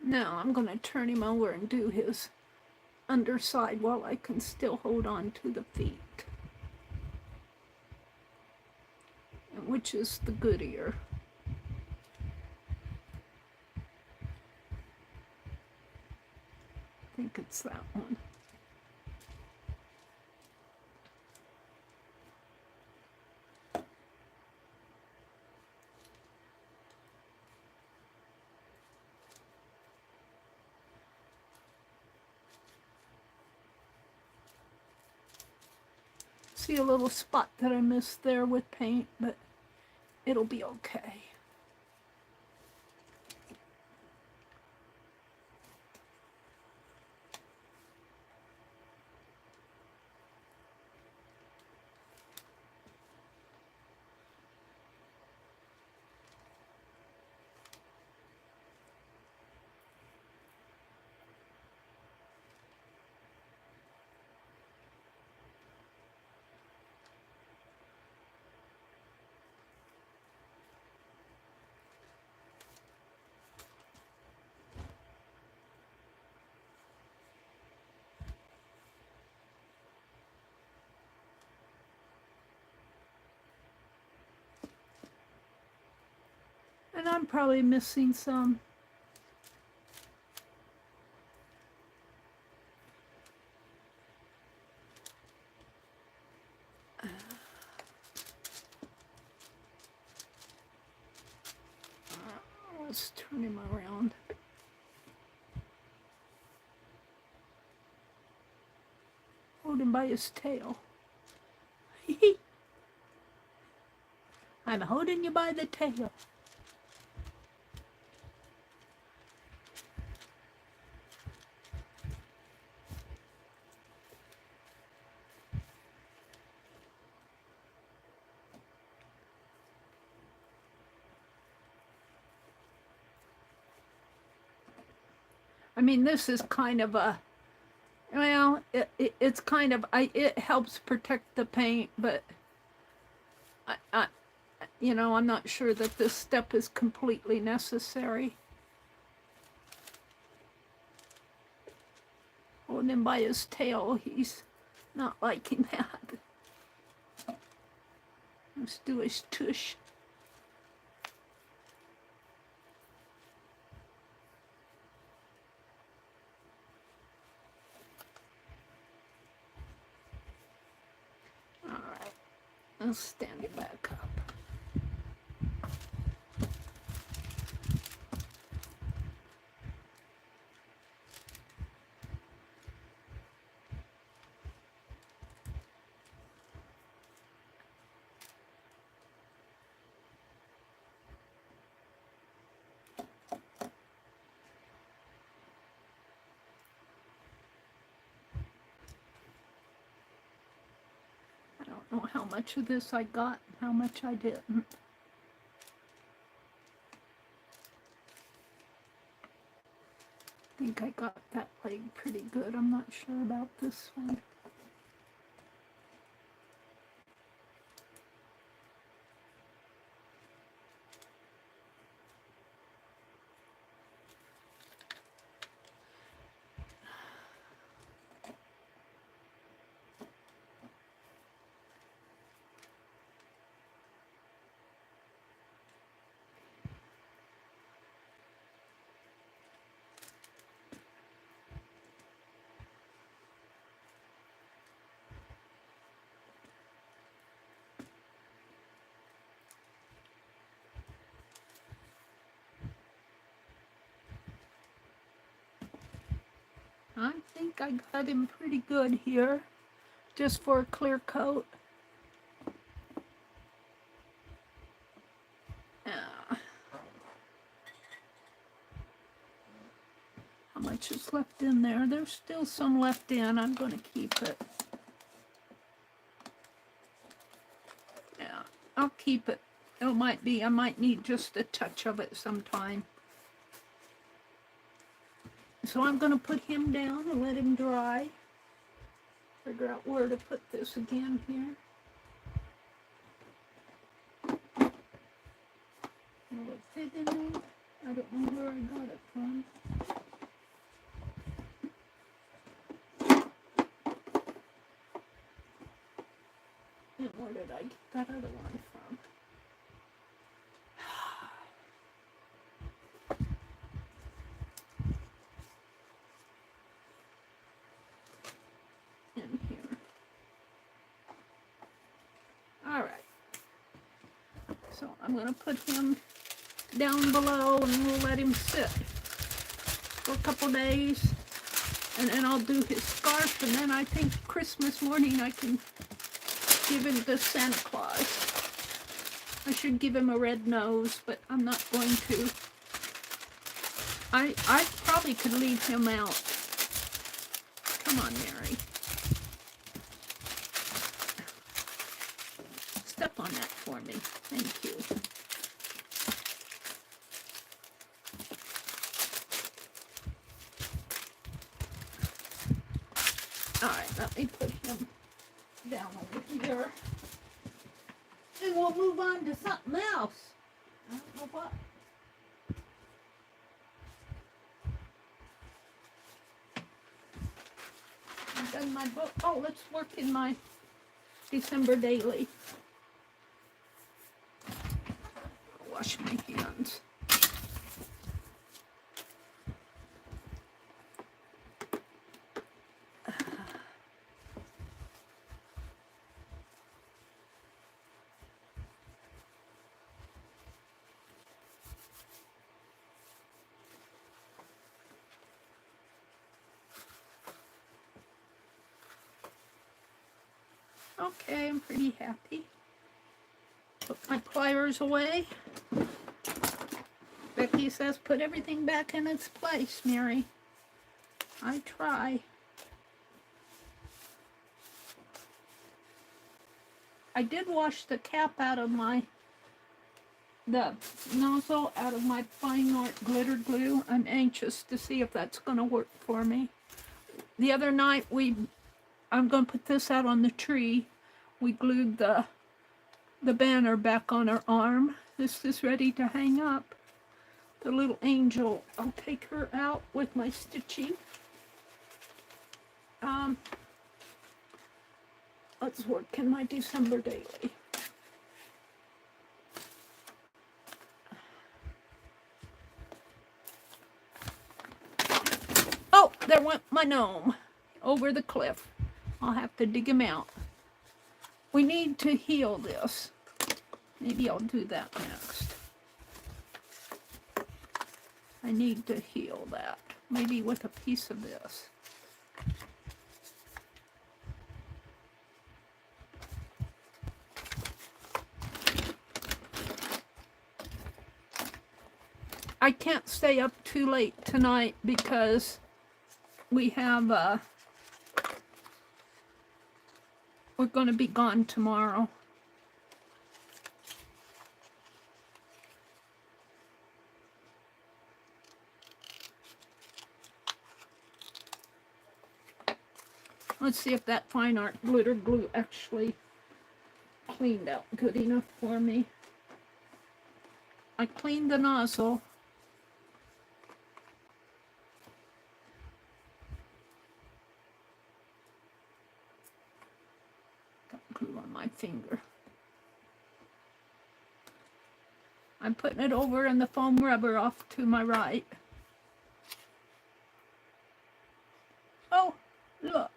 Now I'm going to turn him over and do his underside while I can still hold on to the feet, which is the good ear. I think it's that one. See a little spot that I missed there with paint, but it'll be okay. And I'm probably missing some. Let's turn him around. Hold him by his tail. I'm holding you by the tail. I mean, this is kind of a, well, it's kind of, it helps protect the paint, but you know, I'm not sure that this step is completely necessary. Holding him by his tail, he's not liking that. Let's do his tush. I'll stand it back up. don't know how much of this I got and how much I didn't. I think I got that leg pretty good. I'm not sure about this one. I think I got him pretty good here, just for a clear coat. How much is left in there? There's still some left in. I'm going to keep it. Yeah, I'll keep it. It might be, I might need just a touch of it sometime. So I'm going to put him down and let him dry. Figure out where to put this again here. Will it fit in there? I don't know where I got it from. And where did I get that other one from? In here. All right. So I'm going to put him down below and we'll let him sit for a couple days. And then I'll do his scarf, and then I think Christmas morning I can give him to Santa Claus. I should give him a red nose, but I'm not going to. I probably could leave him out. Come on, Meri. Step on that for me. Thank you. All right, let me put him down over here. And we'll move on to something else. I don't know what. I've done my book. Oh, let's work in my December daily. Wash my hands. Okay, I'm pretty happy. Put my pliers away. Becky says put everything back in its place, Meri. I try. I did wash the cap out of the nozzle out of my fine art glitter glue. I'm anxious to see if that's going to work for me. The other night I'm going to put this out on the tree. We glued the banner back on her arm. This is ready to hang up. The little angel. I'll take her out with my stitching. Let's work in my December daily. Oh, there went my gnome over the cliff. I'll have to dig him out. We need to heal this. Maybe I'll do that next. I need to heal that. Maybe with a piece of this. I can't stay up too late tonight because we have we're going to be gone tomorrow. Let's see if that fine art glitter glue actually cleaned out good enough for me. I cleaned the nozzle. Got glue on my finger. I'm putting it over in the foam rubber off to my right. Oh, look.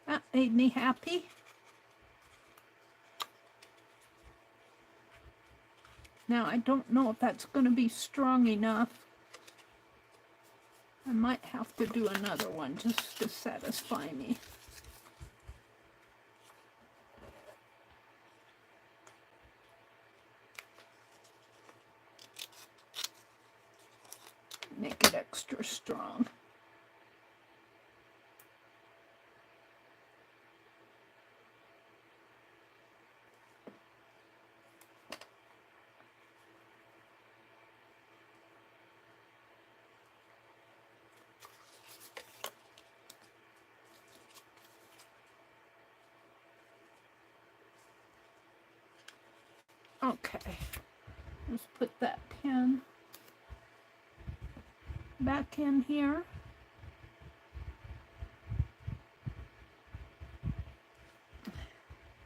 That made me happy. Now, I don't know if that's going to be strong enough. I might have to do another one just to satisfy me. Make it extra strong. Okay, let's put that pin back in here.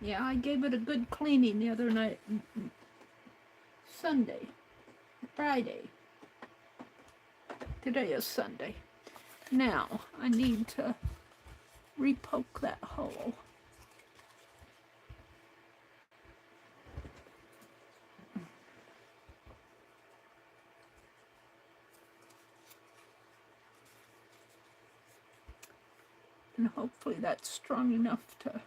Yeah, I gave it a good cleaning the other night. Sunday, Friday. Today is Sunday. Now, I need to repoke that hole. And hopefully that's strong enough to...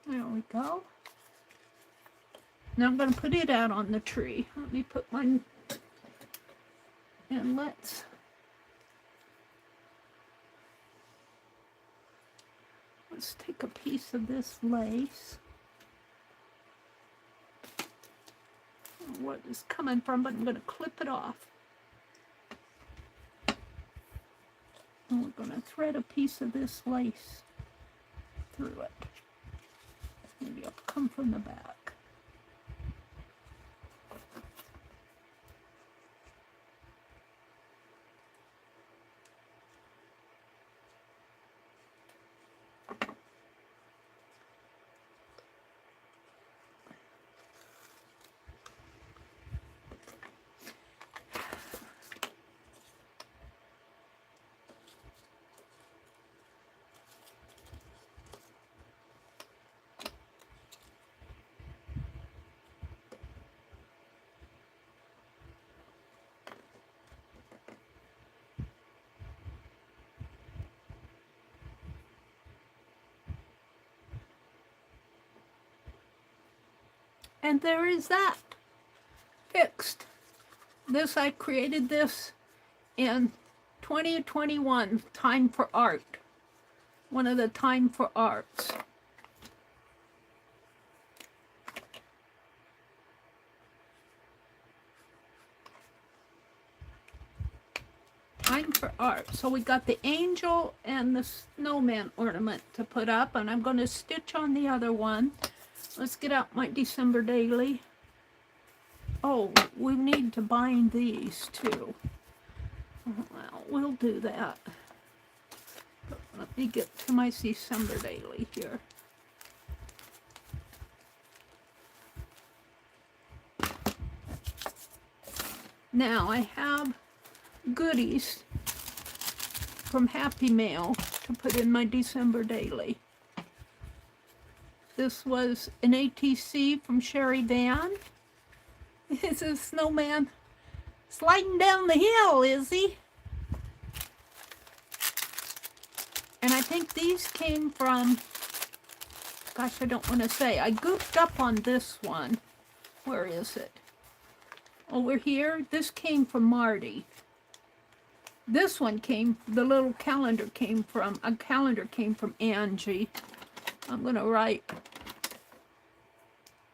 There we go. Now I'm going to put it out on the tree. Let me put mine, and let's take a piece of this lace. I don't know where it's coming from, but I'm going to clip it off. And we're going to thread a piece of this lace through it. Maybe it'll come from the back. And there is that, fixed. This, I created this in 2021, Time for Art. One of the Time for Arts. Time for Art. So we got the angel and the snowman ornament to put up, and I'm going to stitch on the other one. Let's get out my December daily. Oh, we need to bind these too. Well, we'll do that. Let me get to my December daily here. Now I have goodies from Happy Mail to put in my December daily. This was an ATC from Sherry Van. It's a snowman sliding down the hill, is he? And I think these came from, gosh, I don't want to say. I goofed up on this one. Where is it? Over here. This came from Marty. This one came, the little calendar came from, a calendar came from Angie. I'm going to write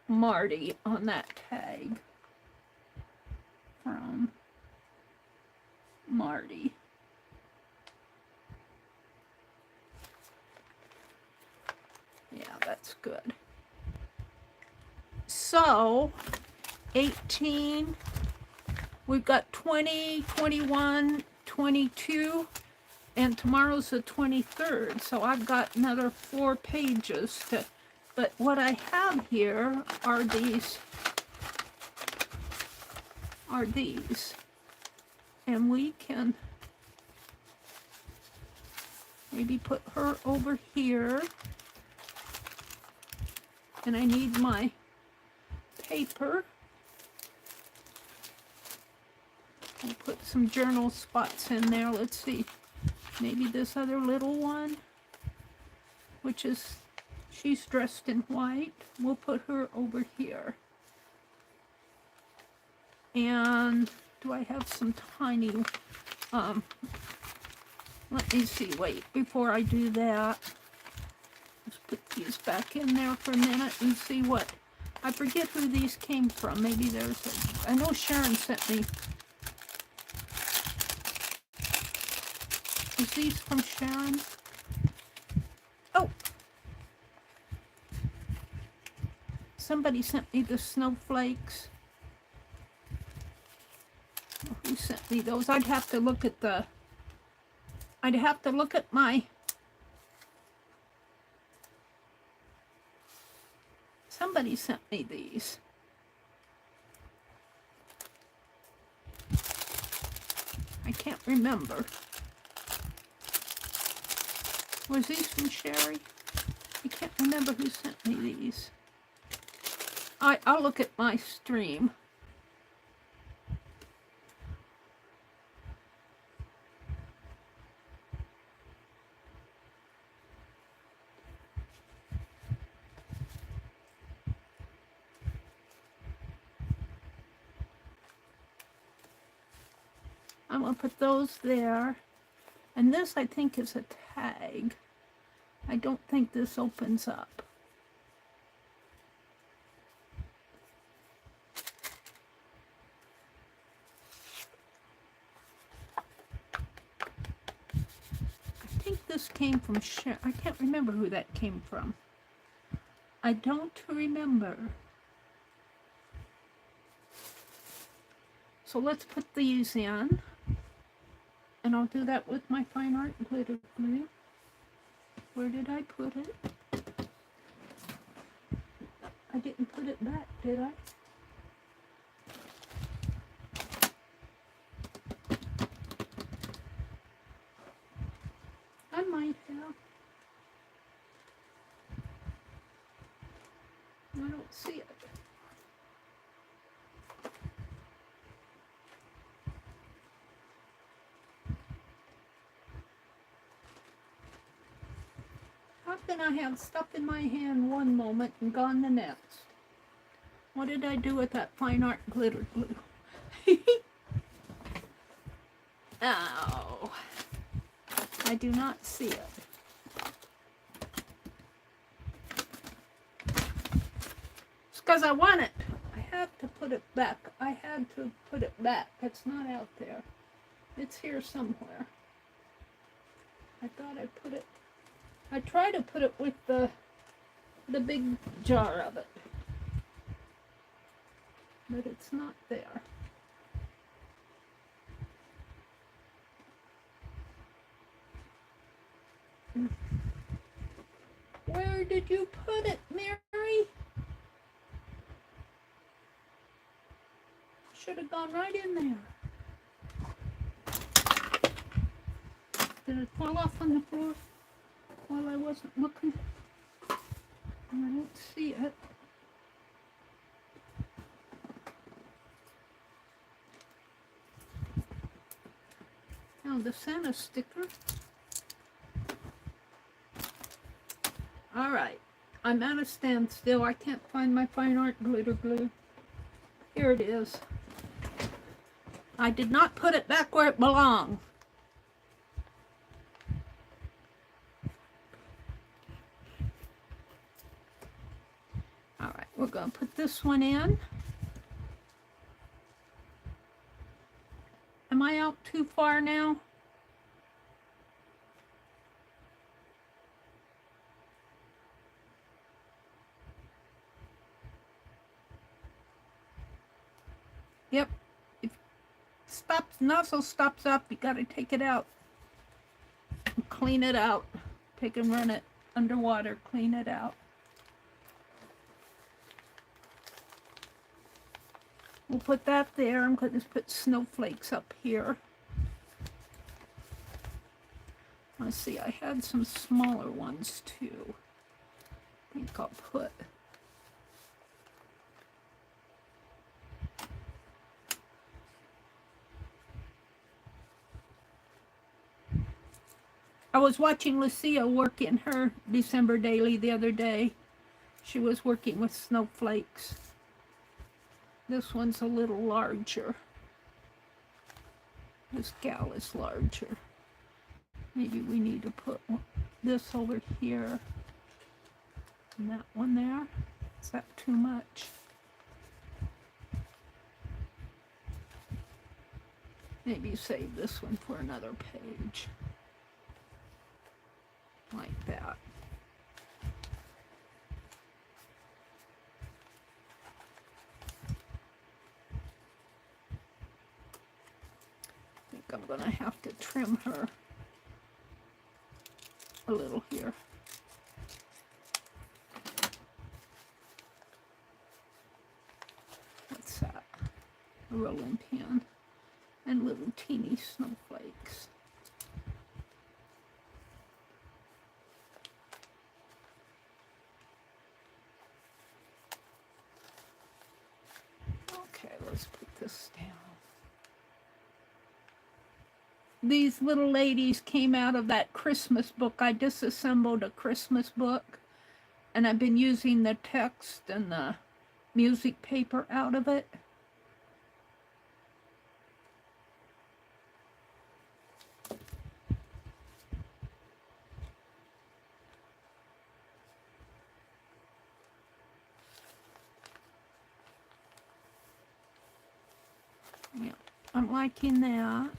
Marty on that tag. From Marty. Yeah, that's good. So, 18, we've got 20, 21, 22, and tomorrow's the 23rd. So I've got another 4 pages to, but what I have here are these. And we can maybe put her over here. And I need my paper. I'll put some journal spots in there. Let's see. Maybe this other little one, which is, she's dressed in white. We'll put her over here. And do I have some tiny, let me see, wait, before I do that, let's put these back in there for a minute and see what, I forget who these came from. Maybe there's a, I know Sharon sent me, is these from Sharon? Oh! Somebody sent me the snowflakes. Who sent me those? I'd have to look at the, I'd have to look at my, somebody sent me these. I can't remember. Was these from Sherry? I can't remember who sent me these. I'll look at my stream. I'm going to put those there. And this, I think, is a tag. I don't think this opens up. I think this came from Sharon. I can't remember who that came from. I don't remember. So let's put these in. And I'll do that with my fine art glitter glue. Where did I put it? I didn't put it back, did I? I might have. I don't see it. How can I have stuff in my hand one moment and gone the next? What did I do with that fine art glitter glue? Oh, I do not see it. It's because I want it. I have to put it back. I had to put it back. It's not out there. It's here somewhere. I thought I put it. I try to put it with the big jar of it. but it's not there. Where did you put it, Meri? Should have gone right in there. Did it fall off on the floor while I wasn't looking? I don't see it. Oh, the Santa sticker. All right, I'm at a standstill. I can't find my fine art glitter glue. Here it is. I did not put it back where it belonged. All right, we're going to put this one in. Am I out too far now? Yep. If nozzle stops up, you got to take it out. Clean it out. Take and run it underwater. Clean it out. We'll put that there. I'm going to put snowflakes up here. Let's see, I had some smaller ones too. I think I'll put... I was watching Lucia work in her December daily the other day. She was working with snowflakes. This one's a little larger. This gal is larger. Maybe we need to put this over here and that one there. Is that too much? Maybe save this one for another page. Like that. I think I'm going to have to trim her a little here. What's that? A rolling pin and little teeny snowflakes. Okay, let's put this down. These little ladies came out of that Christmas book. I disassembled a Christmas book, and I've been using the text and the music paper out of it. Yeah, I'm liking that.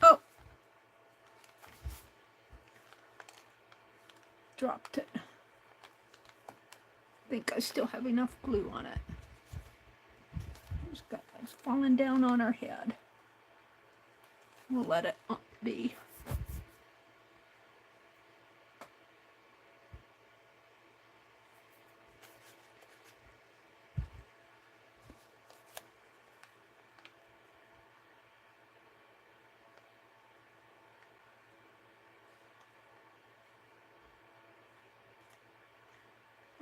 Oh! Dropped it. I think I still have enough glue on it. It's falling down on our head. We'll let it be.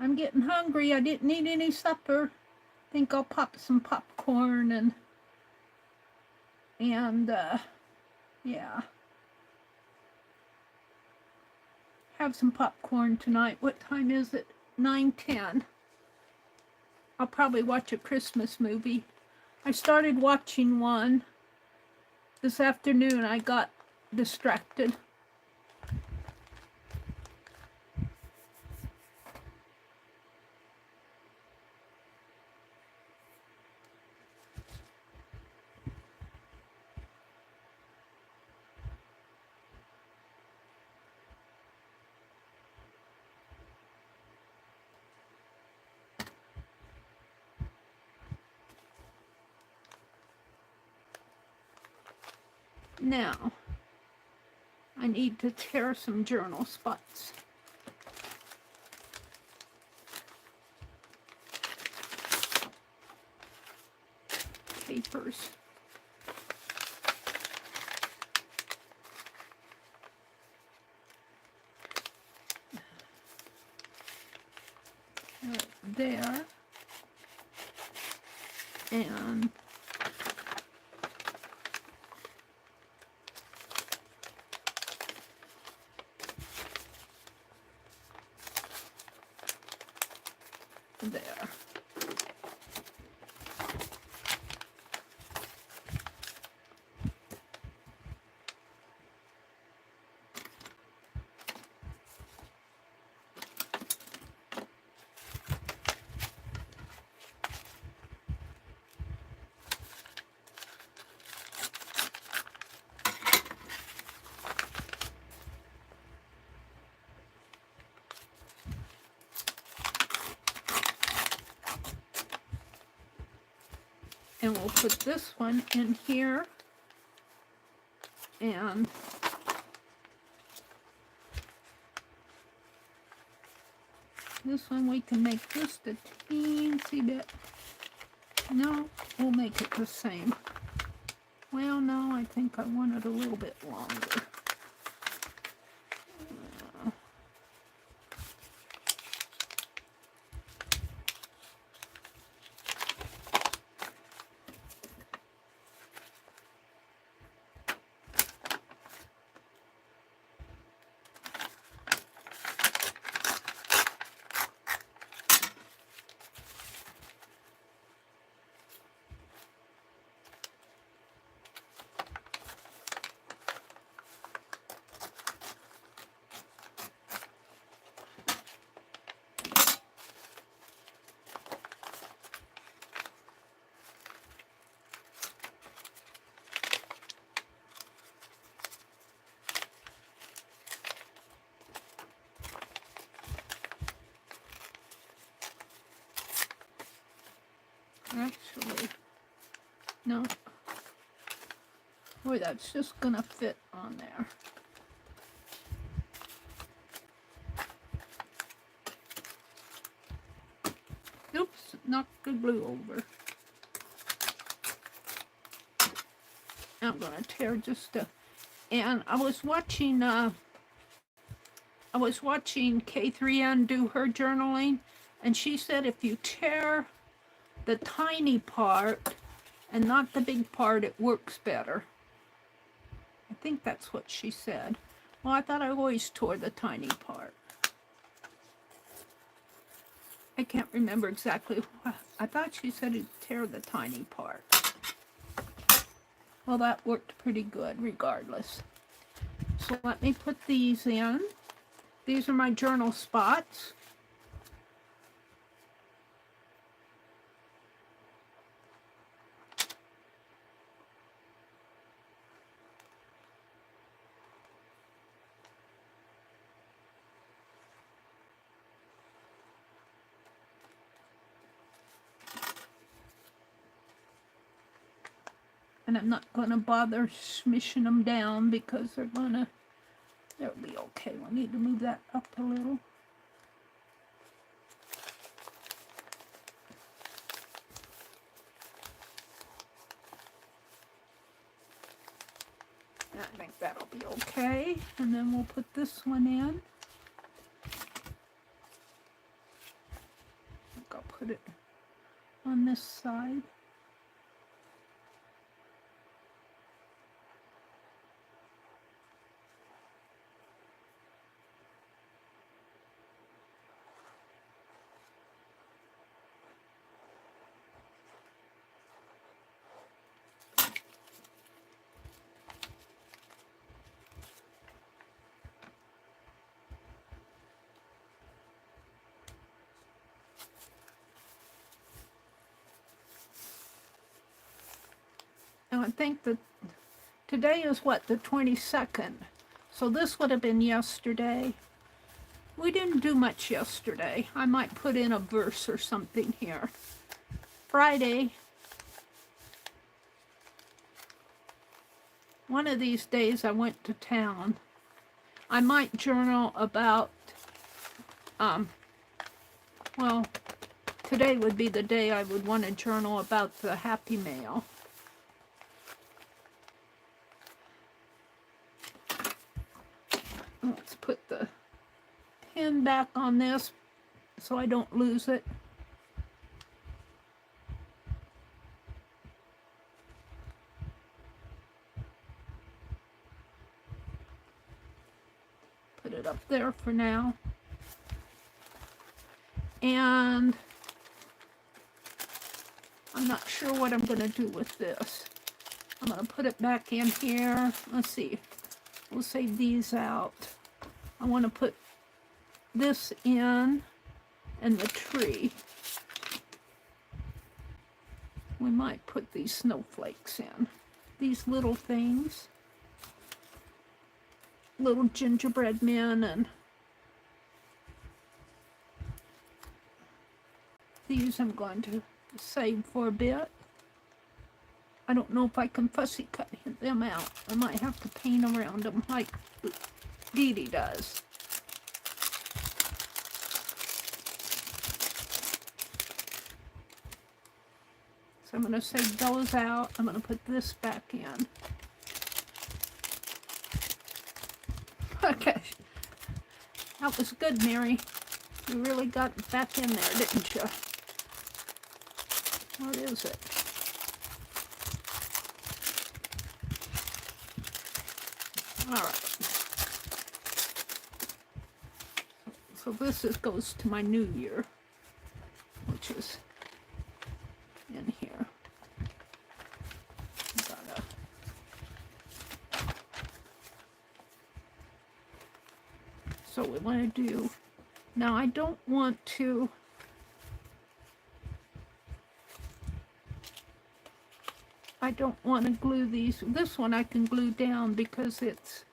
I'm getting hungry. I didn't eat any supper. Think I'll pop some popcorn and yeah. Have some popcorn tonight. What time is it? 9:10. I'll probably watch a Christmas movie. I started watching one this afternoon. I got distracted. Now, I need to tear some journal spots. Papers. Right there. And there. And we'll put this one in here. And this one we can make just a teensy bit. No, we'll make it the same. Well, no, I think I want it a little bit longer. Actually, no. Boy, that's just gonna fit on there. Oops, knocked the glue over. I'm gonna tear just a, and I was watching K3N do her journaling, and she said if you tear the tiny part and not the big part, it works better. I think that's what she said. Well, I thought I always tore the tiny part. I can't remember exactly. I thought she said to tear the tiny part. Well, that worked pretty good regardless. So let me put these in. These are my journal spots. And I'm not going to bother smishing them down because they'll be okay. I need to move that up a little. I think that'll be okay. And then we'll put this one in. put it on this side. I think that today is what, the 22nd. So this would have been yesterday. We didn't do much yesterday. I might put in a verse or something here. Friday. One of these days I went to town. I might journal about, well, today would be the day I would want to journal about the Happy Mail. Let's put the pin back on this so I don't lose it. Put it up there for now. And I'm not sure what I'm going to do with this. I'm going to put it back in here. Let's see. We'll save these out. I want to put this in and the tree. We might put these snowflakes in. These little things. Little gingerbread men, and these I'm going to save for a bit. I don't know if I can fussy cut them out. I might have to paint around them like Dee Dee does. So I'm going to save those out. I'm going to put this back in. Okay. That was good, Mary. You really got it back in there, didn't you? What is it? All right. So this goes to my new year, which is in here. So we want to do, now I don't want to, glue these. This one I can glue down because it's,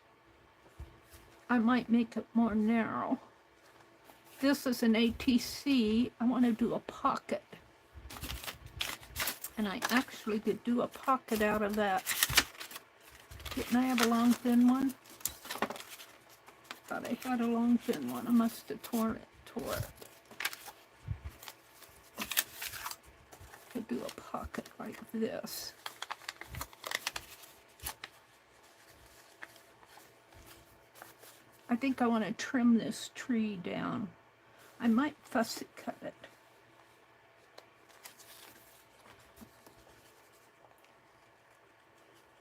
I might make it more narrow. This is an ATC. I want to do a pocket. And I actually could do a pocket out of that. Didn't I have a long thin one? Thought I had a long thin one. I must have tore it. Could do a pocket like this. I think I want to trim this tree down. I might fussy cut it.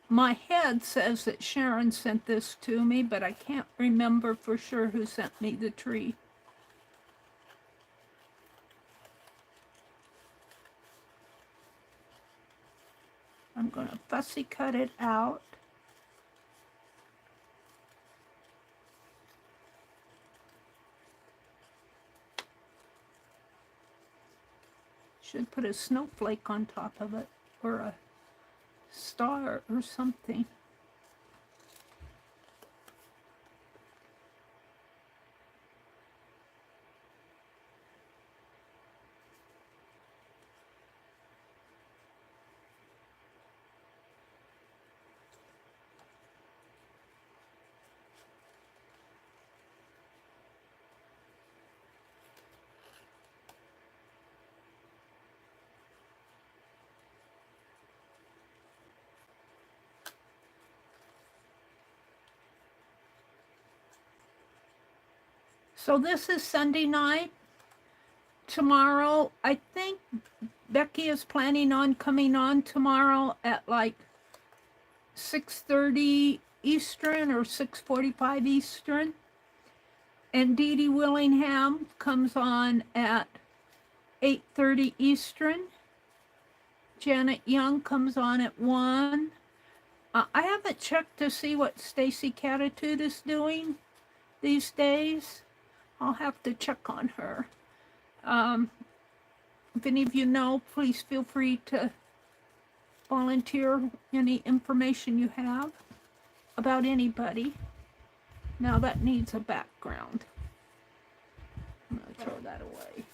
My head says that Sharon sent this to me, but I can't remember for sure who sent me the tree. I'm going to fussy cut it out. Should put a snowflake on top of it, or a star or something. So this is Sunday night. tomorrow. I think Becky is planning on coming on tomorrow at like 6:30 Eastern or 6:45 Eastern. And Dee Dee Willingham comes on at 8:30 Eastern. Janet Young comes on at 1. I haven't checked to see what Stacy Catitude is doing these days. I'll have to check on her. If any of you know, please feel free to volunteer any information you have about anybody. Now that needs a background. I'm going to throw that away.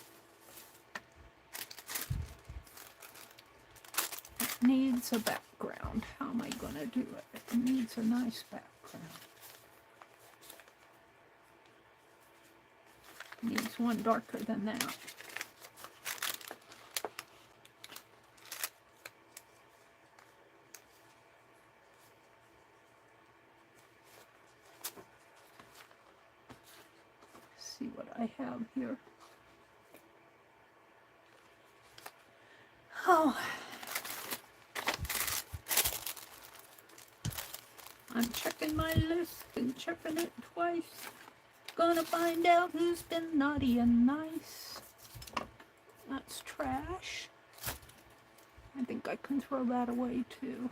It needs a background. How am I going to do it? It needs a nice background. It needs one darker than that. See what I have here. Oh, I'm checking my list and checking it twice. Gonna find out who's been naughty and nice. That's trash. I think I can throw that away too.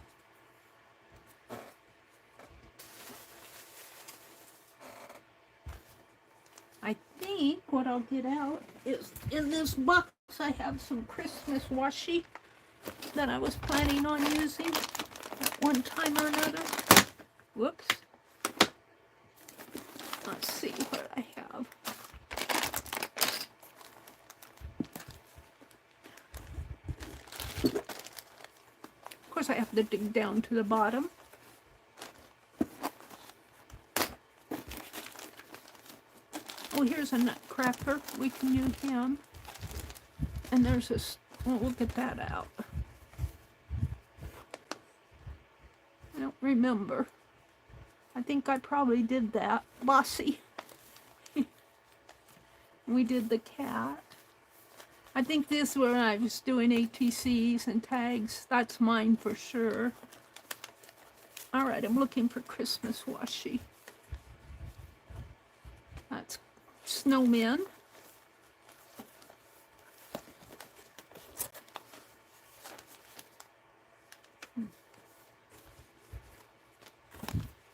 I think what I'll get out is in this box I have some Christmas washi that I was planning on using at one time or another. Whoops. Let's see what I have. Of course I have to dig down to the bottom. Oh, here's a nutcracker. We can use him. And there's this, well, we'll get that out. I don't remember. I think I probably did that. Bossy. We did the cat. I think this when I was doing ATCs and tags. That's mine for sure. All right, I'm looking for Christmas washi. That's snowmen.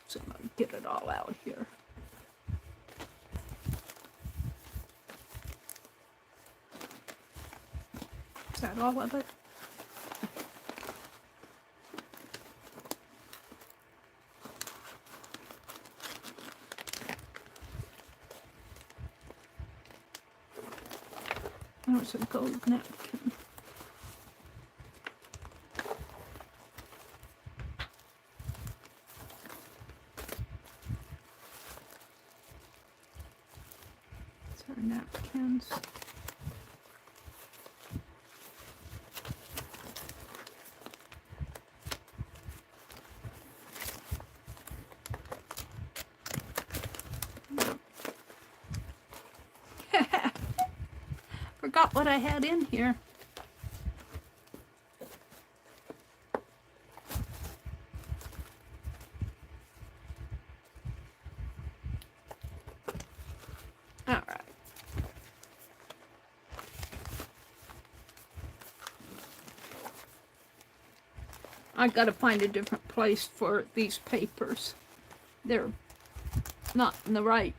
So I'm going to get it all out here. Is that all of it? There's a gold napkin. These are napkins. Forgot what I had in here. All right. I gotta find a different place for these papers. They're not in the right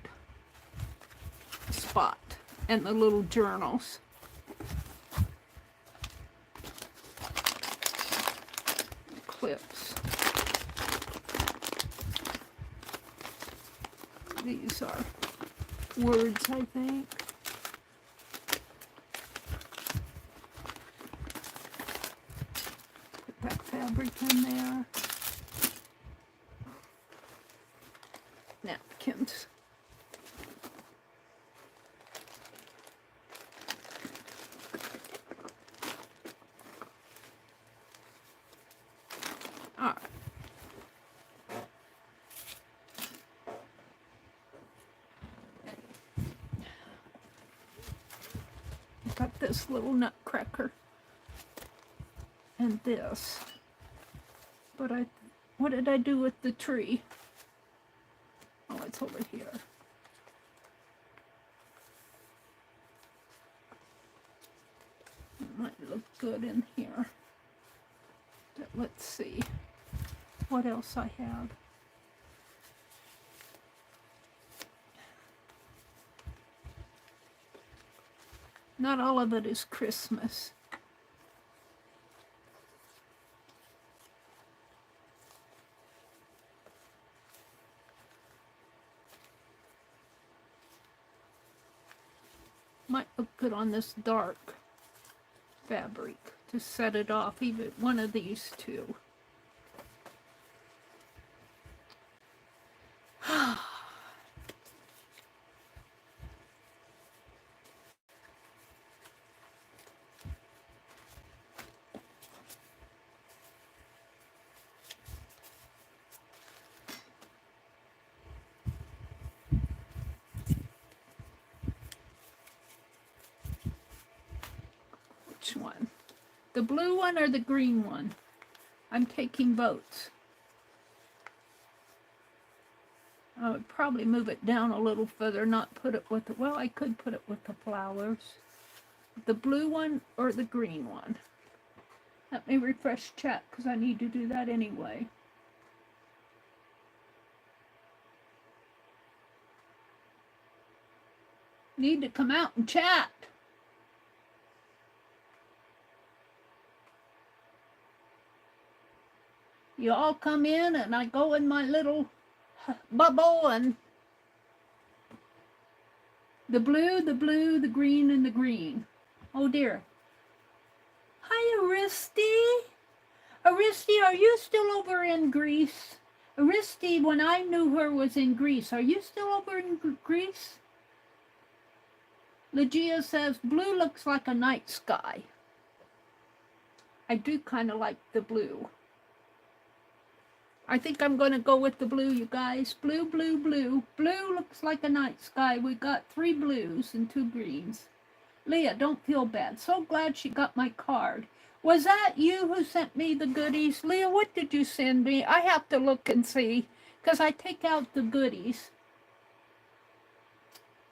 spot. And the little journals. Clips. These are words, I think. Put that fabric in there. Napkins. this little nutcracker and this. But what did I do with the tree? Oh, it's over here. It might look good in here. But let's see what else I have. Not all of it is Christmas. Might look good on this dark fabric to set it off, even one of these two. Which one? The blue one or the green one? I'm taking votes. I would probably move it down a little further, not put it with the, well, I could put it with the flowers. The blue one or the green one? Let me refresh chat because I need to do that anyway. Need to come out and chat. You all come in and I go in my little bubble and the blue, the green, and the green. Oh dear. Hi, Aristi. Aristi, are you still over in Greece? Aristi, when I knew her, was in Greece. Are you still over in Greece? Legia says, blue looks like a night sky. I do kind of like the blue. I think I'm going to go with the blue, you guys. Blue, blue, blue. Blue looks like a night sky. We got 3 blues and 2 greens. Leah, don't feel bad. So glad she got my card. Was that you who sent me the goodies? Leah, what did you send me? I have to look and see, because I take out the goodies.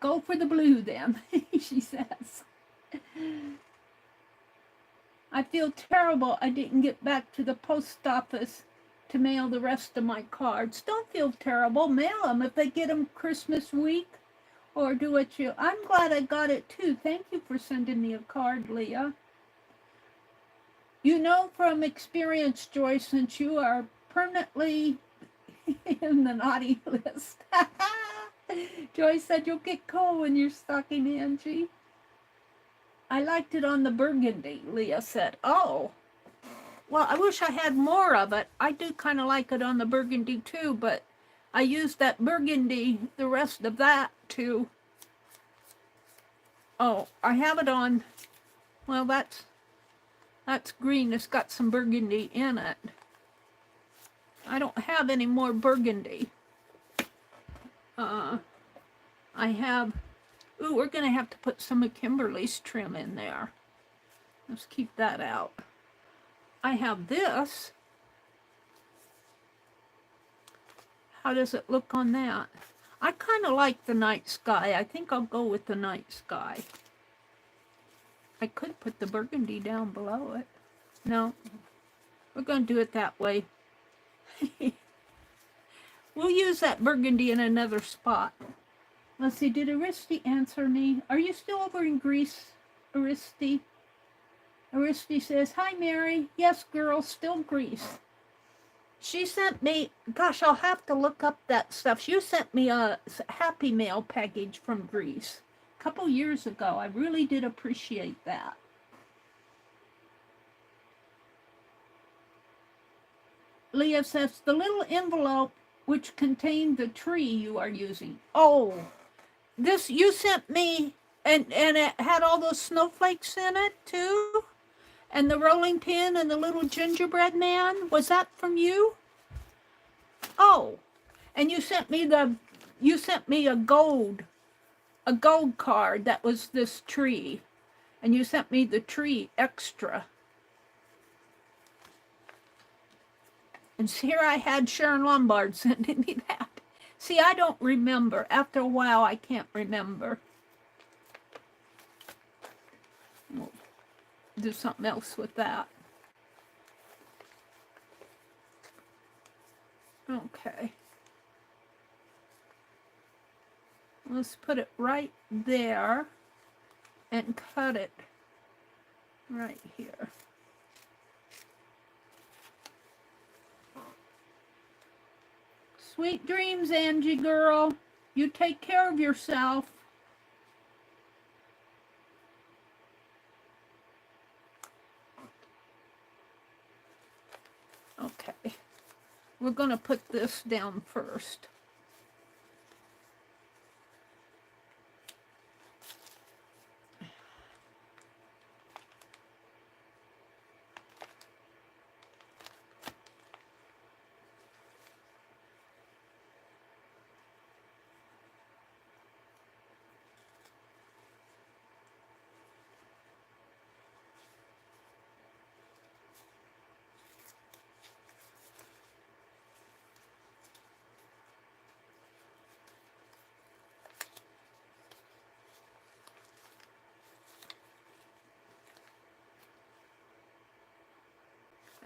Go for the blue, then, she says. I feel terrible I didn't get back to the post office to mail the rest of my cards. Don't feel terrible. Mail them if they get them Christmas week, or do what you... I'm glad I got it too. Thank you for sending me a card, Leah. You know from experience, Joy, since you are permanently in the naughty list. Joy said you'll get cold when you're stocking Angie. I liked it on the burgundy, Leah said. Oh. Well, I wish I had more of it. I do kind of like it on the burgundy too, but I used that burgundy, the rest of that too. Oh, I have it on, well, that's green. It's got some burgundy in it. I don't have any more burgundy. I have, ooh, we're going to have to put some of Kimberly's trim in there. Let's keep that out. I have this. How does it look on that? I kind of like the night sky. I think I'll go with the night sky. I could put the burgundy down below it. No, we're going to do it that way. We'll use that burgundy in another spot. Let's see, did Aristi answer me? Are you still over in Greece, Aristi? Aristi says, hi, Mary. Yes, girl, still Greece. She sent me, gosh, I'll have to look up that stuff. She sent me a Happy Mail package from Greece a couple years ago. I really did appreciate that. Leah says, the little envelope which contained the tree you are using. Oh, this you sent me, and it had all those snowflakes in it too? And the rolling pin and the little gingerbread man? Was that from you? Oh, and you sent me a gold card that was this tree. And you sent me the tree extra. And here I had Sharon Lombard sending me that. See, I don't remember. After a while, I can't remember. We'll do something else with that. Okay. Let's put it right there and cut it right here. Sweet dreams, Angie girl. You take care of yourself. Okay. We're going to put this down first.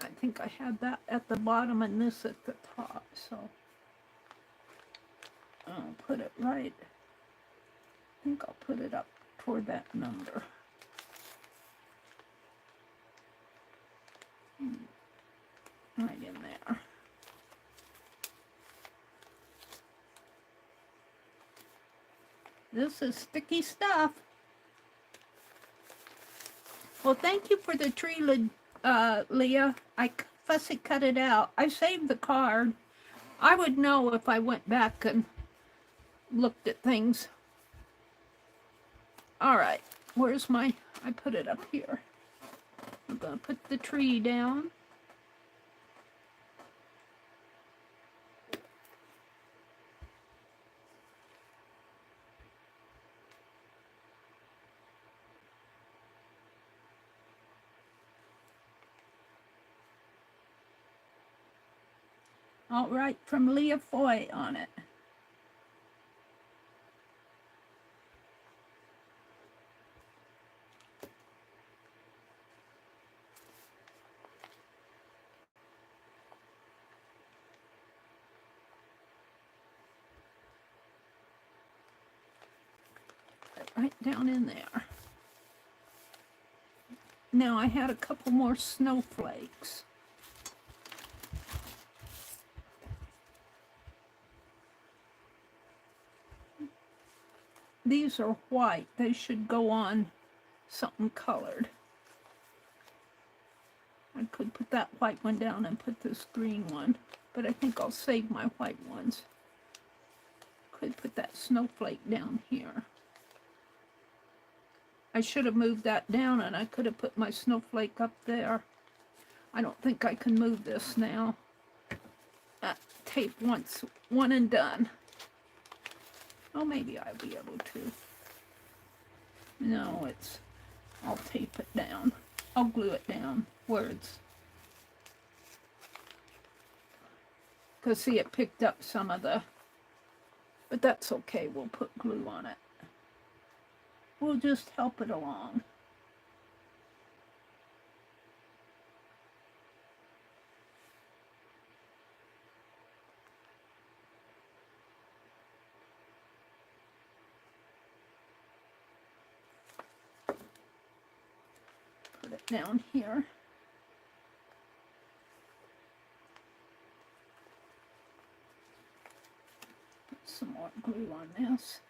I think I had that at the bottom and this at the top, so I'll put it right. I think I'll put it up toward that number. Right in there. This is sticky stuff. Well, thank you for the tree, Leah. I fussy cut it out. I saved the card. I would know if I went back and looked at things. All right, where's my, I put it up here. I'm gonna put the tree down. All right, from Leah Foy on it. Right down in there. Now I had a couple more snowflakes. These are white. They should go on something colored. I could put that white one down and put this green one, but I think I'll save my white ones. Could put that snowflake down here. I should have moved that down and I could have put my snowflake up there. I don't think I can move this now. Tape once, one and done. Oh, maybe I'll be able to. No, it's, I'll tape it down. I'll glue it down where it's, because see, it picked up some of the, but that's okay. We'll put glue on it. We'll just help it along. Put it down here. Put some more glue on this.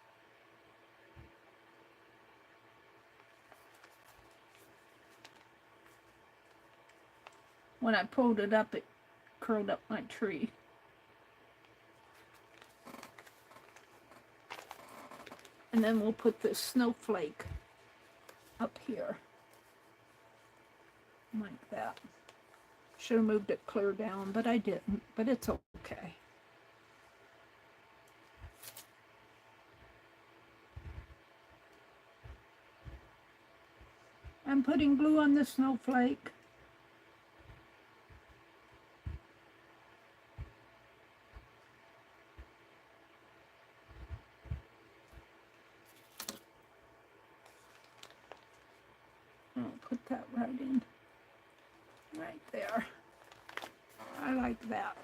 When I pulled it up, it curled up my tree. And then we'll put this snowflake up here. Like that. Should have moved it clear down, but I didn't. But it's okay. I'm putting glue on the snowflake. I'll put that right in, right there. I like that.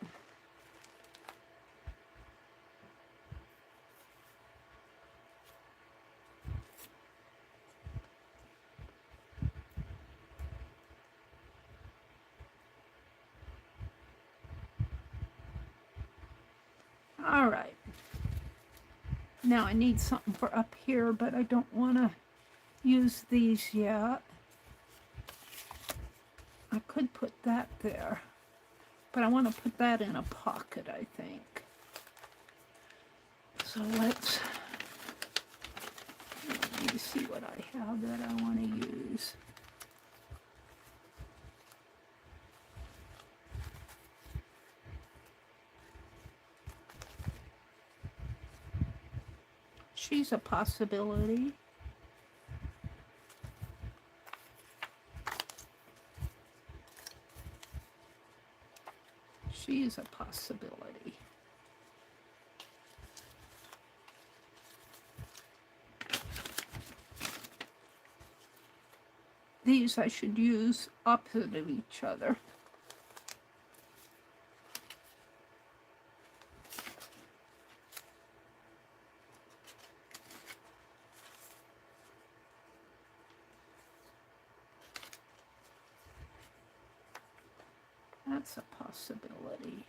All right. Now I need something for up here, but I don't want to use these yet. I could put that there, but I want to put that in a pocket, I think. So let me see what I have that I want to use. She's a possibility. She is a possibility. These I should use opposite of each other. That's a possibility.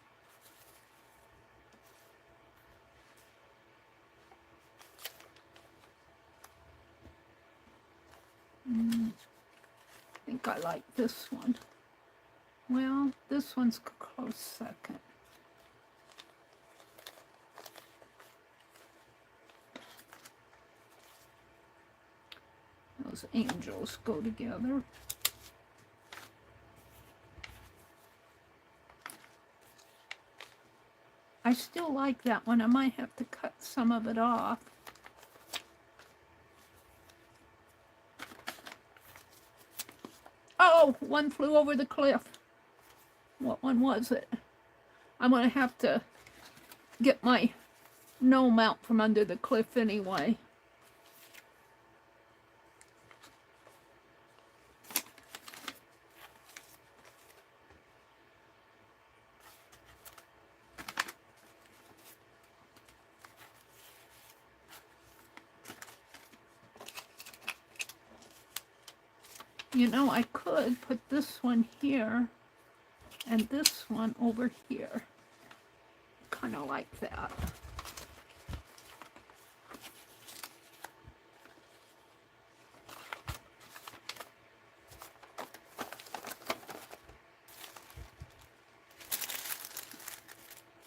I think I like this one. Well, this one's a close second. Those angels go together. I still like that one. I might have to cut some of it off. Oh, one flew over the cliff. What one was it? I'm going to have to get my gnome out from under the cliff anyway. You know, I could put this one here and this one over here. Kind of like that.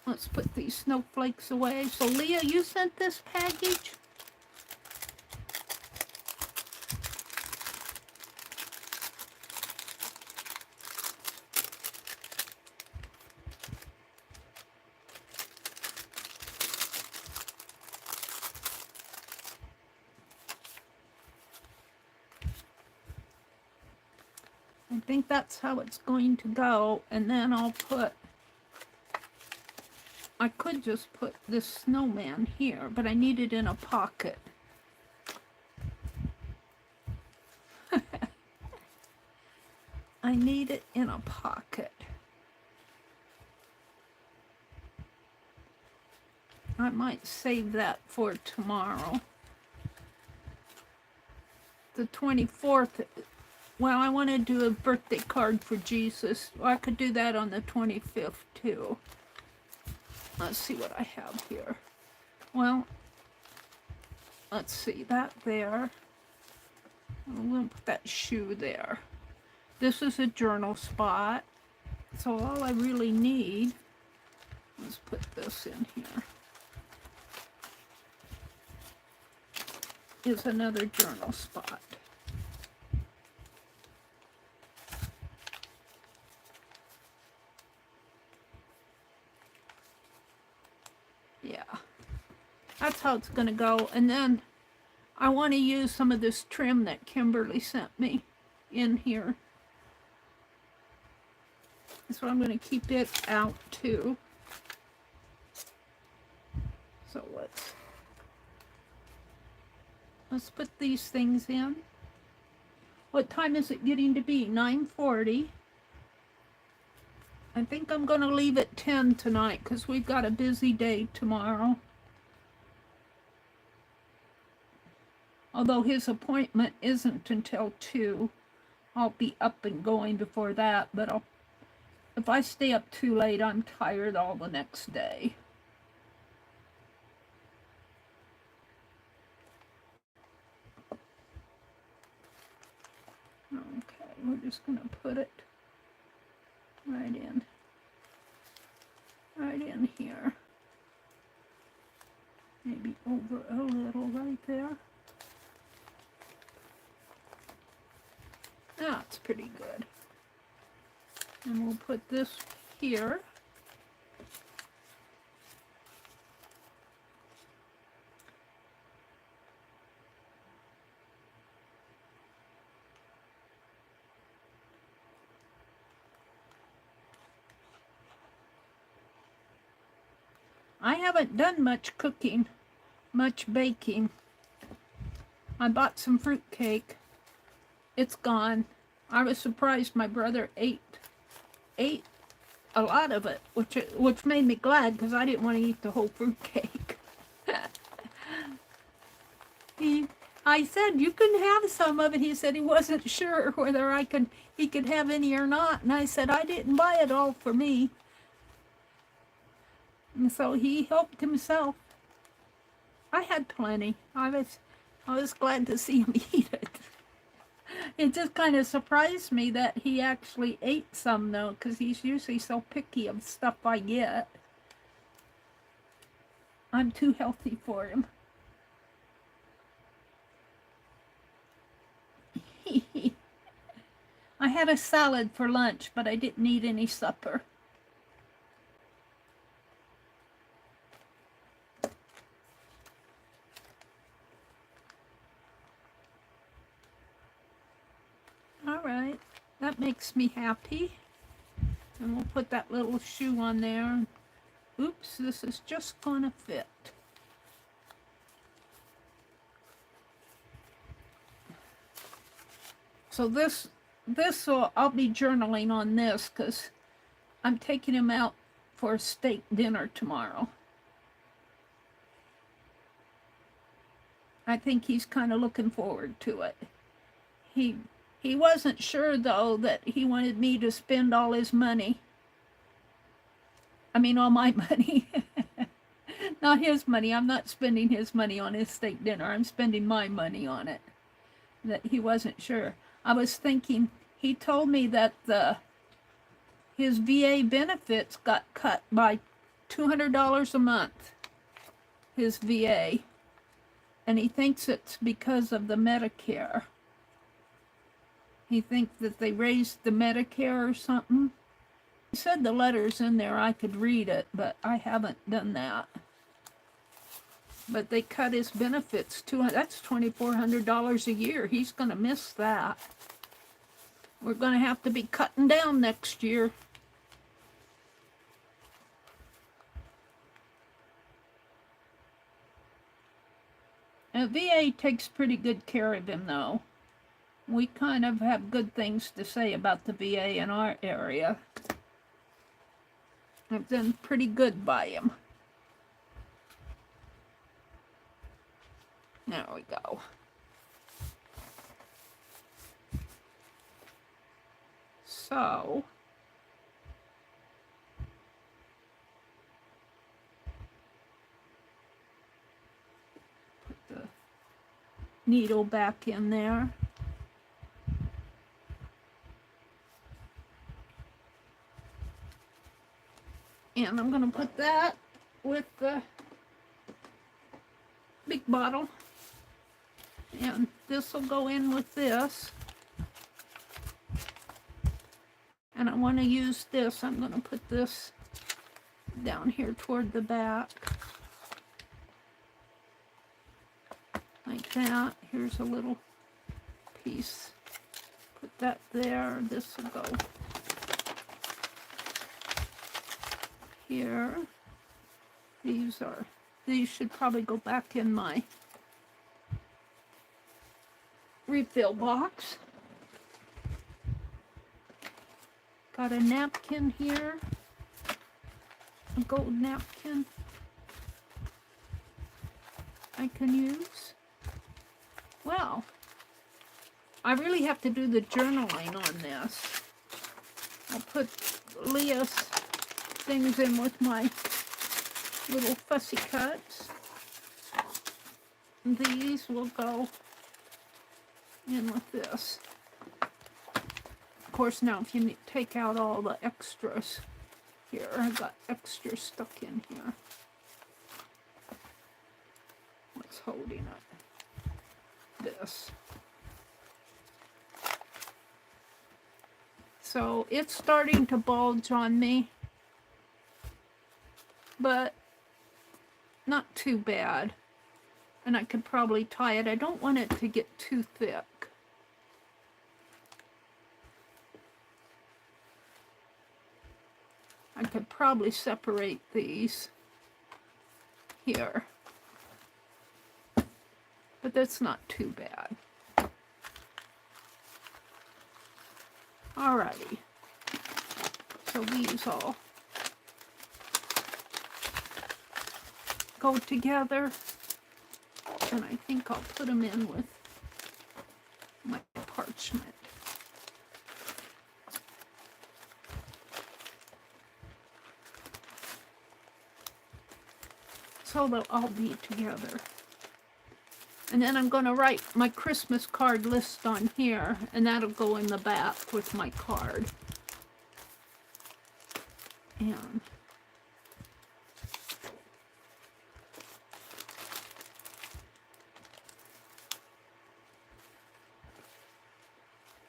Let's put these snowflakes away. So, Leah, you sent this package? I think that's how it's going to go, and then I'll put, I could just put this snowman here, but I need it in a pocket. I need it in a pocket. I might save that for tomorrow. The 24th. Well, I want to do a birthday card for Jesus. Well, I could do that on the 25th, too. Let's see what I have here. Well, let's see. That there. I'm going to put that shoe there. This is a journal spot. So all I really need, let's put this in here, is another journal spot. Yeah, that's how it's going to go. And then I want to use some of this trim that Kimberly sent me in here. So I'm going to keep it out too. So let's put these things in. What time is it getting to be? 9:40. I think I'm going to leave at 10 tonight because we've got a busy day tomorrow. Although his appointment isn't until 2. I'll be up and going before that, but if I stay up too late, I'm tired all the next day. Okay, we're just going to put it right in here. Maybe over a little right there. That's pretty good. And we'll put this here. I haven't done much cooking, much baking. I bought some fruit cake. It's gone. I was surprised my brother ate a lot of it, which made me glad because I didn't want to eat the whole fruit cake. I said, you can have some of it. He said he wasn't sure whether he could have any or not. And I said, I didn't buy it all for me. And so he helped himself. I had plenty. I was glad to see him eat it. It just kind of surprised me that he actually ate some, though, because he's usually so picky of stuff I get. I'm too healthy for him. I had a salad for lunch, but I didn't eat any supper. Alright, that makes me happy. And we'll put that little shoe on there. Oops, this is just gonna fit. So I'll be journaling on this because I'm taking him out for a steak dinner tomorrow. I think he's kind of looking forward to it. He wasn't sure, though, that he wanted me to spend all his money. I mean, all my money. Not his money. I'm not spending his money on his steak dinner. I'm spending my money on it. That he wasn't sure. I was thinking, he told me that his VA benefits got cut by $200 a month, his VA. And he thinks it's because of the Medicare. He thinks that they raised the Medicare or something. He said the letter's in there, I could read it, but I haven't done that. But they cut his benefits, that's $2,400 a year. He's going to miss that. We're going to have to be cutting down next year. And VA takes pretty good care of him, though. We kind of have good things to say about the VA in our area. I've done pretty good by him. There we go. So, put the needle back in there. And I'm going to put that with the big bottle. And this will go in with this. And I want to use this. I'm going to put this down here toward the back. Like that. Here's a little piece. Put that there. This will go here. These should probably go back in my refill box. Got a napkin here, a gold napkin I can use. Well, I really have to do the journaling on this. I'll put Leah's things in with my little fussy cuts. These will go in with this. Of course, now if you take out all the extras here, I got extra stuck in here. What's holding up this? So it's starting to bulge on me, but not too bad. And I could probably tie it. I don't want it to get too thick. I could probably separate these here, but that's not too bad. Alrighty, so these all go together, and I think I'll put them in with my parchment. So they'll all be together. And then I'm going to write my Christmas card list on here, and that'll go in the back with my card. And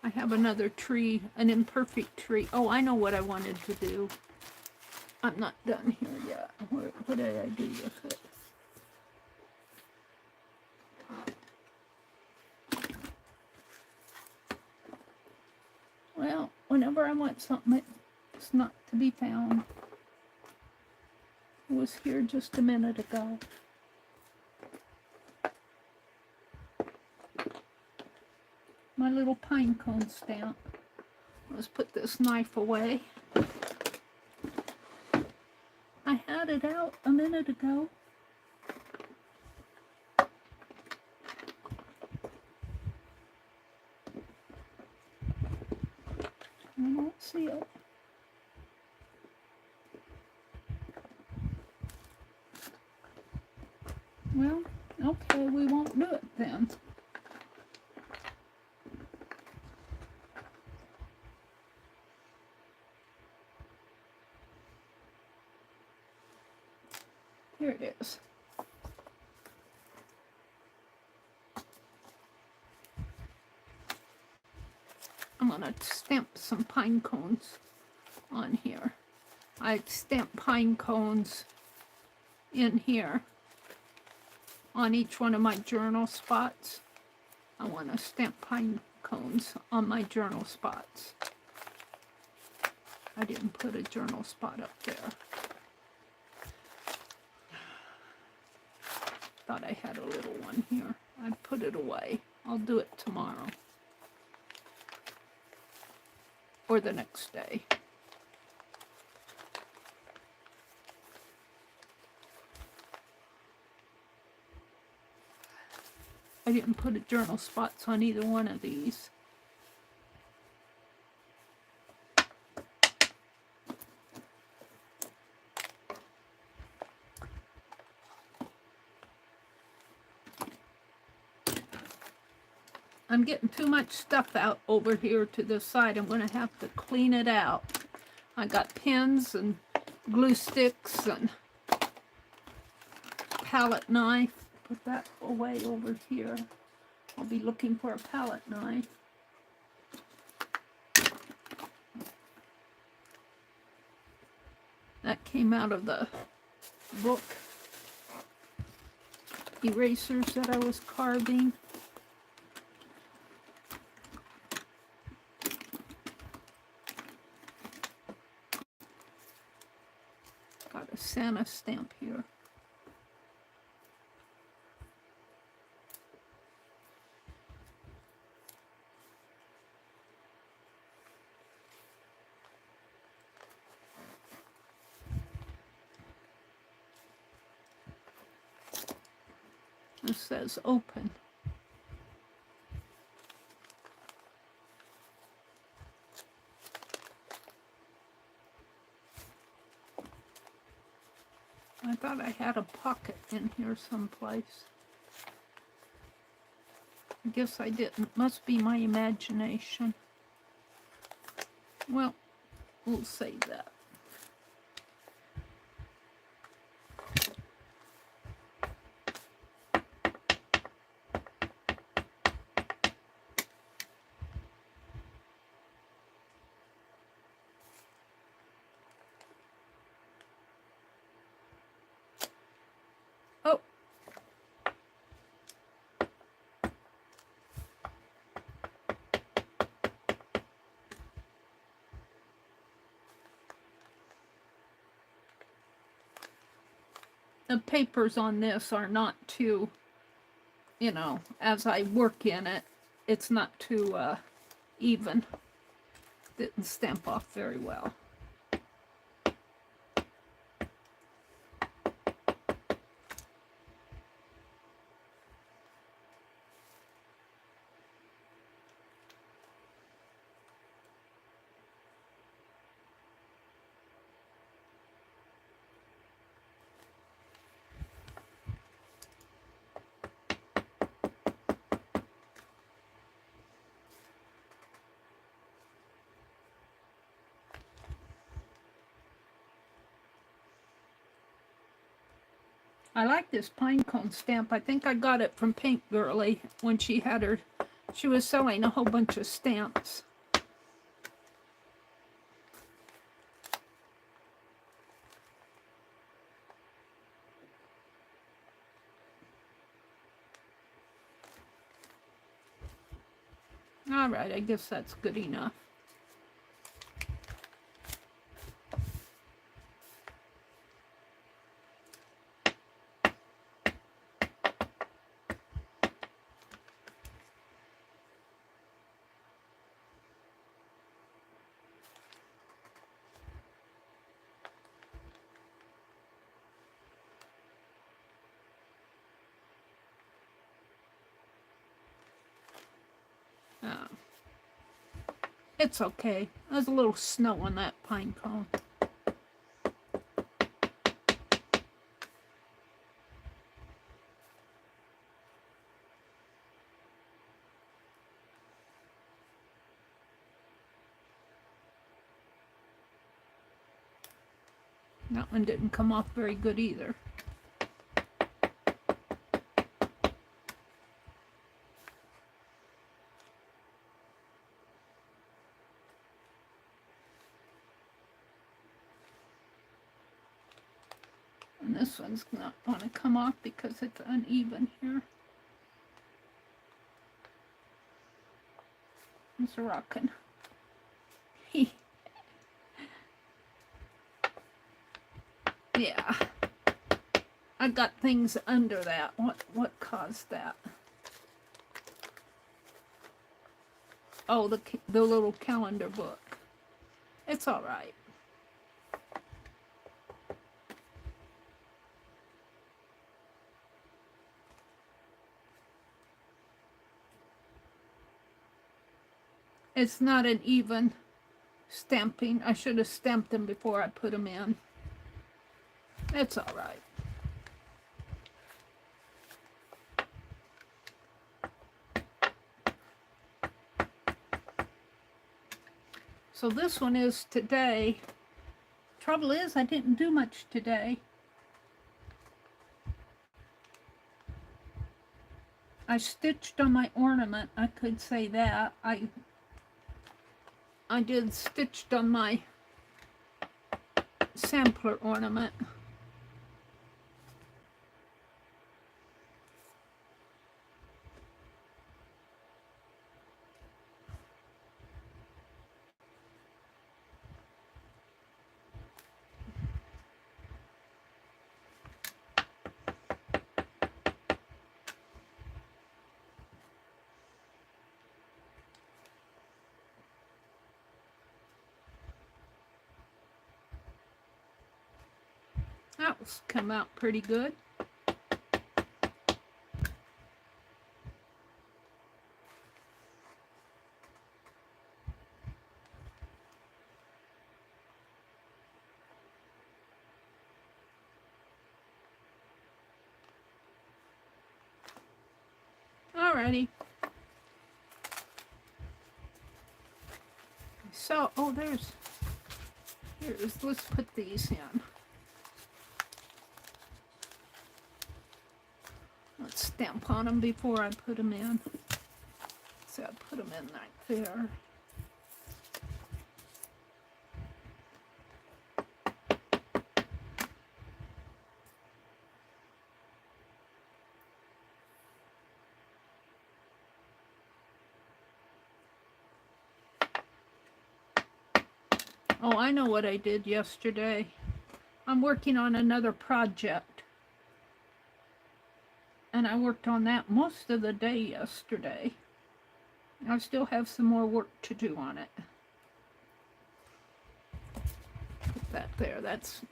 I have another tree, an imperfect tree. Oh, I know what I wanted to do. I'm not done here yet. What did I do with it? Well, whenever I want something, it's not to be found. It was here just a minute ago. My little pine cone stamp. Let's put this knife away. I had it out a minute ago. I don't see it. Well, okay, we won't do it then. Here it is. I'm going to stamp some pine cones on here. I stamp pine cones in here on each one of my journal spots. I want to stamp pine cones on my journal spots. I didn't put a journal spot up there. Thought I had a little one here. I'd put it away. I'll do it tomorrow. Or the next day. I didn't put a journal spots on either one of these. I'm getting too much stuff out over here to the side. I'm going to have to clean it out. I got pins and glue sticks and palette knife. Put that away over here. I'll be looking for a palette knife. That came out of the book erasers that I was carving. got a Santa stamp here. It says open. I thought I had a pocket in here someplace. I guess I didn't. Must be my imagination. Well, we'll save that. Oh. The papers on this are not too, you know, as I work in it, it's not too even. Didn't stamp off very well. I like this pine cone stamp. I think I got it from Pink Girly when she had her, she was selling a whole bunch of stamps. All right, I guess that's good enough. It's okay. There's a little snow on that pine cone. That one didn't come off very good either. And this one's not going to come off because it's uneven here. It's rocking. Yeah. I got things under that. What caused that? Oh, the little calendar book. It's all right. It's not an even stamping. I should have stamped them before I put them in. It's all right. So this one is today. Trouble is, I didn't do much today. I stitched on my ornament, I could say that. I did stitched on my sampler ornament. That was come out pretty good. Alrighty. So, oh, let's put these in. Let's stamp on them before I put them in. So I put them in right there. Oh, I know what I did yesterday. I'm working on another project. And I worked on that most of the day yesterday. I still have some more work to do on it. Put that there. That's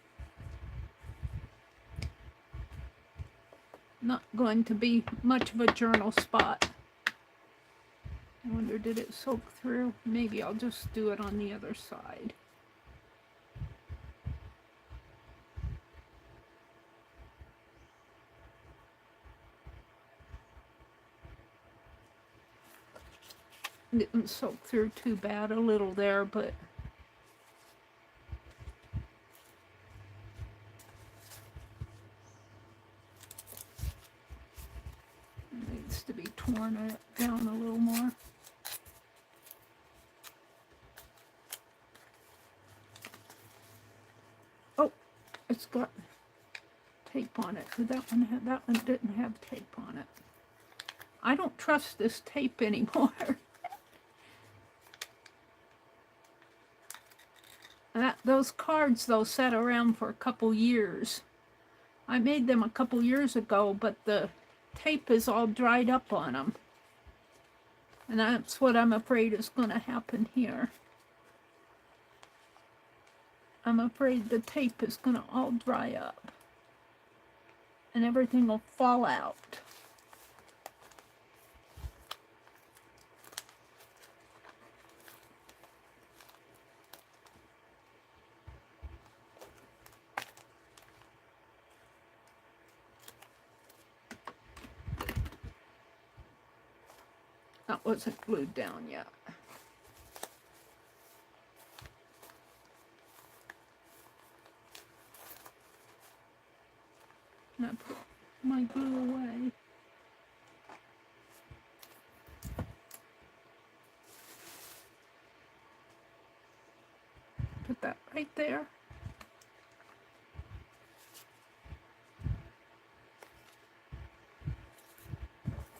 not going to be much of a journal spot. I wonder, did it soak through? Maybe I'll just do it on the other side. Didn't soak through too bad, a little there, but it needs to be torn down a little more. Oh, it's got tape on it. That one didn't have tape on it. I don't trust this tape anymore. Those cards, though, sat around for a couple years. I made them a couple years ago, but the tape is all dried up on them. And that's what I'm afraid is going to happen here. I'm afraid the tape is going to all dry up. And everything will fall out. That wasn't glued down yet. And I put my glue away. Put that right there.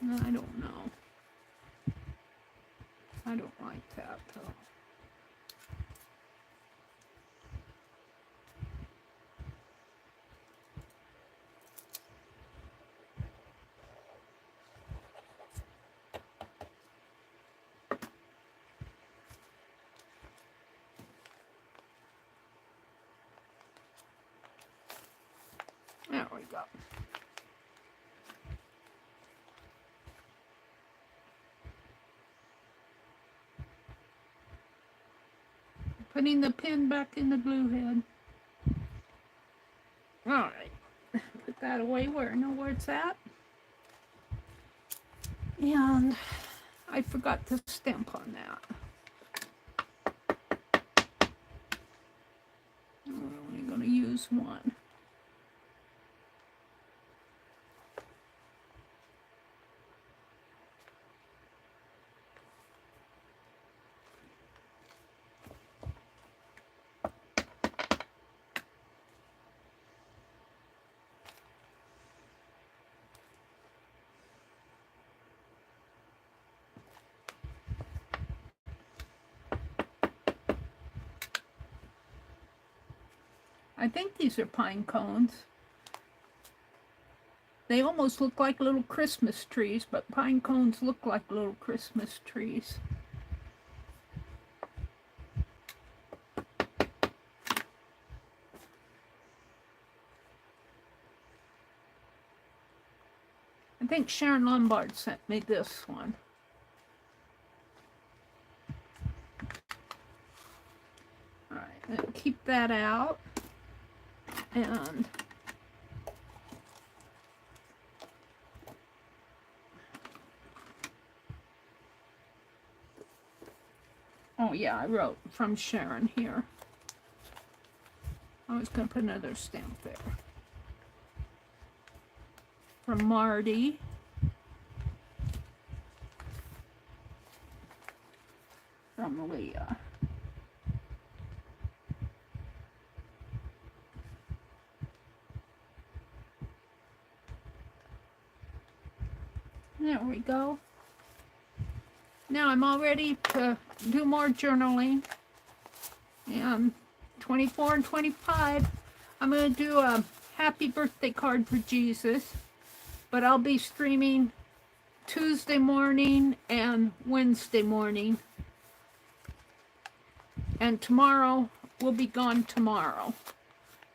I don't know. I don't like that, though. There we go. Putting the pin back in the glue head. All right, put that away where I know where it's at. And I forgot to stamp on that. We're only going to use one. I think these are pine cones. They almost look like little Christmas trees, but pine cones look like little Christmas trees. I think Sharon Lombard sent me this one. All right, and keep that out. And oh yeah, I wrote from Sharon here. I was going to put another stamp there. From Marty. From Leah. There we go. Now I'm all ready to do more journaling. And 24 and 25, I'm going to do a happy birthday card for Jesus. But I'll be streaming Tuesday morning and Wednesday morning. And tomorrow, we'll be gone tomorrow.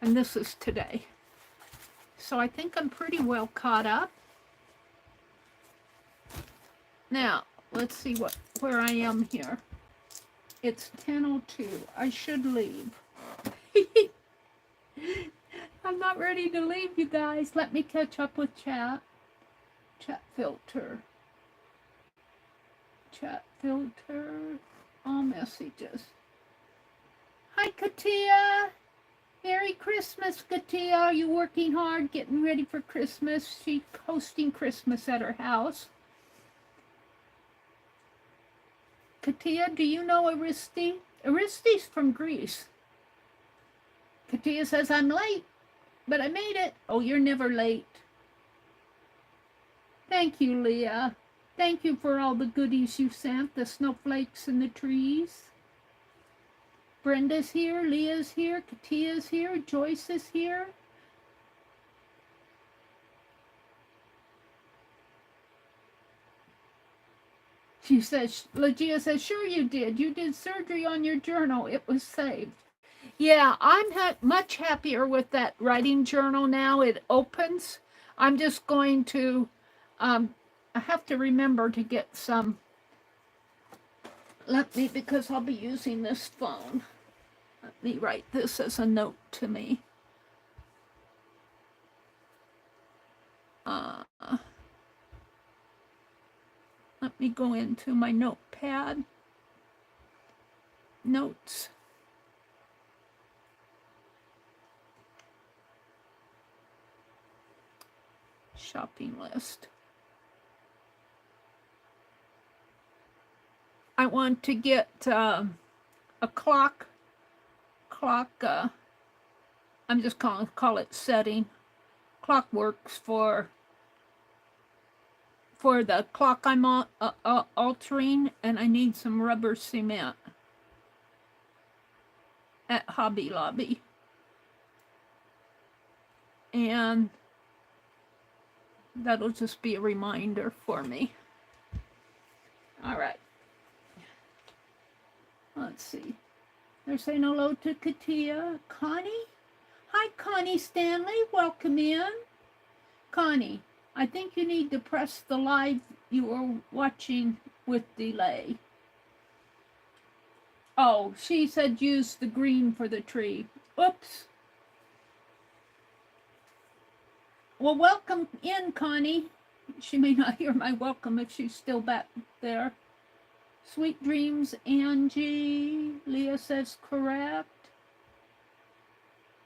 And this is today. So I think I'm pretty well caught up. Now, let's see where I am here. It's 10:02. I should leave. I'm not ready to leave, you guys. Let me catch up with chat. Chat filter. Chat filter. All messages. Hi, Katia. Merry Christmas, Katia. Are you working hard, getting ready for Christmas? She's hosting Christmas at her house. Katia, do you know Aristi? Aristi's from Greece. Katia says, I'm late, but I made it. Oh, you're never late. Thank you, Leah. Thank you for all the goodies you sent, the snowflakes and the trees. Brenda's here, Leah's here, Katia's here, Joyce is here. She says, Legia says, sure you did. You did surgery on your journal. It was saved. Yeah, I'm much happier with that writing journal now. It opens. I'm just going to, I have to remember to get some, because I'll be using this phone. Let me write this as a note to me. Let me go into my notepad. Notes. Shopping list. I want to get a clock. I'm just call it setting. Clock works for the clock I'm altering, and I need some rubber cement at Hobby Lobby. And that'll just be a reminder for me. All right. Let's see. They're saying hello to Katia. Connie? Hi, Connie Stanley. Welcome in. Connie, I think you need to press the live you are watching with delay. Oh, she said use the green for the tree. Oops. Well, welcome in, Connie. She may not hear my welcome if she's still back there. Sweet dreams, Angie. Leah says correct.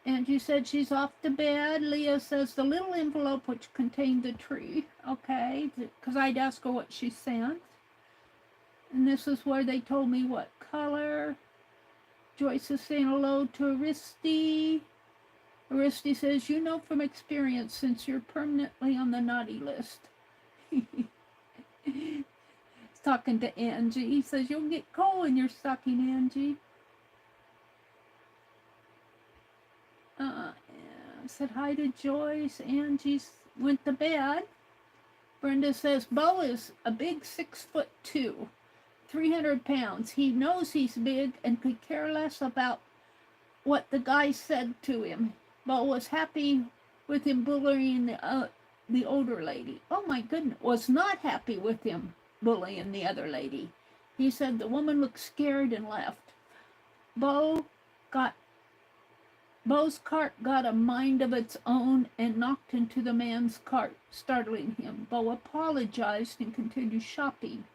Angie said she's off to bed. Leah says the little envelope which contained the tree. Okay, because I'd ask her what she sent. And this is where they told me what color. Joyce is saying hello to Aristi. Aristi says, you know from experience since you're permanently on the naughty list. He's talking to Angie. He says, you'll get coal in your stocking, Angie. Said hi to Joyce. Angie went to bed. Brenda says, Bo is a big 6'2", 300 pounds. He knows he's big and could care less about what the guy said to him. Bo was happy with him bullying the older lady, oh my goodness, was not happy with him bullying the other lady. He said the woman looked scared and left. Bo got Bo's cart got a mind of its own and knocked into the man's cart, startling him. Bo apologized and continued shopping.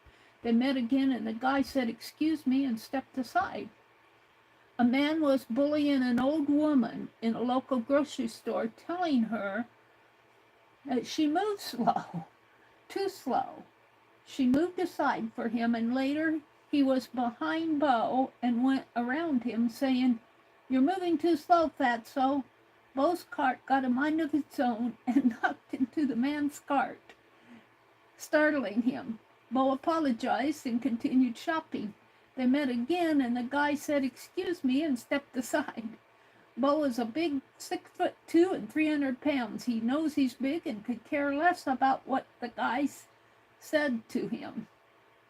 They met again, and the guy said, "Excuse me," and stepped aside. A man was bullying an old woman in a local grocery store, telling her that she moved slow, too slow. She moved aside for him, and later he was behind Bo and went around him, saying, "You're moving too slow, fatso." Bo's cart got a mind of its own and knocked into the man's cart, startling him. Bo apologized and continued shopping. They met again, and the guy said, "Excuse me," and stepped aside. Bo is a big 6'2" and 300 pounds. He knows he's big and could care less about what the guys said to him.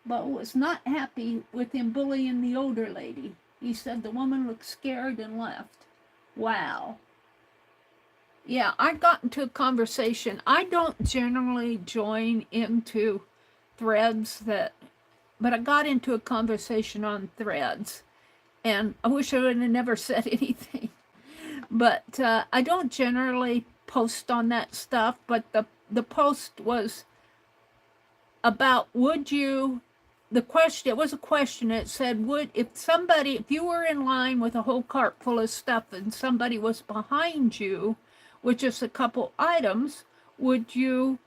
Bo was not happy with him bullying the older lady. He said the woman looked scared and left. Wow. Yeah, I got into a conversation. I don't generally join into threads but I got into a conversation on threads, and I wish I would have never said anything. But I don't generally post on that stuff, but the post was about, would you, the question, it was a question. It said, if you were in line with a whole cart full of stuff and somebody was behind you with just a couple items, would you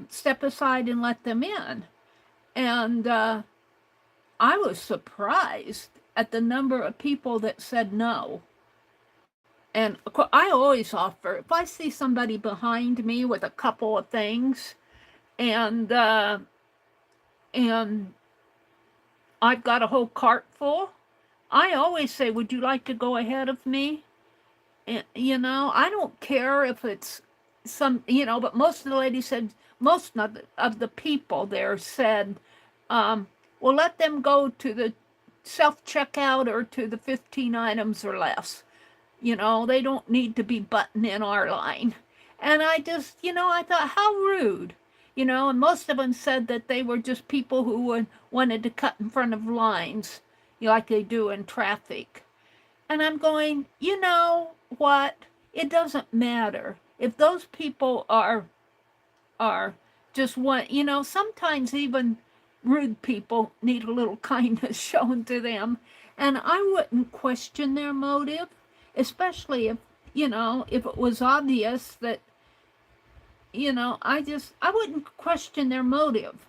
step aside and let them in? And I was surprised at the number of people that said no. And I always offer, if I see somebody behind me with a couple of things, and I've got a whole cart full, I always say, "Would you like to go ahead of me?" And, I don't care if it's but most of the ladies said, most of the people there said, well, let them go to the self-checkout or to the 15 items or less. They don't need to be butting in our line. And I just, I thought, how rude. And most of them said that they were just people who wanted to cut in front of lines, like they do in traffic. And I'm going, you know what? It doesn't matter. If those people are just sometimes even rude people need a little kindness shown to them. And I wouldn't question their motive, especially if it was obvious that, I wouldn't question their motive.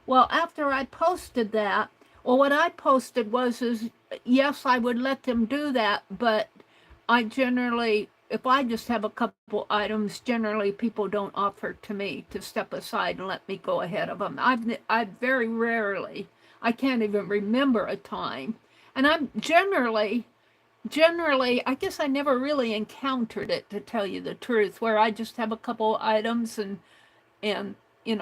Well, after I posted that, what I posted is, yes, I would let them do that, but I generally, if I just have a couple items, generally people don't offer to me to step aside and let me go ahead of them. I've very rarely, I can't even remember a time. And I'm generally, I guess I never really encountered it, to tell you the truth, where I just have a couple items and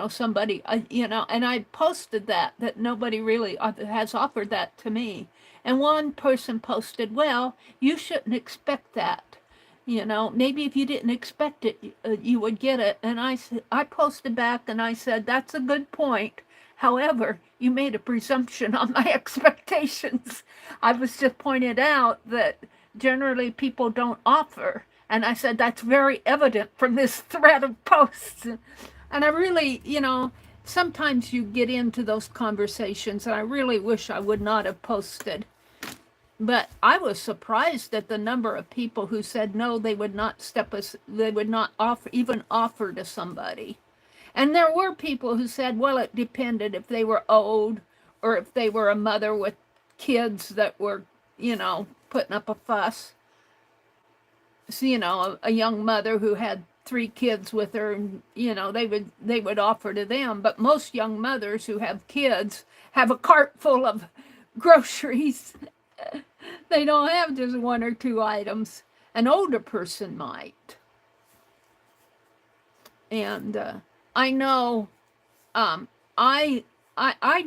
somebody, and I posted that nobody really has offered that to me. And one person posted, "Well, you shouldn't expect that. Maybe if you didn't expect it, you would get it." And I posted back and I said, "That's a good point. However, you made a presumption on my expectations. I was just pointing out that generally people don't offer." And I said, "That's very evident from this thread of posts." And I really, sometimes you get into those conversations, and I really wish I would not have posted. But I was surprised at the number of people who said no, they would not offer to somebody. And there were people who said, well, it depended if they were old or if they were a mother with kids that were, putting up a fuss. So, a young mother who had 3 kids with her, and, they would offer to them. But most young mothers who have kids have a cart full of groceries. They don't have just 1 or 2 items. An older person might. And I know I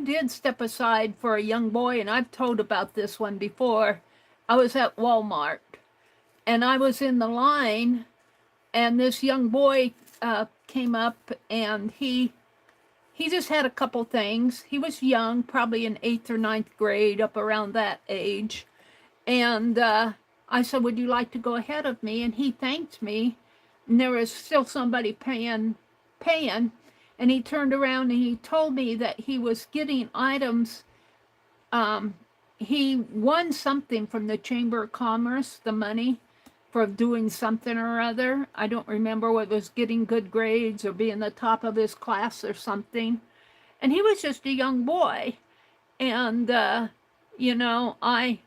did step aside for a young boy, and I've told about this one before. I was at Walmart, and I was in the line, and this young boy came up, and he just had a couple things. He was young, probably in 8th or 9th grade, up around that age. And I said, would you like to go ahead of me? And he thanked me. And there was still somebody paying. And he turned around and he told me that he was getting items. He won something from the Chamber of Commerce, the money for doing something or other. I don't remember what it was, getting good grades or being the top of his class or something. And he was just a young boy. And, you know, I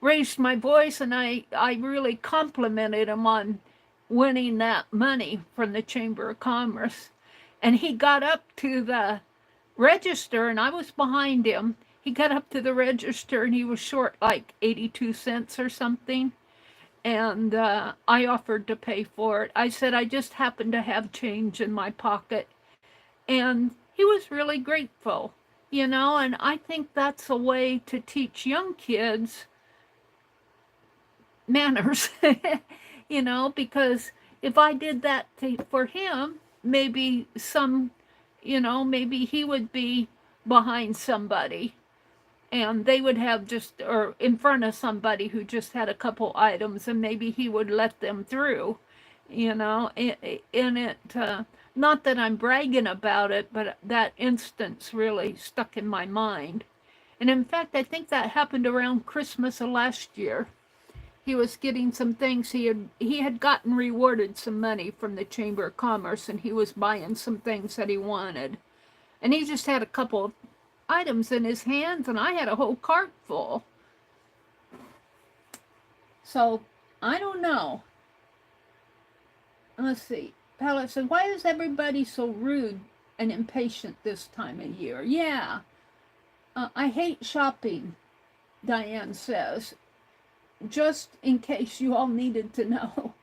raised my voice and I really complimented him on winning that money from the Chamber of Commerce. And he got up to the register and I was behind him. He got up to the register and he was short like 82 cents or something. And I offered to pay for it. I said, I just happened to have change in my pocket. And he was really grateful, you know, and I think that's a way to teach young kids manners, you know, because if I did that for him, maybe maybe he would be behind somebody and they would have just, or in front of somebody who just had a couple items and maybe he would let them through, you know, not that I'm bragging about it, but that instance really stuck in my mind. And in fact, I think that happened around Christmas of last year. He was getting some things. He had gotten rewarded some money from the Chamber of Commerce, and he was buying some things that he wanted. And he just had a couple of items in his hands, and I had a whole cart full. So, I don't know. Let's see. Palette said, why is everybody so rude and impatient this time of year? Yeah. I hate shopping, Diane says. Just in case you all needed to know.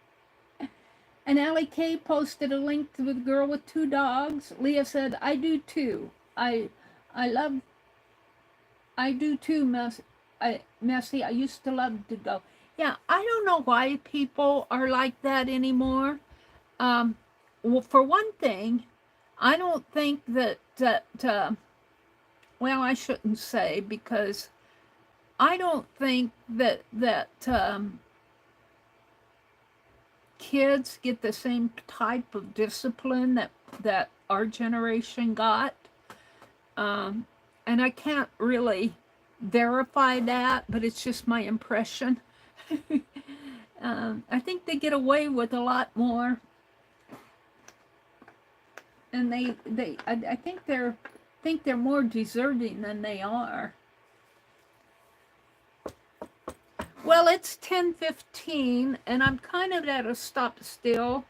And Allie K posted a link to the girl with 2 dogs. Leah said, I do too. I do too, Messy. I used to love to go. Yeah, I don't know why people are like that anymore. Well, for one thing, I don't think that well, I shouldn't say, because I don't think that kids get the same type of discipline that our generation got. And I can't really verify that, but it's just my impression. I think they get away with a lot more. And I think they're more deserving than they are. Well, it's 10:15 and I'm kind of at a stop still.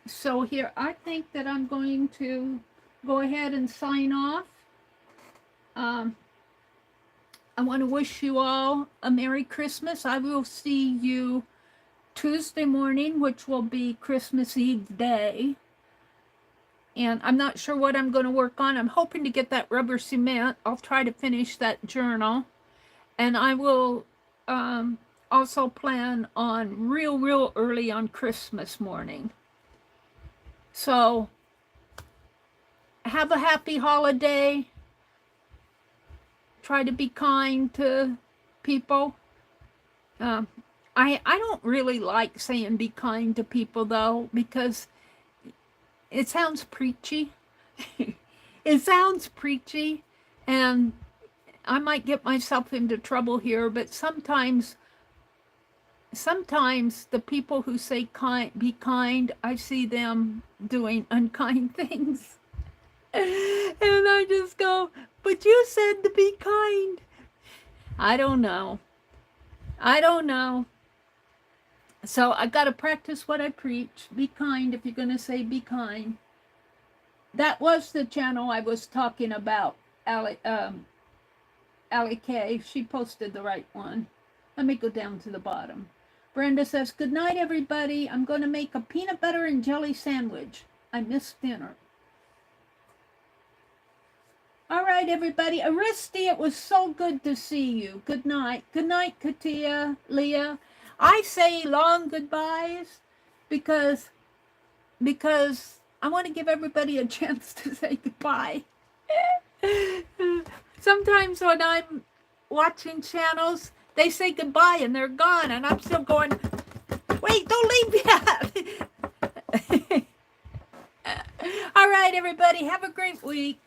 So here, I think that I'm going to go ahead and sign off. I want to wish you all a Merry Christmas. I will see you Tuesday morning, which will be Christmas Eve day. And I'm not sure what I'm going to work on. I'm hoping to get that rubber cement. I'll try to finish that journal. And I will also plan on real early on Christmas morning. So, have a happy holiday. Try to be kind to people. I don't really like saying be kind to people, though, because it sounds preachy. It sounds preachy, and I might get myself into trouble here, but sometimes the people who say be kind, I see them doing unkind things. And I just go, but you said to be kind. I don't know. So I got to practice what I preach. Be kind if you're going to say be kind. That was the channel I was talking about, Allie K. She posted the right one. Let me go down to the bottom. Brenda says, good night, everybody. I'm going to make a peanut butter and jelly sandwich. I missed dinner. All right, everybody. Aristi, it was so good to see you. Good night. Good night, Katia, Leah. I say long goodbyes because because I want to give everybody a chance to say goodbye. Sometimes when I'm watching channels, they say goodbye and they're gone, and I'm still going, wait, don't leave yet. All right, everybody, have a great week.